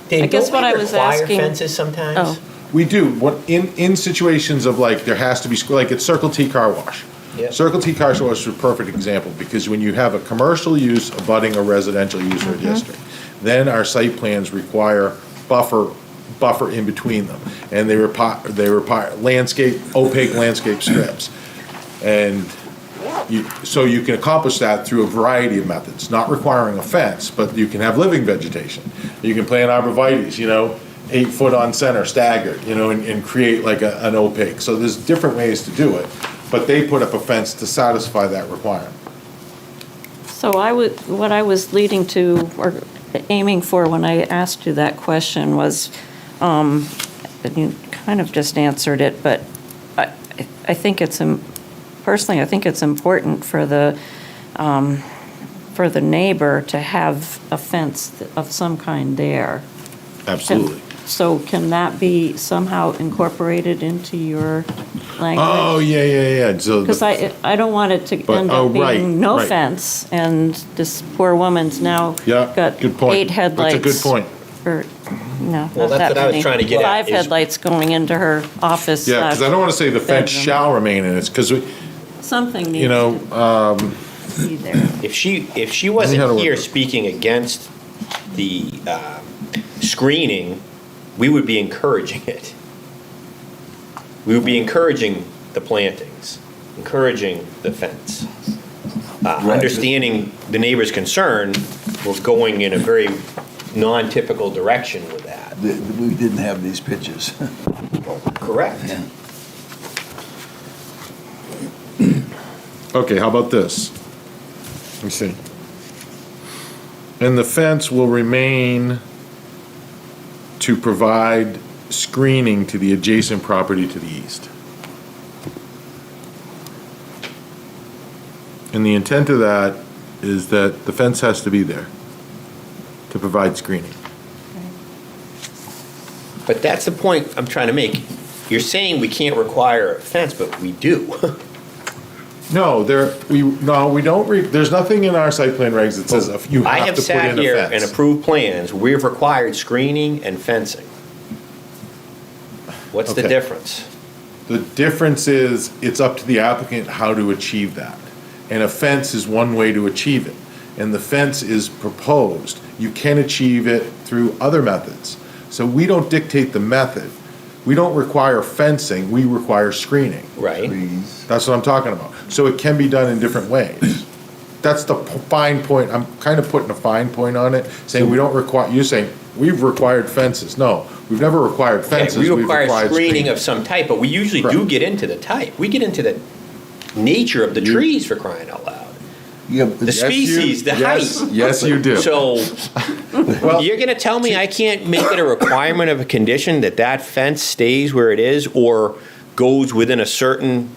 Speaker 2: Dave,
Speaker 9: I guess
Speaker 2: don't
Speaker 9: what
Speaker 2: we
Speaker 9: I was
Speaker 2: require
Speaker 9: asking-
Speaker 2: fences sometimes?
Speaker 9: Oh.
Speaker 6: We do, in situations of there has to be, like at Circle T Car Wash.
Speaker 2: Yep.
Speaker 6: Circle T Car Wash is a perfect example, because when you have a commercial use abutting a residential use or district, then our site plans require buffer in between them. And they require opaque landscape strips. And So you can accomplish that through a variety of methods, not requiring a fence, but you can have living vegetation. You can plant arborvitaes, 8 foot on center, staggered, and create like an opaque. So there's different ways to do it, but they put up a fence to satisfy that requirement.
Speaker 9: So what I was leading to, or aiming for when I asked you that question was, and you kind of just answered it, but I think personally, I think it's important for the neighbor to have a fence of some kind there.
Speaker 6: Absolutely.
Speaker 9: So can that be somehow incorporated into your language?
Speaker 6: Oh, yeah. So
Speaker 9: Because I don't want it to end up being no fence, and this poor woman's now got
Speaker 6: good point.
Speaker 9: 8 headlights.
Speaker 6: That's a good point.
Speaker 9: Or, no,
Speaker 2: Well,
Speaker 9: not
Speaker 2: that's
Speaker 9: that
Speaker 2: what I was
Speaker 9: many.
Speaker 2: trying to get at,
Speaker 9: 5
Speaker 2: is-
Speaker 9: headlights going into her office.
Speaker 6: Yeah, because I don't want to say the fence
Speaker 9: bedroom.
Speaker 6: shall remain in it, because,
Speaker 9: Something needs
Speaker 6: you know,
Speaker 9: to be there.
Speaker 2: If she
Speaker 6: how to
Speaker 2: wasn't
Speaker 6: work
Speaker 2: here
Speaker 6: it.
Speaker 2: speaking against the screening, we would be encouraging it. We would be encouraging the plantings, encouraging the fence. Understanding the neighbor's concern, we're going in a very non-typical direction with that.
Speaker 3: We didn't have these pictures.
Speaker 2: Correct.
Speaker 6: okay, how about this? Let me see. And the fence will remain to provide screening to the adjacent property to the east. And the intent of that is that the fence has to be there to provide screening.
Speaker 2: But that's the point I'm trying to make. You're saying we can't require a fence, but we do.
Speaker 6: No, we don't, there's nothing in our site plan regs that says if you
Speaker 2: I
Speaker 6: have
Speaker 2: have
Speaker 6: to put
Speaker 2: sat
Speaker 6: in a
Speaker 2: here and
Speaker 6: fence.
Speaker 2: approved plans, we've required screening and fencing. What's the
Speaker 6: Okay.
Speaker 2: difference?
Speaker 6: The difference is, it's up to the applicant how to achieve that. And a fence is one way to achieve it. And the fence is proposed. You can achieve it through other methods. So we don't dictate the method. We don't require fencing, we require screening.
Speaker 2: Right.
Speaker 6: That's what I'm talking about. So it can be done in different ways. That's the fine point, I'm kind of putting a fine point on it, saying we don't require, you're saying, we've required fences. No, we've never required
Speaker 2: Okay,
Speaker 6: fences,
Speaker 2: we
Speaker 6: we've
Speaker 2: require
Speaker 6: required
Speaker 2: screening of some type, but we usually do
Speaker 6: Correct.
Speaker 2: get into the type. We get into the nature of the trees, for crying out loud.
Speaker 3: Yeah,
Speaker 2: The species, the
Speaker 6: Yes,
Speaker 2: height.
Speaker 6: yes, you do.
Speaker 2: So,
Speaker 6: Well-
Speaker 2: you're gonna tell me I can't make it a requirement of a condition that that fence stays where it is or goes within a certain,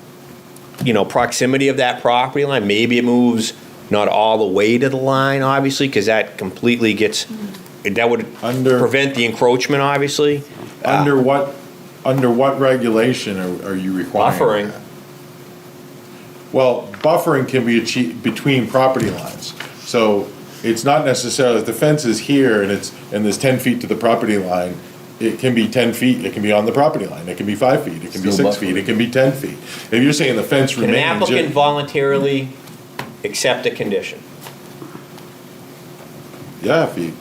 Speaker 2: proximity of that property line? Maybe it moves not all the way to the line, obviously, because that completely that would prevent the encroachment, obviously.
Speaker 6: Under what regulation are you requiring?
Speaker 2: Buffering.
Speaker 6: that? Well, buffering can be achieved between property lines. So it's not necessarily, if the fence is here and there's 10 feet to the property line, it can be 10 feet, it can be on the property line, it can be 5 feet, it can be
Speaker 3: Still
Speaker 6: 6 feet,
Speaker 3: buffering.
Speaker 6: it can be 10 feet. If you're saying the fence
Speaker 2: Can an
Speaker 6: remains.
Speaker 2: applicant voluntarily accept a condition?
Speaker 6: Yeah, if you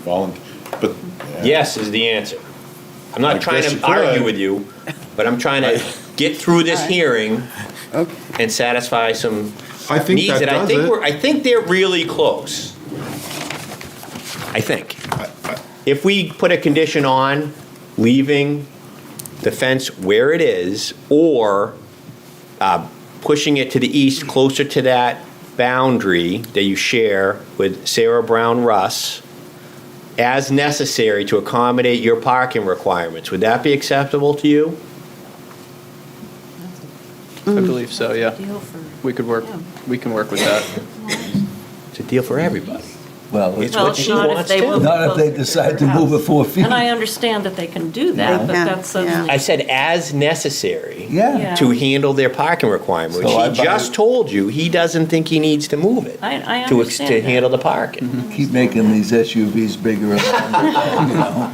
Speaker 6: volunteer, but. yeah.
Speaker 2: Yes is the answer. I'm
Speaker 6: I
Speaker 2: not trying
Speaker 6: guess
Speaker 2: to
Speaker 6: you could.
Speaker 2: argue with you, but I'm trying to get through this hearing and satisfy some
Speaker 6: I think
Speaker 2: needs
Speaker 6: that does it.
Speaker 2: I think they're really close. I think. If we put a condition on leaving the fence where it is or pushing it to the east closer to that boundary that you share with Sarah Brown Russ as necessary to accommodate your parking requirements, would that be acceptable to you?
Speaker 8: I believe so, yeah.
Speaker 9: Deal for-
Speaker 8: We can work with that.
Speaker 2: It's a deal for everybody.
Speaker 3: Well,
Speaker 2: It's
Speaker 9: Well,
Speaker 2: what she
Speaker 9: not if
Speaker 2: wants
Speaker 9: they
Speaker 2: to.
Speaker 9: move
Speaker 3: not if they
Speaker 9: closer
Speaker 3: decide
Speaker 9: their
Speaker 3: to move it
Speaker 9: house.
Speaker 3: 4 feet.
Speaker 9: And I understand that they can do that,
Speaker 5: They
Speaker 9: but
Speaker 5: can,
Speaker 9: that's suddenly.
Speaker 2: I said as necessary
Speaker 3: Yeah.
Speaker 2: to handle their parking requirement, which
Speaker 3: So I
Speaker 2: he
Speaker 3: buy-
Speaker 2: just told you he doesn't think he needs to move it
Speaker 9: I
Speaker 2: to
Speaker 9: understand
Speaker 2: to
Speaker 9: that.
Speaker 2: handle the parking.
Speaker 3: Keep making these SUVs bigger and longer,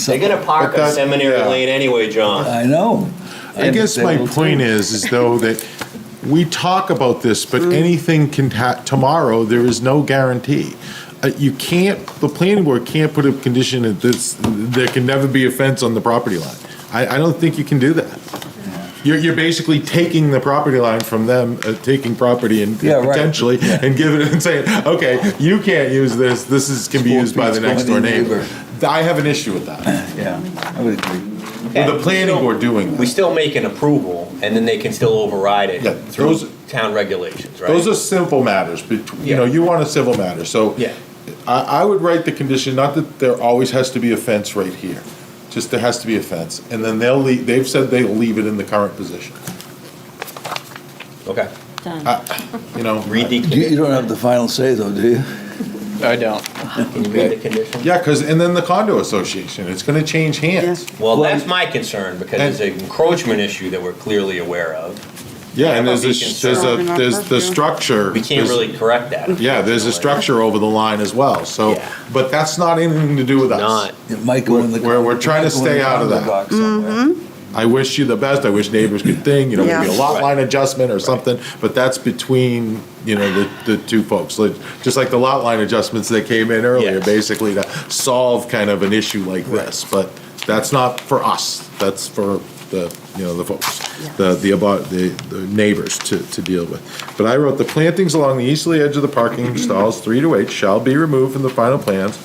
Speaker 2: They're gonna park
Speaker 6: But
Speaker 2: on
Speaker 6: that-
Speaker 2: Seminary
Speaker 6: yeah.
Speaker 2: Lane anyway, John.
Speaker 3: I know.
Speaker 6: I guess my point is though that we talk about this, but anything can tomorrow, there is no guarantee. You can't, the planning board can't put a condition that there can never be a fence on the property line. I don't think you can do that. you're basically taking the property line from them, taking property and
Speaker 3: Yeah, right.
Speaker 6: potentially,
Speaker 3: Yeah.
Speaker 6: and giving it and saying, okay, you can't use this, can be used by the next door neighbor. I have an issue with that,
Speaker 3: Yeah, I would agree.
Speaker 6: with the planning board doing
Speaker 2: We
Speaker 6: that.
Speaker 2: still make an approval, and then they can still override
Speaker 6: Yeah,
Speaker 2: it through
Speaker 6: those-
Speaker 2: town regulations, right?
Speaker 6: Those are simple matters,
Speaker 2: Yeah.
Speaker 6: you want a civil matter, so.
Speaker 2: Yeah.
Speaker 6: I would write the condition, not that there always has to be a fence right here, just there has to be a fence, and then they've said they'll leave it in the current position.
Speaker 2: Okay.
Speaker 9: Done.
Speaker 6: You know,
Speaker 2: Read the
Speaker 3: You
Speaker 2: condition.
Speaker 3: don't have the final say, though, do you?
Speaker 8: I don't.
Speaker 2: Can you read the condition?
Speaker 6: yeah, and then the condo association, it's gonna change hands.
Speaker 2: Well, that's my concern, because there's an encroachment issue that we're clearly aware of.
Speaker 6: Yeah, and
Speaker 2: Yeah,
Speaker 6: there's the structure.
Speaker 2: We can't really correct that.
Speaker 6: Yeah, there's a
Speaker 2: unfortunately.
Speaker 6: structure over the line as well, so,
Speaker 2: Yeah.
Speaker 6: but that's not anything to do with us.
Speaker 2: Not.
Speaker 3: It might go in the.
Speaker 6: We're trying to
Speaker 3: it might go in
Speaker 6: stay
Speaker 3: the
Speaker 6: out of
Speaker 3: condo
Speaker 6: that.
Speaker 3: box somewhere.
Speaker 6: I wish you the best, I wish neighbors could think, maybe a
Speaker 5: Yeah.
Speaker 6: lot line adjustment or something, but that's between, the two folks. Like, just like the lot line adjustments that came in earlier,
Speaker 2: Yes.
Speaker 6: basically to solve kind of an issue like this, but that's not for us, that's for the folks, the neighbors to deal with. But I wrote, the plantings along the easterly edge of the parking stalls, 3 to 8, shall be removed from the final plans,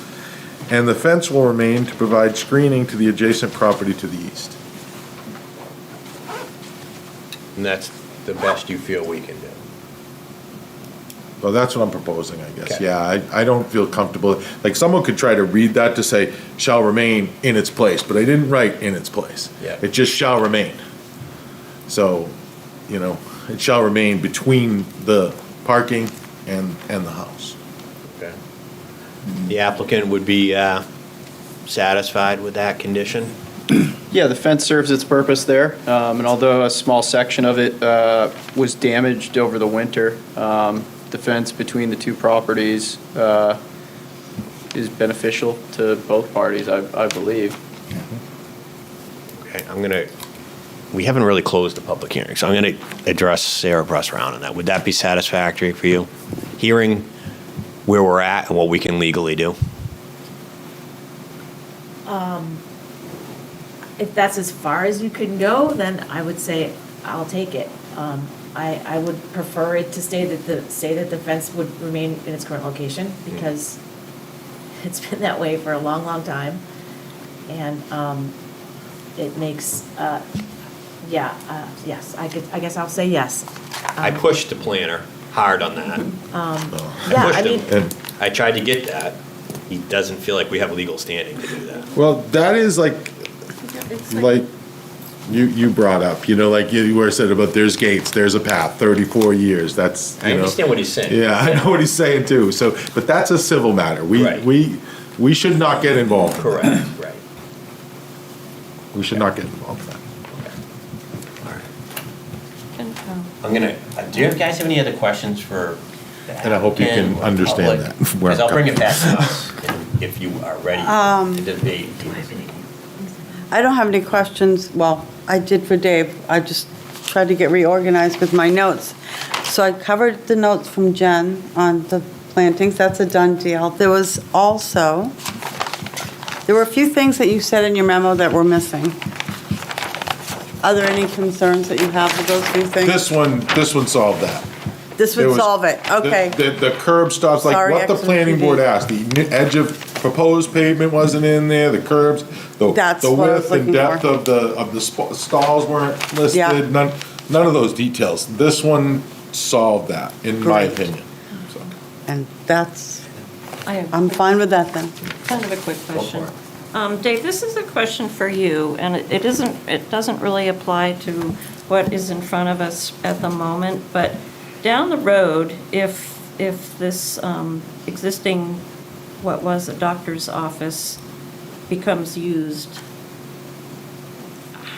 Speaker 6: and the fence will remain to provide screening to the adjacent property to the east.
Speaker 2: And that's the best you feel we can do.
Speaker 6: Well, that's what I'm proposing, I guess.
Speaker 2: Okay.
Speaker 6: Yeah, I don't feel comfortable, like, someone could try to read that to say, shall remain in its place, but I didn't write in its place.
Speaker 2: Yeah.
Speaker 6: It just shall remain. So, it shall remain between the parking and the house.
Speaker 2: Okay. The applicant would be satisfied with that condition?
Speaker 8: Yeah, the fence serves its purpose there, and although a small section of it was damaged over the winter, the fence between the two properties is beneficial to both parties, I believe.
Speaker 2: Okay, we haven't really closed the public hearing, so I'm gonna address Sarah Brusround on that. Would that be satisfactory for you? Hearing where we're at and what we can legally do?
Speaker 10: If that's as far as you can go, then I would say I'll take it. I would prefer it to say that the fence would remain in its current location, because it's been that way for a long, long time. And it makes, yes, I guess I'll say yes.
Speaker 2: I pushed the planner hard on that.
Speaker 10: Yeah, I
Speaker 2: Pushed
Speaker 10: mean,
Speaker 2: him. I tried to get that. He doesn't feel like we have legal standing to do that.
Speaker 6: Well, that is like you brought up, like you were said about there's gates, there's a path, 34 years, that's,
Speaker 2: I understand what he's saying.
Speaker 6: Yeah, I know what he's saying too, so, but that's a civil matter.
Speaker 2: Right.
Speaker 6: We should not get involved in that.
Speaker 2: Correct, right.
Speaker 6: We should not get involved in that.
Speaker 2: All right.
Speaker 9: Can-
Speaker 2: I'm gonna, do you guys have any other questions for the
Speaker 6: And I hope you can
Speaker 2: applicant or
Speaker 6: understand
Speaker 2: public?
Speaker 6: that, where I'm
Speaker 2: Because I'll bring it
Speaker 6: coming
Speaker 2: back to us if you are ready to debate.
Speaker 5: I don't have any questions. Well, I did for Dave. I just tried to get reorganized with my notes. So I covered the notes from Jen on the plantings. That's a done deal. There were a few things that you said in your memo that were missing. Are there any concerns that you have with those few things?
Speaker 6: This one solved that.
Speaker 5: This
Speaker 6: There
Speaker 5: would
Speaker 6: was-
Speaker 5: solve it. Okay.
Speaker 6: The curb stops, like
Speaker 5: Sorry,
Speaker 6: what the
Speaker 5: Exeter
Speaker 6: planning
Speaker 5: TV.
Speaker 6: board asked, the edge of proposed pavement wasn't in there, the curbs,
Speaker 5: That's
Speaker 6: the
Speaker 5: what I was
Speaker 6: width and
Speaker 5: looking
Speaker 6: depth
Speaker 5: for.
Speaker 6: of the stalls weren't
Speaker 5: Yeah.
Speaker 6: listed, none of those details. This one solved that, in my
Speaker 5: Great.
Speaker 6: opinion. So.
Speaker 5: And that's,
Speaker 9: I have
Speaker 5: I'm fine with that then.
Speaker 9: kind of a quick question. Dave, this is a question for you, and it doesn't really apply to what is in front of us at the moment, but down the road, if this existing, what was a doctor's office, becomes used,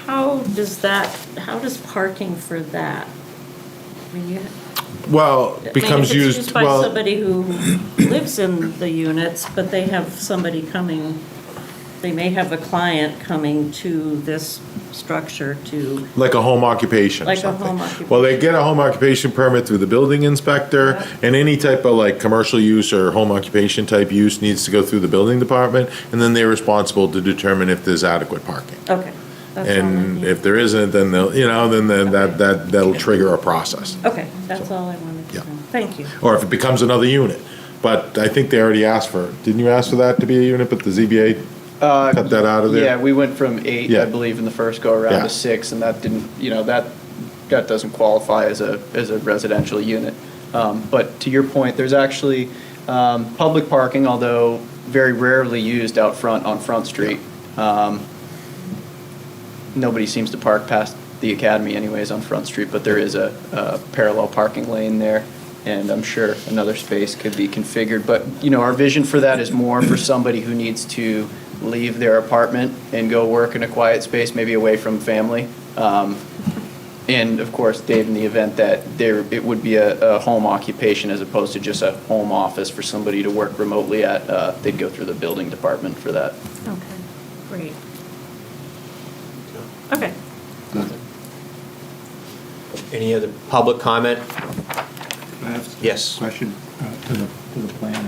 Speaker 9: how does parking for that? I mean,
Speaker 6: Well, becomes
Speaker 9: if it's used by
Speaker 6: well,
Speaker 9: somebody who lives in the units, but they have somebody coming, they may have a client coming to this structure to,
Speaker 6: like a home occupation or
Speaker 9: Like a
Speaker 6: something.
Speaker 9: home occupation.
Speaker 6: Well, they get a home occupation permit through the building inspector, and any type of like commercial use or home occupation type use needs to go through the building department, and then they're responsible to determine if there's adequate parking.
Speaker 9: okay. That's all I
Speaker 6: And
Speaker 9: need.
Speaker 6: if there isn't, then they'll, that'll trigger a process.
Speaker 9: Okay, that's all I wanted to
Speaker 6: Yeah.
Speaker 9: know. Thank you.
Speaker 6: Or if it becomes another unit. But I think they already asked for, didn't you ask for that to be a unit, but the ZBA cut that out of there?
Speaker 8: Yeah, we went from 8,
Speaker 6: Yeah.
Speaker 8: I believe, in the first go-around
Speaker 6: Yeah.
Speaker 8: to 6, and that didn't, that doesn't qualify as a residential unit. But to your point, there's actually public parking, although very rarely used out front on Front Street. Nobody seems to park past the academy anyways on Front Street, but there is a parallel parking lane there, and I'm sure another space could be configured. But, our vision for that is more for somebody who needs to leave their apartment and go work in a quiet space, maybe away from family. And of course, Dave, in the event that it would be a home occupation as opposed to just a home office for somebody to work remotely at, they'd go through the building department for that.
Speaker 9: Okay, great. Okay.
Speaker 2: Any other public comment?
Speaker 11: I have
Speaker 2: Yes.
Speaker 11: a question to the planner.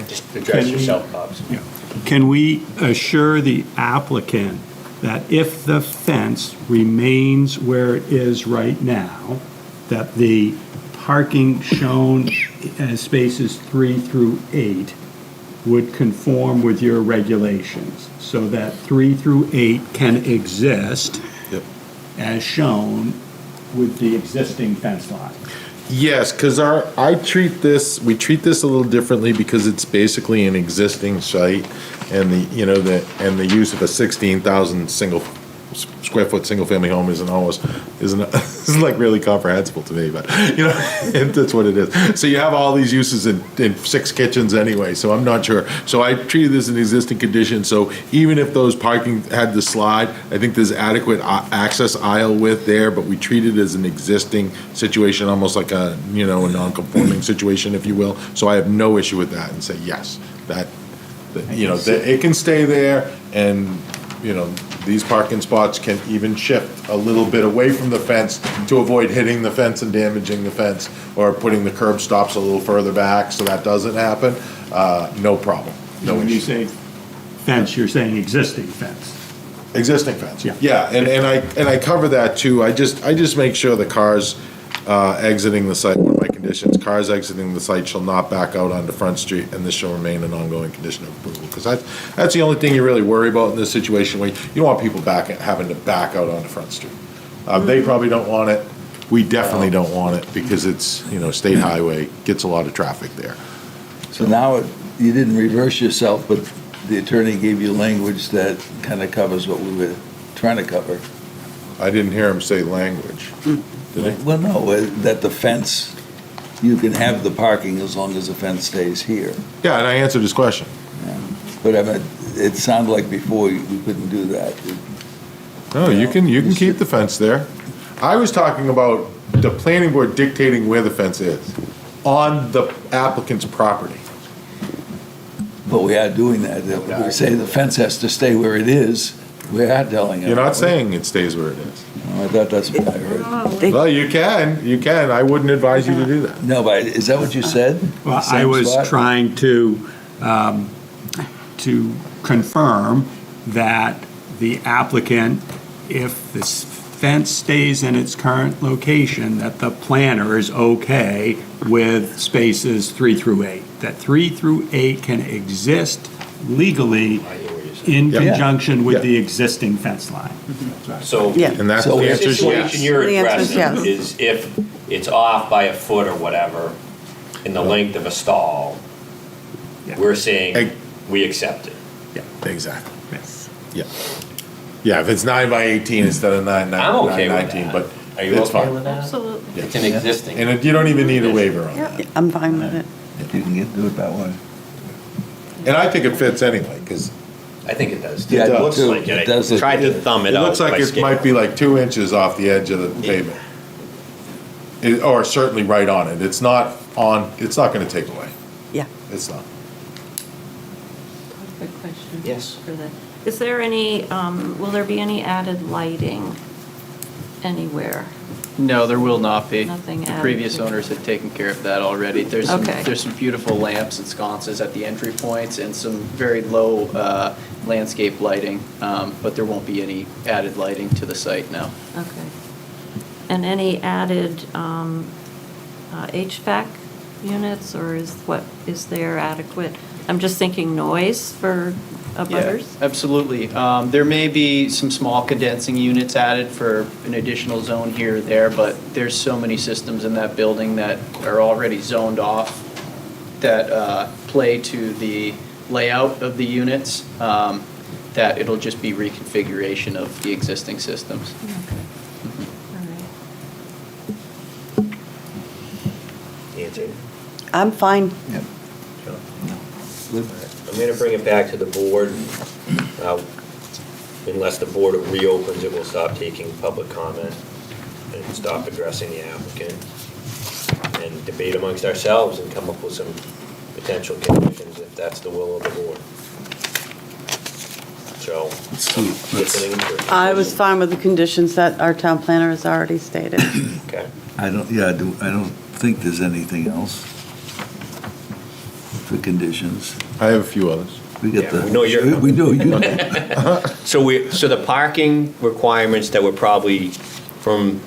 Speaker 2: Just address
Speaker 11: Can we-
Speaker 2: yourself, Bobs.
Speaker 11: Yeah. Can we assure the applicant that if the fence remains where it is right now, that the parking shown as spaces 3 through 8 would conform with your regulations, so that 3 through 8 can exist
Speaker 6: Yep.
Speaker 11: as shown with the existing fence line?
Speaker 6: Yes, because we treat this a little differently because it's basically an existing site, and the use of a 16,000 square foot single family home isn't like really comprehensible to me, but that's what it is. So you have all these uses in 6 kitchens anyway, so I'm not sure. So I treated this as an existing condition, so even if those parking had to slide, I think there's adequate access aisle width there, but we treat it as an existing situation, almost like a non-conforming situation, if you will. So I have no issue with that and say, yes, that it can stay there, and these parking spots can even shift a little bit away from the fence to avoid hitting the fence and damaging the fence, or putting the curb stops a little further back so that doesn't happen. No problem. No
Speaker 11: When you
Speaker 6: issue.
Speaker 11: say fence, you're saying existing fence?
Speaker 6: Existing fence.
Speaker 11: Yeah.
Speaker 6: Yeah, and I cover that too. I just make sure the cars exiting the site, one of my conditions, cars exiting the site shall not back out onto Front Street, and this shall remain an ongoing condition of approval. Because that's the only thing you really worry about in this situation, where you don't want people having to back out onto Front Street. They probably don't want it. We definitely don't want it, because it's, state highway, gets a lot of traffic there.
Speaker 3: So now you didn't reverse yourself, but the attorney gave you language that kind of covers what we were trying to cover.
Speaker 6: I didn't hear him say language. Did he?
Speaker 3: Well, no, that the fence, you can have the parking as long as the fence stays here.
Speaker 6: Yeah, and I answered his question.
Speaker 3: But I mean, it sounded like before we couldn't do that.
Speaker 6: No, you can keep the fence there. I was talking about the planning board dictating where the fence is on the applicant's property.
Speaker 3: But we are doing that. If we say the fence has to stay where it is, we are telling it.
Speaker 6: You're not saying it stays where it is.
Speaker 3: Oh, I thought that's what I heard.
Speaker 6: Well, you can. I wouldn't advise you to do that.
Speaker 3: No, but is that what you said?
Speaker 11: Well, I
Speaker 3: Same
Speaker 11: was
Speaker 3: spot?
Speaker 11: trying to confirm that the applicant, if this fence stays in its current location, that the planner is okay with spaces 3 through 8. That 3 through 8 can exist legally in
Speaker 6: Yeah.
Speaker 11: conjunction
Speaker 6: Yeah.
Speaker 11: with the existing fence line.
Speaker 2: So
Speaker 5: Yeah.
Speaker 6: And that's
Speaker 3: So
Speaker 6: the
Speaker 2: the
Speaker 6: answer is yes.
Speaker 2: situation you're
Speaker 5: The answer is
Speaker 2: addressing
Speaker 5: yes.
Speaker 2: is if it's off by a foot or whatever in the length of a stall,
Speaker 11: Yeah.
Speaker 2: we're saying
Speaker 6: Hey.
Speaker 2: we accept it.
Speaker 6: Exactly.
Speaker 11: Yes.
Speaker 6: Yeah. Yeah, if it's 9 by 18 instead of 9
Speaker 2: I'm okay with
Speaker 6: 19,
Speaker 2: that.
Speaker 6: but
Speaker 2: Are you
Speaker 6: it's
Speaker 2: okay
Speaker 6: fine.
Speaker 2: with that?
Speaker 9: Absolutely.
Speaker 2: It's an existing.
Speaker 6: And you don't even need a waiver on that.
Speaker 5: I'm fine with it.
Speaker 3: If you can do it that way.
Speaker 6: And I think it fits anyway, because
Speaker 2: I think it does. too.
Speaker 3: Yeah,
Speaker 6: it
Speaker 3: I do
Speaker 6: looks
Speaker 3: too.
Speaker 2: like
Speaker 3: It does
Speaker 2: I
Speaker 3: look-
Speaker 2: tried to thumb it
Speaker 6: it
Speaker 2: out.
Speaker 6: looks like
Speaker 2: by
Speaker 6: it
Speaker 2: scale.
Speaker 6: might be like 2 inches off the edge of the pavement. Or certainly right on it. It's not gonna take away.
Speaker 5: Yeah.
Speaker 6: It's not.
Speaker 9: Quick question.
Speaker 2: Yes.
Speaker 9: For the, is there any, will there be any added lighting anywhere?
Speaker 8: No, there will not be.
Speaker 9: Nothing
Speaker 8: The
Speaker 9: added
Speaker 8: previous
Speaker 9: to it.
Speaker 8: owners had taken care of that already. There's
Speaker 9: Okay.
Speaker 8: some beautiful lamps and sconces at the entry points and some very low landscape lighting, but there won't be any added lighting to the site now.
Speaker 9: Okay. And any added HVAC units, or is there adequate? I'm just thinking noise for abutters?
Speaker 8: Yeah, absolutely. There may be some small condensing units added for an additional zone here or there, but there's so many systems in that building that are already zoned off that play to the layout of the units, that it'll just be reconfiguration of the existing systems.
Speaker 9: All right.
Speaker 2: Nancy?
Speaker 5: I'm fine.
Speaker 3: Yep.
Speaker 2: I'm going to bring it back to the board. Unless the board reopens it, we'll stop taking public comment and stop addressing the applicant and debate amongst ourselves and come up with some potential conditions if that's the will of the board. So, listening to
Speaker 5: I was fine with the conditions that our town planner has already stated.
Speaker 2: Okay.
Speaker 3: I don't think there's anything else for conditions.
Speaker 6: I have a few others.
Speaker 3: We got
Speaker 2: Yeah,
Speaker 3: the.
Speaker 2: we know you're-
Speaker 3: We know you.
Speaker 2: So the parking requirements that were probably, from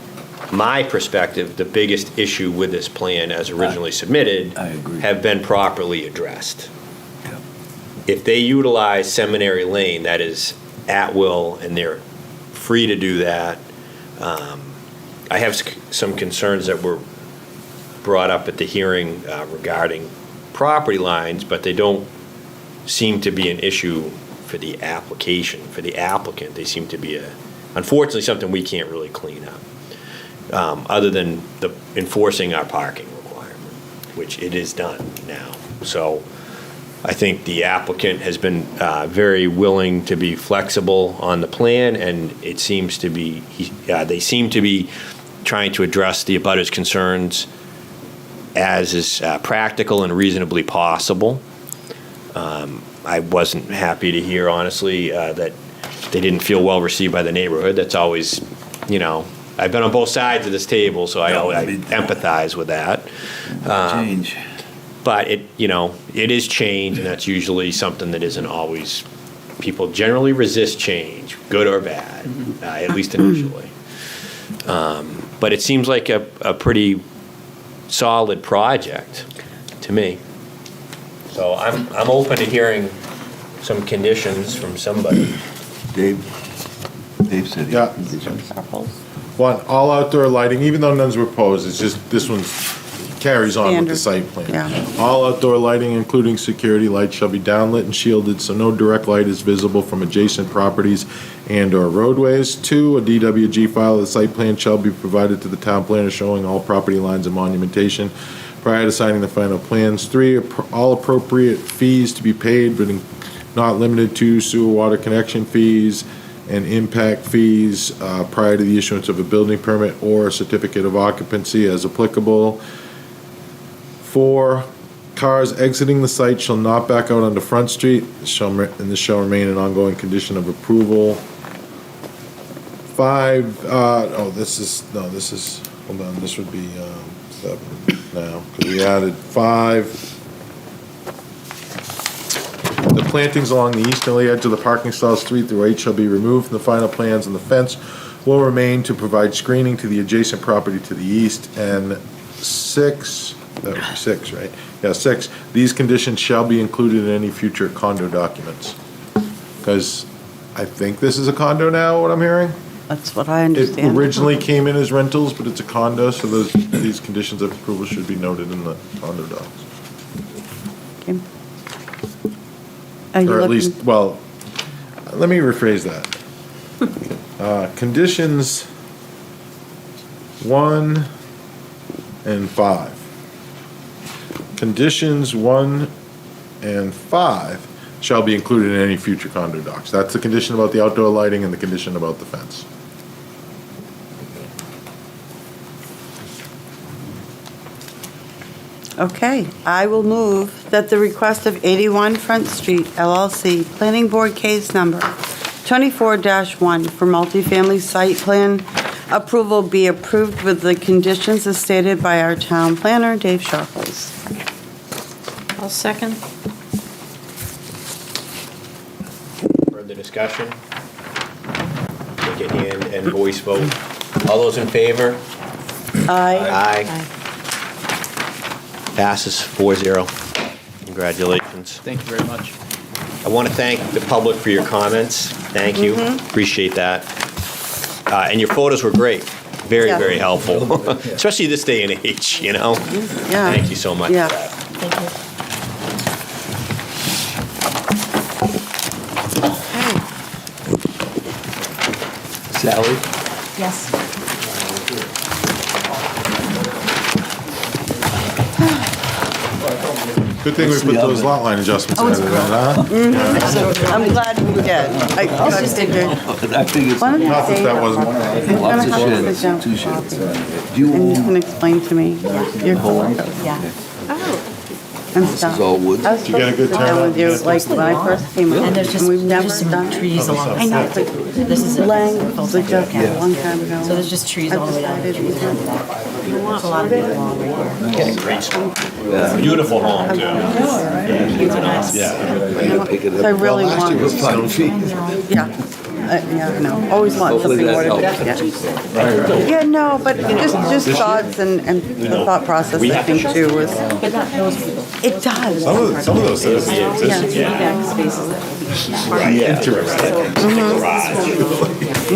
Speaker 2: my perspective, the biggest issue with this plan as originally submitted.
Speaker 3: I agree.
Speaker 2: Have been properly addressed.
Speaker 3: Yeah.
Speaker 2: If they utilize Seminary Lane, that is at will, and they're free to do that. I have some concerns that were brought up at the hearing regarding property lines, but they don't seem to be an issue for the application, for the applicant. They seem to be unfortunately, something we can't really clean up, other than enforcing our parking requirement, which it is done now. So I think the applicant has been very willing to be flexible on the plan, and it seems to be, they seem to be trying to address the abutters' concerns as is practical and reasonably possible. I wasn't happy to hear, honestly, that they didn't feel well received by the neighborhood. That's always, I've been on both sides of this table, so I empathize with that.
Speaker 3: Change.
Speaker 2: But it is change, and that's usually something that isn't always, people generally resist change, good or bad, at least initially. But it seems like a pretty solid project to me. So I'm open to hearing some conditions from somebody.
Speaker 3: Dave said he
Speaker 6: Yeah.
Speaker 3: had conditions.
Speaker 6: One, all outdoor lighting, even though none's were proposed, it's just, this one carries on with the
Speaker 5: Standard.
Speaker 6: site plan.
Speaker 5: Yeah.
Speaker 6: All outdoor lighting, including security lights, shall be downlit and shielded, so no direct light is visible from adjacent properties and/or roadways. 2, a DWG file of the site plan shall be provided to the town planner showing all property lines and monumentation prior to signing the final plans. 3, all appropriate fees to be paid, but not limited to sewer water connection fees and impact fees prior to the issuance of a building permit or a certificate of occupancy as applicable. 4, cars exiting the site shall not back out onto Front Street, and this shall remain an ongoing condition of approval. 5, hold on, this would be 7 now, because we added 5. The plantings along the easterly edge of the parking stalls 3 through 8 shall be removed from the final plans, and the fence will remain to provide screening to the adjacent property to the east. And 6, that would be 6, right? Yeah, 6, these conditions shall be included in any future condo documents. Because I think this is a condo now, what I'm hearing?
Speaker 5: That's what I
Speaker 6: It
Speaker 5: understand.
Speaker 6: originally came in as rentals, but it's a condo, so these conditions of approval should be noted in the condo docs.
Speaker 5: Okay. Are you
Speaker 6: Or at
Speaker 5: looking-
Speaker 6: least, well, let me rephrase that. Conditions 1 and 5. Conditions 1 and 5 shall be included in any future condo docs. That's the condition about the outdoor lighting and the condition about the fence.
Speaker 5: Okay, I will move that the request of 81 Front Street LLC, Planning Board Case Number 24-1 for multifamily site plan approval be approved with the conditions as stated by our town planner, Dave Sharples.
Speaker 9: I'll second.
Speaker 2: Further discussion? Take a hand and voice vote. All those in favor?
Speaker 5: Aye.
Speaker 2: Aye. Passes 4-0. Congratulations.
Speaker 8: Thank you very much.
Speaker 2: I want to thank the public for your comments. Thank you. Appreciate that. And your photos were great. Very,
Speaker 5: Yeah.
Speaker 2: very helpful, especially this day and age, you know?
Speaker 5: Yeah.
Speaker 2: Thank you so much
Speaker 5: Yeah.
Speaker 2: for that.
Speaker 10: Thank you.
Speaker 3: Sally?
Speaker 10: Yes.
Speaker 6: Good thing we put those lot line adjustments in there, huh?
Speaker 5: I'm glad we did. I figured.
Speaker 3: I think it's
Speaker 5: One of these
Speaker 6: Not that
Speaker 5: days,
Speaker 6: that wasn't-
Speaker 5: I'm
Speaker 3: lots
Speaker 5: gonna
Speaker 3: of
Speaker 5: have to
Speaker 3: sheds,
Speaker 5: sit down.
Speaker 3: 2 sheds. Do you
Speaker 5: And you
Speaker 3: own
Speaker 5: can explain to me your photos
Speaker 10: Yeah.
Speaker 5: and
Speaker 3: this
Speaker 5: stuff.
Speaker 3: is all wood?
Speaker 5: I was supposed
Speaker 6: get a
Speaker 5: to
Speaker 6: good
Speaker 5: sit down
Speaker 6: turnout?
Speaker 5: with you, like, when I first came
Speaker 10: And
Speaker 5: out,
Speaker 10: there's just,
Speaker 5: and we've
Speaker 10: there's
Speaker 5: never
Speaker 10: just some
Speaker 5: done.
Speaker 10: trees along the
Speaker 5: I know,
Speaker 10: side.
Speaker 5: but
Speaker 10: This is
Speaker 5: Lang
Speaker 10: a
Speaker 5: suggested a long time ago.
Speaker 10: So there's just trees
Speaker 5: I've
Speaker 10: all the way down.
Speaker 5: decided
Speaker 10: trees
Speaker 5: we
Speaker 10: all the way down. There's a lot of people along right here.
Speaker 2: Beautiful home, too.
Speaker 5: So I really want, yeah, yeah, I know, always want
Speaker 3: Hopefully
Speaker 5: something more
Speaker 3: that
Speaker 5: to
Speaker 3: helps.
Speaker 5: do. Yeah, no, but just thoughts and the thought process, I think, too, was,
Speaker 10: But not those people.
Speaker 5: it does.
Speaker 6: Some of those things.
Speaker 10: Back spaces that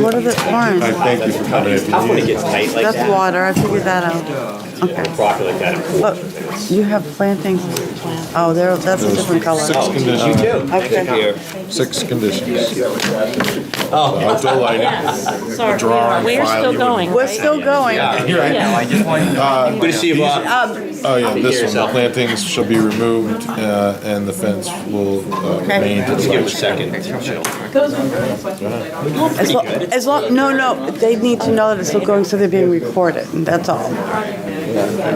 Speaker 5: What are the orange?
Speaker 6: Thank you for coming in.
Speaker 2: When it gets tight like
Speaker 5: That's
Speaker 2: that,
Speaker 5: water, I figured that out. Okay.
Speaker 2: properly like that.
Speaker 5: But you have plantings, oh, that's a different color.
Speaker 6: 6 conditions.
Speaker 5: Okay.
Speaker 6: 6 conditions.
Speaker 2: Oh,
Speaker 6: Outdoor lighting.
Speaker 9: Sorry,
Speaker 6: drawing
Speaker 9: we're
Speaker 6: file
Speaker 9: still
Speaker 6: you would-
Speaker 9: going.
Speaker 5: We're
Speaker 9: right?
Speaker 5: still going.
Speaker 9: Yeah.
Speaker 2: good to see you, Bob.
Speaker 6: Oh, yeah, this one, the plantings shall be removed, and the fence will remain to the
Speaker 2: Give him a
Speaker 6: west.
Speaker 2: second.
Speaker 5: As long, no, they need to know that it's still going, so they're being recorded, and that's all.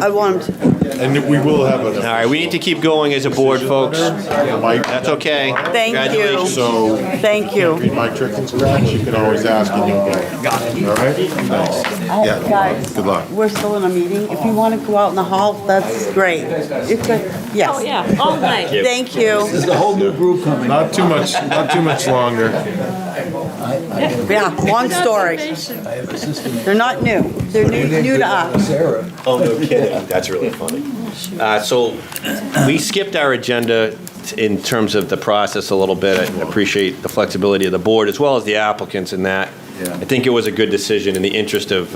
Speaker 5: I want them
Speaker 6: And we will have
Speaker 2: All
Speaker 6: a,
Speaker 2: right, we need to keep going as a board, folks.
Speaker 6: Mike,
Speaker 2: That's okay.
Speaker 5: Thank you.
Speaker 2: Congratulations.
Speaker 6: so
Speaker 5: thank you.
Speaker 6: read Mike Trickens scratch, you can always ask and you'll go. Got it. All right? Thanks. Yeah,
Speaker 5: Guys,
Speaker 6: good luck.
Speaker 5: we're still in a meeting. If you want to go out in the hall, that's great. You could, yes.
Speaker 9: Oh, yeah, all night.
Speaker 5: Thank you.
Speaker 3: There's a whole new group coming.
Speaker 6: Not too much longer.
Speaker 5: Yeah, long story. They're not new. They're new to us.
Speaker 3: Sarah.
Speaker 2: Oh, no kidding. That's really funny. So we skipped our agenda in terms of the process a little bit. I appreciate the flexibility of the board as well as the applicants in that.
Speaker 3: Yeah.
Speaker 2: I think it was a good decision in the interest of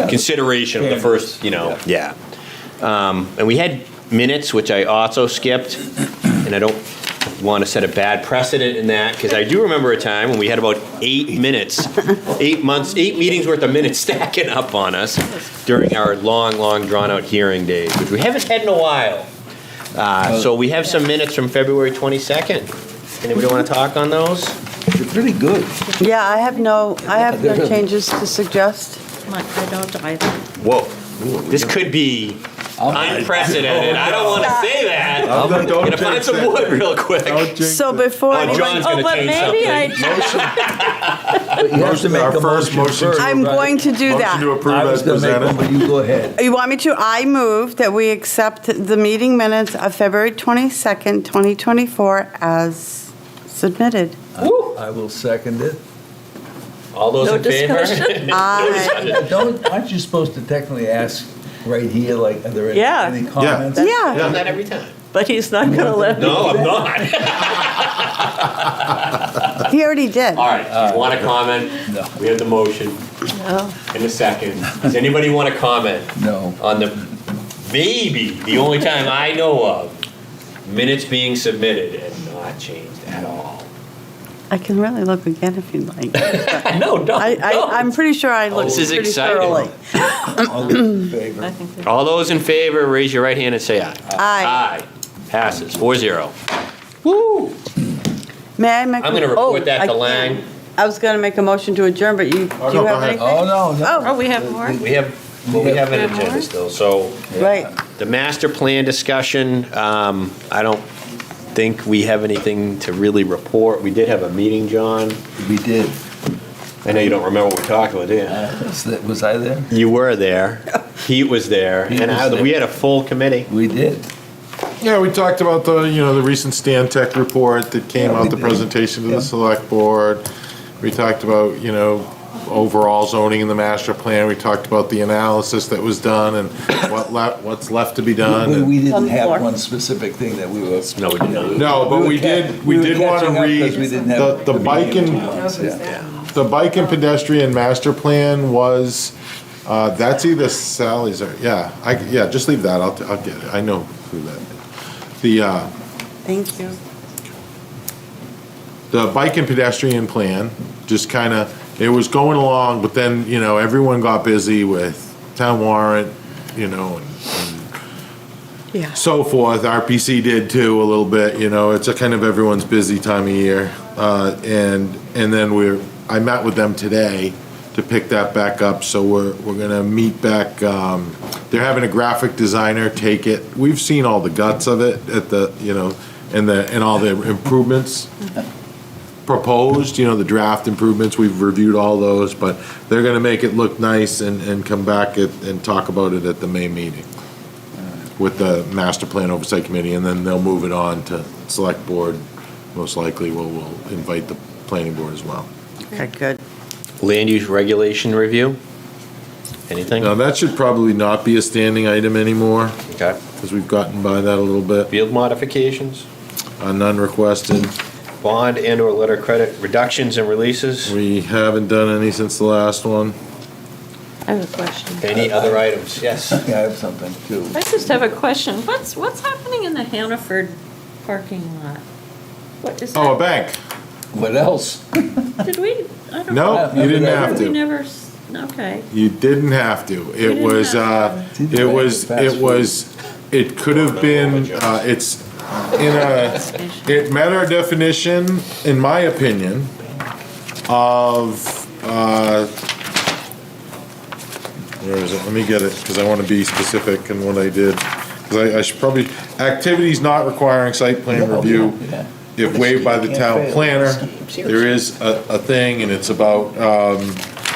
Speaker 2: consideration of the first, yeah. And we had minutes, which I also skipped, and I don't want to set a bad precedent in that, because I do remember a time when we had about 8 minutes, 8 meetings worth of minutes stacking up on us during our long, drawn-out hearing days, which we haven't had in a while. So we have some minutes from February 22nd. Anybody want to talk on those?
Speaker 3: You're pretty good.
Speaker 5: Yeah, I have no changes to suggest.
Speaker 9: I don't either.
Speaker 2: Whoa, this could be unprecedented. I don't want to say that. I'm gonna find some wood real quick.
Speaker 5: So before
Speaker 2: Oh, John's
Speaker 9: Oh,
Speaker 2: gonna
Speaker 9: but
Speaker 2: change
Speaker 9: maybe
Speaker 2: something.
Speaker 3: You have to make
Speaker 6: Our
Speaker 3: a
Speaker 6: first motion.
Speaker 5: I'm going to do
Speaker 6: Motion to
Speaker 5: that.
Speaker 6: approve
Speaker 3: I was
Speaker 6: as
Speaker 3: gonna make one,
Speaker 6: presented.
Speaker 3: but you go ahead.
Speaker 5: You want me to? I move that we accept the meeting minutes of February 22nd, 2024 as submitted.
Speaker 3: I will second it.
Speaker 2: All those
Speaker 9: No
Speaker 2: in favor?
Speaker 5: Aye.
Speaker 3: Aren't you supposed to technically ask right here, like, are there
Speaker 9: Yeah.
Speaker 3: any comments?
Speaker 5: Yeah.
Speaker 2: Done that every time.
Speaker 9: But he's not going to let me.
Speaker 2: No, I'm not.
Speaker 5: He already did.
Speaker 2: All right, if you want to comment?
Speaker 3: No.
Speaker 2: We have the motion in a second. Does anybody want to comment
Speaker 3: No.
Speaker 2: on the, maybe, the only time I know of, minutes being submitted and not changed at all?
Speaker 5: I can really look again if you'd like.
Speaker 2: No, don't.
Speaker 5: I'm pretty sure I looked
Speaker 2: This is
Speaker 5: pretty
Speaker 2: exciting.
Speaker 5: thoroughly.
Speaker 3: All in favor?
Speaker 9: I think that-
Speaker 2: All those in favor, raise your right hand and say aye.
Speaker 5: Aye.
Speaker 2: Passes, 4-0. Woo!
Speaker 5: May I make?
Speaker 2: I'm gonna report that to Lang.
Speaker 5: I was going to make a motion to adjourn, but do you
Speaker 6: no,
Speaker 5: have
Speaker 6: go ahead.
Speaker 5: anything?
Speaker 3: Oh, no, no.
Speaker 9: Oh, we have more?
Speaker 2: We have an agenda still, so
Speaker 5: Right.
Speaker 2: the master plan discussion, I don't think we have anything to really report. We did have a meeting, John.
Speaker 3: We did.
Speaker 2: I know you don't remember what we talked about, do you?
Speaker 3: Was I there?
Speaker 2: You were there. Pete was there.
Speaker 3: Pete
Speaker 2: And
Speaker 3: was there.
Speaker 2: we had a full committee.
Speaker 3: We did.
Speaker 6: Yeah, we talked about the recent Stan Tech report that came
Speaker 3: Yeah,
Speaker 6: out,
Speaker 3: we
Speaker 6: the
Speaker 3: did.
Speaker 6: presentation to
Speaker 3: Yeah.
Speaker 6: the select board. We talked about, overall zoning in the master plan. We talked about the analysis that was done and what's left to be done.
Speaker 3: We didn't
Speaker 9: On the
Speaker 3: have
Speaker 9: floor.
Speaker 3: one specific thing that we were.
Speaker 2: No, we didn't.
Speaker 6: No, but we did want to read
Speaker 3: We didn't have.
Speaker 6: the bike and, the bike and pedestrian master plan was, that's either Sally's or, just leave that. I'll get it. I know who that is.
Speaker 5: Thank you.
Speaker 6: The bike and pedestrian plan, just kind of, it was going along, but then, everyone got busy with town warrant, and
Speaker 5: Yeah.
Speaker 6: so forth. RPC did too, a little bit, it's a kind of everyone's busy time of year. And then I met with them today to pick that back up, so we're gonna meet back, they're having a graphic designer take it. We've seen all the guts of it at the, and all the improvements proposed, the draft improvements, we've reviewed all those, but they're gonna make it look nice and come back and talk about it at the May meeting with the master plan oversight committee, and then they'll move it on to select board. Most likely, we'll invite the planning board as well.
Speaker 5: Okay, good.
Speaker 2: Land use regulation review? Anything?
Speaker 6: Now, that should probably not be a standing item anymore,
Speaker 2: Okay.
Speaker 6: because we've gotten by that a little bit.
Speaker 2: Field modifications?
Speaker 6: None requested.
Speaker 2: Bond and/or letter credit reductions and releases?
Speaker 6: We haven't done any since the last one.
Speaker 9: I have a question.
Speaker 2: Any other items? Yes.
Speaker 3: I have something too.
Speaker 9: I just have a question. What's happening in the Hannaford parking lot? What is that?
Speaker 6: Oh, a bank.
Speaker 3: What else?
Speaker 9: Did we? I don't
Speaker 6: No,
Speaker 9: know.
Speaker 6: you didn't have
Speaker 9: We
Speaker 6: to.
Speaker 9: never, okay.
Speaker 6: You didn't have to. It
Speaker 9: didn't
Speaker 6: was,
Speaker 9: have
Speaker 6: it could have been, it's it met our definition, in my opinion, of, where is it? Let me get it, because I want to be specific in what I did. Because I should probably, activities not requiring site plan review, if waived by the town planner, there is a thing, and it's about,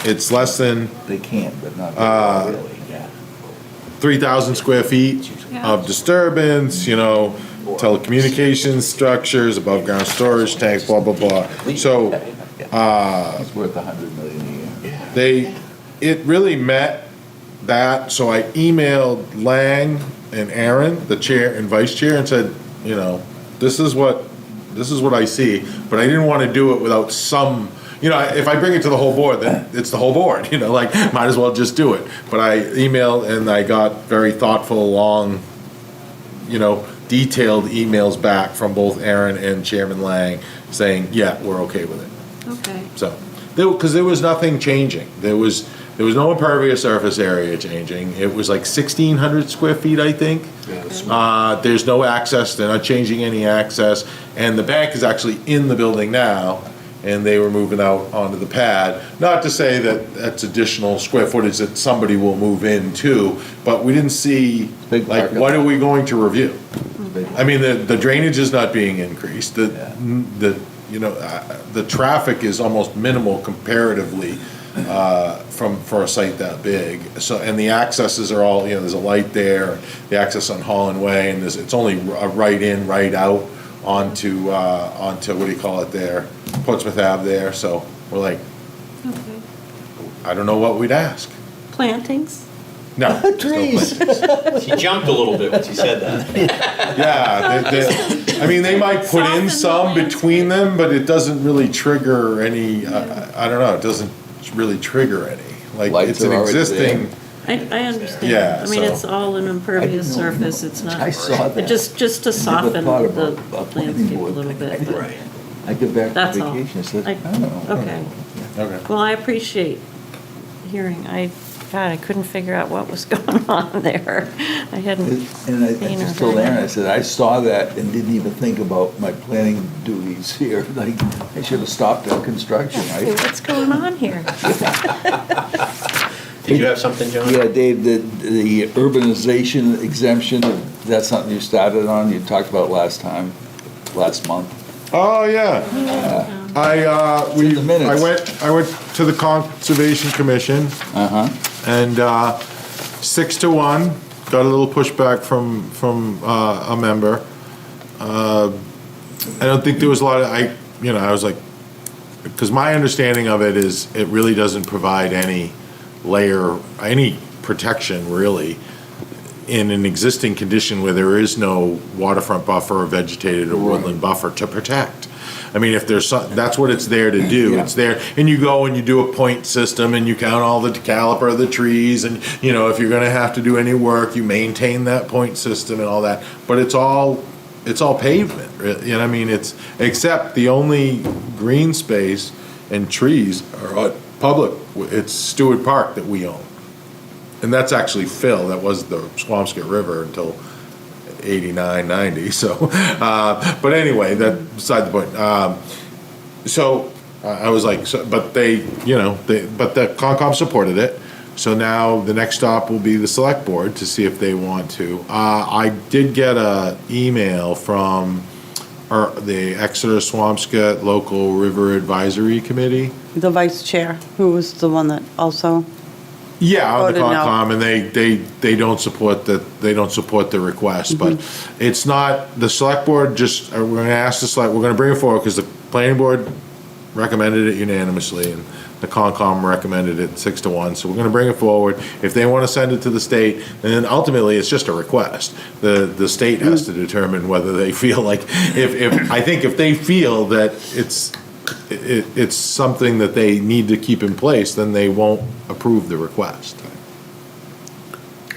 Speaker 6: it's less than
Speaker 3: They can, but not really, yeah.
Speaker 6: 3,000 square feet of disturbance, telecommunications structures, above ground storage tanks, blah, blah, blah. So,
Speaker 3: It's worth $100 million a year.
Speaker 6: it really met that, so I emailed Lang and Aaron, the chair and vice chair, and said, this is what I see, but I didn't want to do it without some, if I bring it to the whole board, then it's the whole board, might as well just do it. But I emailed and I got very thoughtful, long, detailed emails back from both Aaron and Chairman Lang saying, yeah, we're okay with it.
Speaker 9: Okay.
Speaker 6: So, because there was nothing changing. There was no impervious surface area changing. It was like 1,600 square feet, I think. There's no access, they're not changing any access, and the bank is actually in the building now, and they were moving out onto the pad. Not to say that that's additional square footage that somebody will move into, but we didn't see,
Speaker 3: Big
Speaker 6: like,
Speaker 3: markup.
Speaker 6: what are we going to review? I mean, the drainage is not being increased, the traffic is almost minimal comparatively, for a site that big. So, and the accesses are all, there's a light there, the access on Holland Way, and it's only a right in, right out onto, what do you call it there? Portsmouth Ave there, so we're like,
Speaker 9: Okay.
Speaker 6: I don't know what we'd ask.
Speaker 9: Plantings?
Speaker 6: No. Trees.
Speaker 2: He jumped a little bit when he said that.
Speaker 6: Yeah, they might put in
Speaker 9: Soften
Speaker 6: some
Speaker 9: the
Speaker 6: between them, but it doesn't really trigger any, I don't know, it doesn't really trigger any. Like,
Speaker 3: Lights
Speaker 6: it's an
Speaker 3: are already
Speaker 6: existing,
Speaker 9: I understand.
Speaker 6: Yeah,
Speaker 9: I mean,
Speaker 6: so-
Speaker 9: it's all an impervious surface, it's not.
Speaker 3: I saw that.
Speaker 9: Just to soften
Speaker 3: Never thought
Speaker 9: the
Speaker 3: about a planning
Speaker 9: landscape a
Speaker 3: board
Speaker 9: little
Speaker 3: thing.
Speaker 9: bit. but
Speaker 2: Right.
Speaker 3: I get back
Speaker 9: That's
Speaker 3: from
Speaker 9: all.
Speaker 3: vacation, I said,
Speaker 9: I-
Speaker 3: I don't know.
Speaker 9: Okay.
Speaker 6: okay.
Speaker 9: Well, I appreciate hearing. God, I couldn't figure out what was going on there. I hadn't
Speaker 3: And I
Speaker 9: seen or
Speaker 3: just told
Speaker 9: heard
Speaker 3: Aaron, I
Speaker 9: it.
Speaker 3: said, I saw that and didn't even think about my planning duties here. Like, I should have stopped that construction,
Speaker 9: Hey,
Speaker 3: right?
Speaker 9: what's going on here?
Speaker 2: Did you have something, John?
Speaker 3: Yeah, Dave, the urbanization exemption, that's something you started on, you talked about last month.
Speaker 6: Oh, yeah.
Speaker 3: in the minutes.
Speaker 6: I went to the Conservation Commission, and 6-1, got a little pushback from a member. I don't think there was a lot of, I was like, because my understanding of it is it really doesn't provide any protection really in an existing condition where there is no waterfront buffer or vegetated or woodland buffer to protect. I mean, if there's that's what it's there to do.
Speaker 3: Yeah.
Speaker 6: It's there, and you go and you do a point system and you count all the caliper of the trees, and if you're going to have to do any work, you maintain that point system and all that. But it's all pavement. I mean, it's except the only green space and trees are public. It's Stewart Park that we own. And that's actually Phil. That was the Swampscott River until 89, 90. So, but anyway, that's beside the point. So I was like, but but the Concom supported it. So now the next stop will be the select board to see if they want to. I did get an email from the Exeter Swampscott Local River Advisory Committee.
Speaker 5: The vice chair, who was the one that also.
Speaker 6: Yeah, on the
Speaker 5: voted no.
Speaker 6: Concom, and they don't support the request, but it's not, the select board we're gonna bring it forward, because the planning board recommended it unanimously, and the Concom recommended it 6-1, so we're gonna bring it forward. If they wanna send it to the state, and then ultimately, it's just a request. The state has to determine whether they feel like, I think if they feel that it's something that they need to keep in place, then they won't approve the request.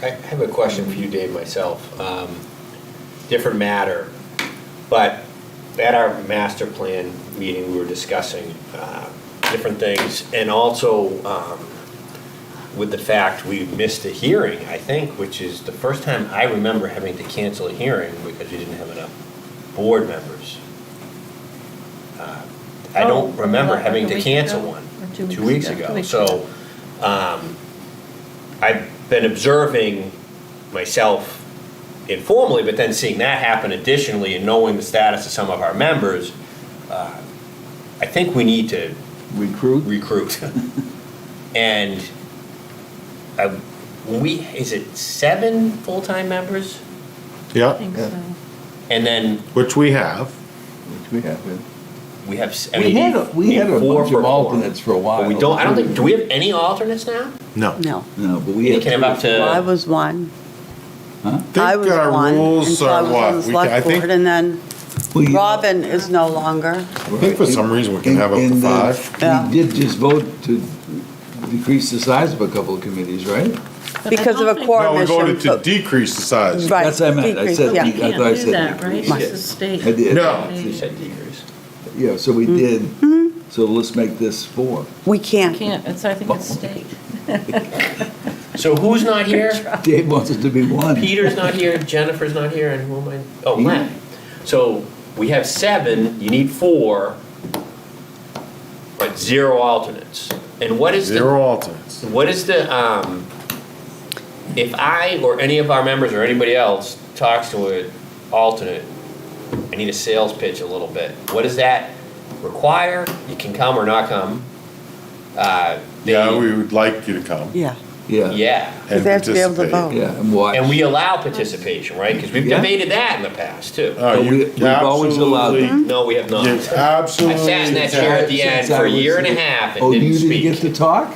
Speaker 2: I have a question for you, Dave, myself. Different matter, but at our master plan meeting, we were discussing different things, and also with the fact we missed a hearing, I think, which is the first time I remember having to cancel a hearing because we didn't have enough board members. I don't remember having to cancel one 2 weeks ago. So I've been observing myself informally, but then seeing that happen additionally and knowing the status of some of our members, I think we need to recruit. And is it 7 full-time members?
Speaker 6: Yeah.
Speaker 9: I think so.
Speaker 2: And then
Speaker 6: Which we have.
Speaker 3: We have, yeah.
Speaker 2: we have,
Speaker 3: We had a
Speaker 2: four
Speaker 3: bunch
Speaker 2: for
Speaker 3: of
Speaker 2: four.
Speaker 3: alternates for a while.
Speaker 2: But we don't, I don't think, do we have any alternates now?
Speaker 6: No.
Speaker 5: No.
Speaker 3: No, but we
Speaker 2: You
Speaker 3: had.
Speaker 2: can have up
Speaker 5: Well, I
Speaker 2: to,
Speaker 5: was one.
Speaker 6: I
Speaker 5: I
Speaker 6: think
Speaker 5: was
Speaker 6: our
Speaker 5: one
Speaker 6: rules
Speaker 5: until I
Speaker 6: are
Speaker 5: was on
Speaker 6: what?
Speaker 5: the
Speaker 6: I
Speaker 5: select
Speaker 6: think,
Speaker 5: board, and then Robin is no longer.
Speaker 6: I think for some reason we can have up to
Speaker 3: And,
Speaker 6: 5.
Speaker 5: Yeah.
Speaker 3: We did just vote to decrease the size of a couple of committees, right?
Speaker 9: But
Speaker 5: Because
Speaker 9: I
Speaker 5: of a
Speaker 9: don't
Speaker 5: quorum
Speaker 6: No, we voted
Speaker 5: issue.
Speaker 6: to decrease the size.
Speaker 5: Right.
Speaker 3: That's what I meant. I
Speaker 5: decrease,
Speaker 3: said,
Speaker 5: yeah.
Speaker 3: I
Speaker 9: think
Speaker 3: thought I
Speaker 9: can't do
Speaker 3: said
Speaker 9: that, right?
Speaker 3: decrease.
Speaker 9: This is state.
Speaker 3: I did.
Speaker 6: No.
Speaker 2: you said decrease.
Speaker 3: Yeah, so we did. So let's make this 4.
Speaker 5: We can't.
Speaker 9: Can't, I think it's state.
Speaker 2: So who's not here?
Speaker 3: Dave wants it to be 1.
Speaker 2: Peter's not here, Jennifer's not here, and who am I? Oh, Len. So we have 7, you need 4, but 0 alternates. And what is
Speaker 6: 0 alternates.
Speaker 2: what is the, if I or any of our members or anybody else talks to an alternate, I need a sales pitch a little bit. What does that require? You can come or not come.
Speaker 6: Yeah, we would like you to come.
Speaker 5: Yeah.
Speaker 3: Yeah.
Speaker 2: Yeah.
Speaker 6: And
Speaker 5: They have to be able to
Speaker 6: participate.
Speaker 5: vote.
Speaker 3: Yeah, and watch.
Speaker 2: And we allow participation, right? Because we've
Speaker 3: Yeah.
Speaker 2: debated that in the past, too.
Speaker 6: Oh, you
Speaker 3: We've always allowed
Speaker 6: absolutely-
Speaker 3: them.
Speaker 2: No, we have not.
Speaker 6: You absolutely.
Speaker 2: I sat in that chair at the end
Speaker 3: Since I
Speaker 2: for a
Speaker 3: was-
Speaker 2: year and a half and
Speaker 3: Oh,
Speaker 2: didn't
Speaker 3: you didn't
Speaker 2: speak.
Speaker 3: get to talk?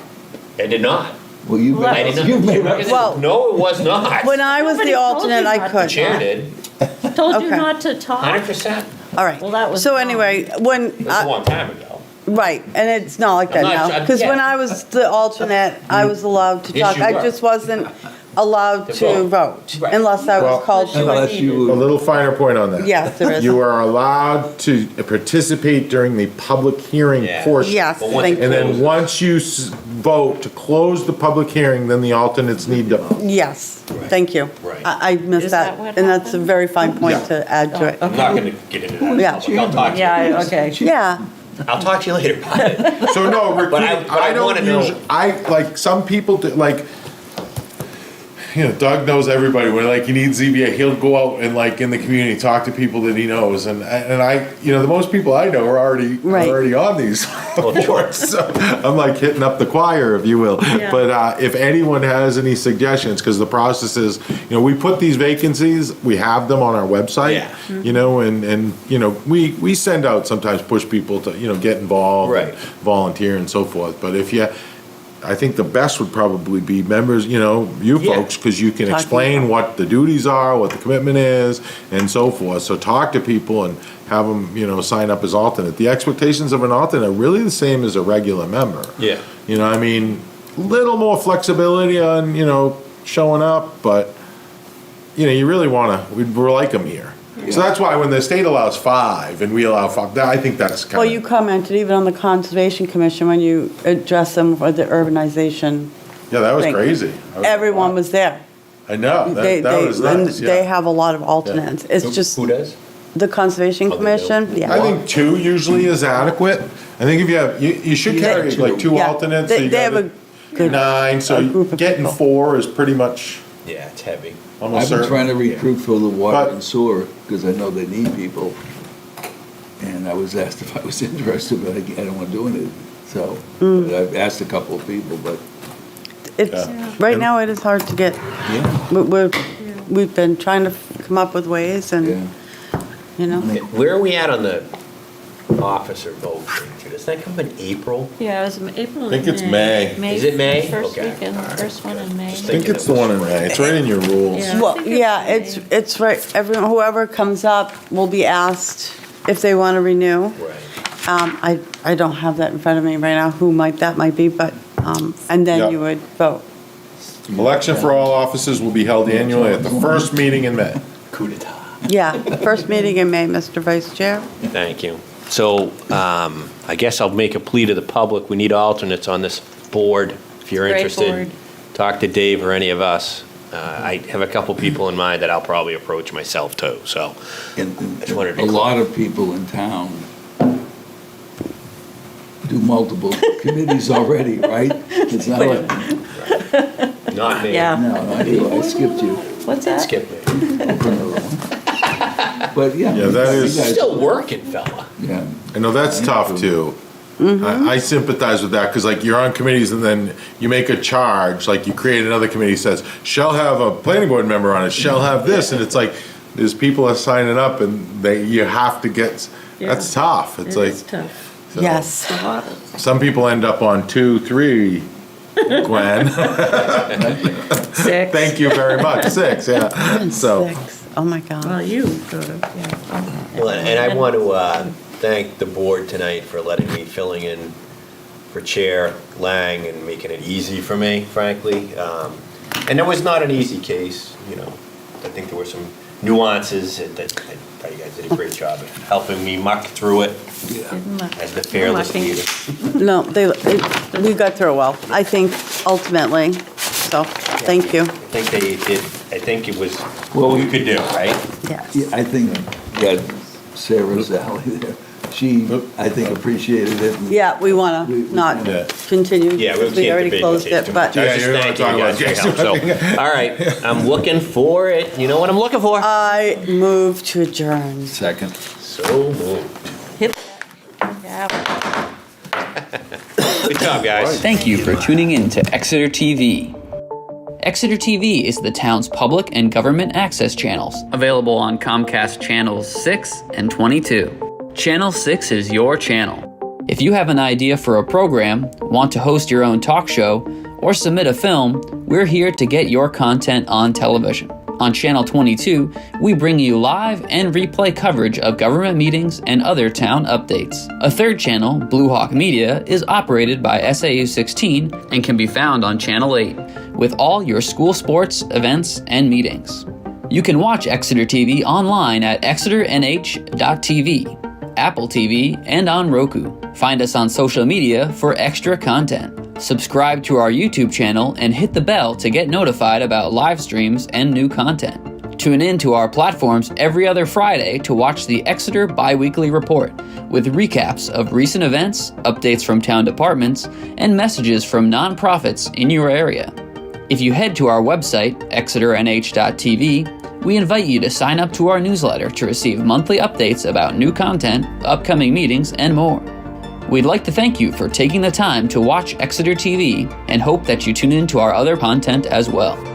Speaker 2: I did not.
Speaker 3: Well, you
Speaker 9: Well,
Speaker 2: I did not.
Speaker 3: you made up.
Speaker 5: Well-
Speaker 2: No, it was not.
Speaker 5: When I was
Speaker 9: Nobody
Speaker 5: the
Speaker 9: told
Speaker 5: alternate,
Speaker 9: you
Speaker 5: I
Speaker 9: not to.
Speaker 5: could.
Speaker 2: The chair did,
Speaker 9: Told you
Speaker 5: Okay.
Speaker 9: not to talk?
Speaker 2: 100%.
Speaker 5: All right.
Speaker 9: Well, that was
Speaker 5: So
Speaker 9: wrong.
Speaker 5: anyway, when,
Speaker 2: That's a long time ago.
Speaker 5: right, and it's not like that
Speaker 2: I'm not-
Speaker 5: now. Because when
Speaker 2: yeah.
Speaker 5: I was the alternate, I was allowed to
Speaker 2: Yes,
Speaker 5: talk.
Speaker 2: you
Speaker 5: I
Speaker 2: were.
Speaker 5: just wasn't allowed
Speaker 2: To
Speaker 5: to
Speaker 2: vote.
Speaker 5: vote
Speaker 2: Right.
Speaker 5: unless I
Speaker 6: Well-
Speaker 5: was called to
Speaker 3: Unless
Speaker 5: vote.
Speaker 6: A
Speaker 3: you,
Speaker 6: little finer point on that.
Speaker 5: Yes, there is.
Speaker 6: You are allowed to participate during the public hearing
Speaker 2: Yeah.
Speaker 6: portion.
Speaker 5: Yes,
Speaker 2: But once
Speaker 5: thank
Speaker 2: it
Speaker 6: And
Speaker 5: you.
Speaker 6: then once you vote to close the public hearing, then the alternates need to vote.
Speaker 5: Yes,
Speaker 2: Right.
Speaker 5: thank you.
Speaker 2: Right.
Speaker 5: I missed
Speaker 9: Is
Speaker 5: that,
Speaker 9: that what
Speaker 5: and that's a
Speaker 9: happened?
Speaker 5: very fine point
Speaker 6: Yeah.
Speaker 5: to add to it.
Speaker 2: I'm not going to get into that in
Speaker 5: Yeah.
Speaker 2: public. I'll talk to you.
Speaker 9: Yeah, okay.
Speaker 5: Yeah,
Speaker 2: I'll talk to you later about it.
Speaker 6: So no,
Speaker 2: But I
Speaker 6: I
Speaker 2: wanna
Speaker 6: don't
Speaker 2: know-
Speaker 6: usually, like, some people do, like, Doug knows everybody. When like you need ZBA, he'll go out and like in the community talk to people that he knows. And I, the most people I know are already on these boards. So I'm like hitting up the choir, if you will.
Speaker 9: Yeah.
Speaker 6: But if anyone has any suggestions, because the process is, we put these vacancies, we have them on our website.
Speaker 2: Yeah.
Speaker 6: We send out sometimes push people to get involved,
Speaker 2: Right.
Speaker 6: volunteer and so forth. But I think the best would probably be members, you
Speaker 2: Yeah.
Speaker 6: folks, because you can
Speaker 5: Talking
Speaker 6: explain
Speaker 5: about-
Speaker 6: what the duties are, what the commitment is, and so forth. So talk to people and have them, sign up as alternate. The expectations of an alternate are really the same as a regular member.
Speaker 2: Yeah.
Speaker 6: Little more flexibility on, showing up, but, you really want to, we're like them here. So that's why when the state allows 5 and we allow 5, I think that's kind of.
Speaker 5: Well, you commented even on the Conservation Commission when you addressed them for the urbanization.
Speaker 6: Yeah, that was
Speaker 5: thing.
Speaker 6: crazy.
Speaker 5: Everyone was there.
Speaker 6: I know,
Speaker 5: They
Speaker 6: that was
Speaker 5: and
Speaker 6: nice,
Speaker 5: they
Speaker 6: yeah.
Speaker 5: have a lot of alternates. It's just
Speaker 2: Who does?
Speaker 5: the Conservation
Speaker 2: Oh, they do?
Speaker 5: Commission, yeah.
Speaker 6: I think 2 usually is adequate. I think if you have, you should carry like 2
Speaker 5: Yeah,
Speaker 6: alternates. So you
Speaker 5: they have
Speaker 6: got
Speaker 5: a good
Speaker 6: 9, so
Speaker 5: group of
Speaker 6: getting
Speaker 5: people.
Speaker 6: 4 is pretty much
Speaker 2: Yeah, it's heavy.
Speaker 6: almost
Speaker 3: I've been
Speaker 6: certain.
Speaker 3: trying to recruit for the water
Speaker 6: But-
Speaker 3: and sewer, because I know they need people. And I was asked if I was interested, but I don't want to do it. So, but I've asked a couple of people, but,
Speaker 5: It's, right now it is hard to get,
Speaker 3: yeah,
Speaker 5: we've been trying to come up with ways
Speaker 3: yeah.
Speaker 5: and,
Speaker 2: Where are we at on the officer vote? Does that come in April?
Speaker 9: Yeah, it was April.
Speaker 6: I think it's May.
Speaker 2: Is it May?
Speaker 9: First
Speaker 2: Okay.
Speaker 9: weekend, first one in May.
Speaker 6: I think it's the one in May. It's right in your rules.
Speaker 9: Yeah. I
Speaker 5: well,
Speaker 9: think
Speaker 5: yeah,
Speaker 9: it's
Speaker 5: it's right, whoever comes up will be asked if they want to renew.
Speaker 2: Right.
Speaker 5: I don't have that in front of me right now, that might be, but, and
Speaker 6: Yeah.
Speaker 5: then you would vote.
Speaker 6: Election for all offices will be held annually at the first meeting in May.
Speaker 2: Coup d'etat.
Speaker 5: Yeah, first meeting in May, Mr. Vice Chair.
Speaker 2: Thank you. So I guess I'll make a plea to the public. We need alternates on this board. If you're
Speaker 9: Great
Speaker 2: interested,
Speaker 9: board.
Speaker 2: talk to Dave or any of us. I have a couple people in mind that I'll probably approach myself too, so.
Speaker 3: And
Speaker 2: just wanted to
Speaker 3: a
Speaker 2: be
Speaker 3: lot of people in town do multiple committees already, right? It's not like,
Speaker 2: Not me.
Speaker 9: Yeah.
Speaker 3: no, I do, I skipped you.
Speaker 9: What's that?
Speaker 2: Skip me.
Speaker 3: But, yeah.
Speaker 6: Yeah, that
Speaker 3: you
Speaker 6: is-
Speaker 3: guys-
Speaker 2: Still working, fella.
Speaker 3: Yeah.
Speaker 6: I know that's tough too. I sympathize with that because like you're on committees and then you make a charge, like you create another committee says, shall have a planning board member on it, shall have this, and it's like, there's people are signing up and you have to get, that's tough. It's like,
Speaker 9: It's tough.
Speaker 6: so-
Speaker 5: Yes.
Speaker 9: A lot.
Speaker 6: Some people end up on 2, 3, Gwen.
Speaker 9: 6.
Speaker 6: Thank you very much. 6, yeah. So,
Speaker 5: 6, oh my God.
Speaker 9: Well, you go to, yeah.
Speaker 2: Well, and I want to thank the board tonight for letting me filling in for Chair Lang and making it easy for me, frankly. And it was not an easy case, I think there were some nuances that I thought you guys did a great job of helping me muck through it as the fearless
Speaker 9: Mucking.
Speaker 2: leader.
Speaker 5: No, we got through it well, I think, ultimately, so, thank you.
Speaker 2: I think it was what we could do, right?
Speaker 5: Yes.
Speaker 3: Yeah, I think, yeah, Sarah's alley there, she, I think, appreciated it. and-
Speaker 5: Yeah, we want to not
Speaker 6: Yeah.
Speaker 5: continue.
Speaker 2: Yeah, we
Speaker 5: because
Speaker 2: can't
Speaker 5: already
Speaker 2: debate
Speaker 5: closed
Speaker 2: this
Speaker 5: it,
Speaker 2: too
Speaker 5: but
Speaker 2: much. I was
Speaker 6: Yeah,
Speaker 2: just
Speaker 6: you don't
Speaker 2: thanking
Speaker 6: wanna
Speaker 2: you
Speaker 6: talk
Speaker 2: guys for your
Speaker 6: about
Speaker 2: help. So, all right, I'm looking for it. You know what I'm looking for?
Speaker 5: I move to adjourn.
Speaker 3: Second.
Speaker 2: So moved.
Speaker 9: Hit that. Yeah.
Speaker 2: Good job, guys.
Speaker 1: Thank you for tuning in to Exeter TV. Exeter TV is the town's public and government access channels, available on Comcast channels 6 and 22. Channel 6 is your channel. If you have an idea for a program, want to host your own talk show, or submit a film, we're here to get your content on television. On Channel 22, we bring you live and replay coverage of government meetings and other town updates. A third channel, Blue Hawk Media, is operated by SAU 16 and can be found on Channel 8, with all your school sports, events, and meetings. You can watch Exeter TV online at exeternh.tv, Apple TV, and on Roku. Find us on social media for extra content. Subscribe to our YouTube channel and hit the bell to get notified about live streams and new content. Tune in to our platforms every other Friday to watch the Exeter Biweekly Report with recaps of recent events, updates from town departments, and messages from nonprofits in your area. If you head to our website, exeternh.tv, we invite you to sign up to our newsletter to receive monthly updates about new content, upcoming meetings, and more. We'd like to thank you for taking the time to watch Exeter TV and hope that you tune in to our other content as well.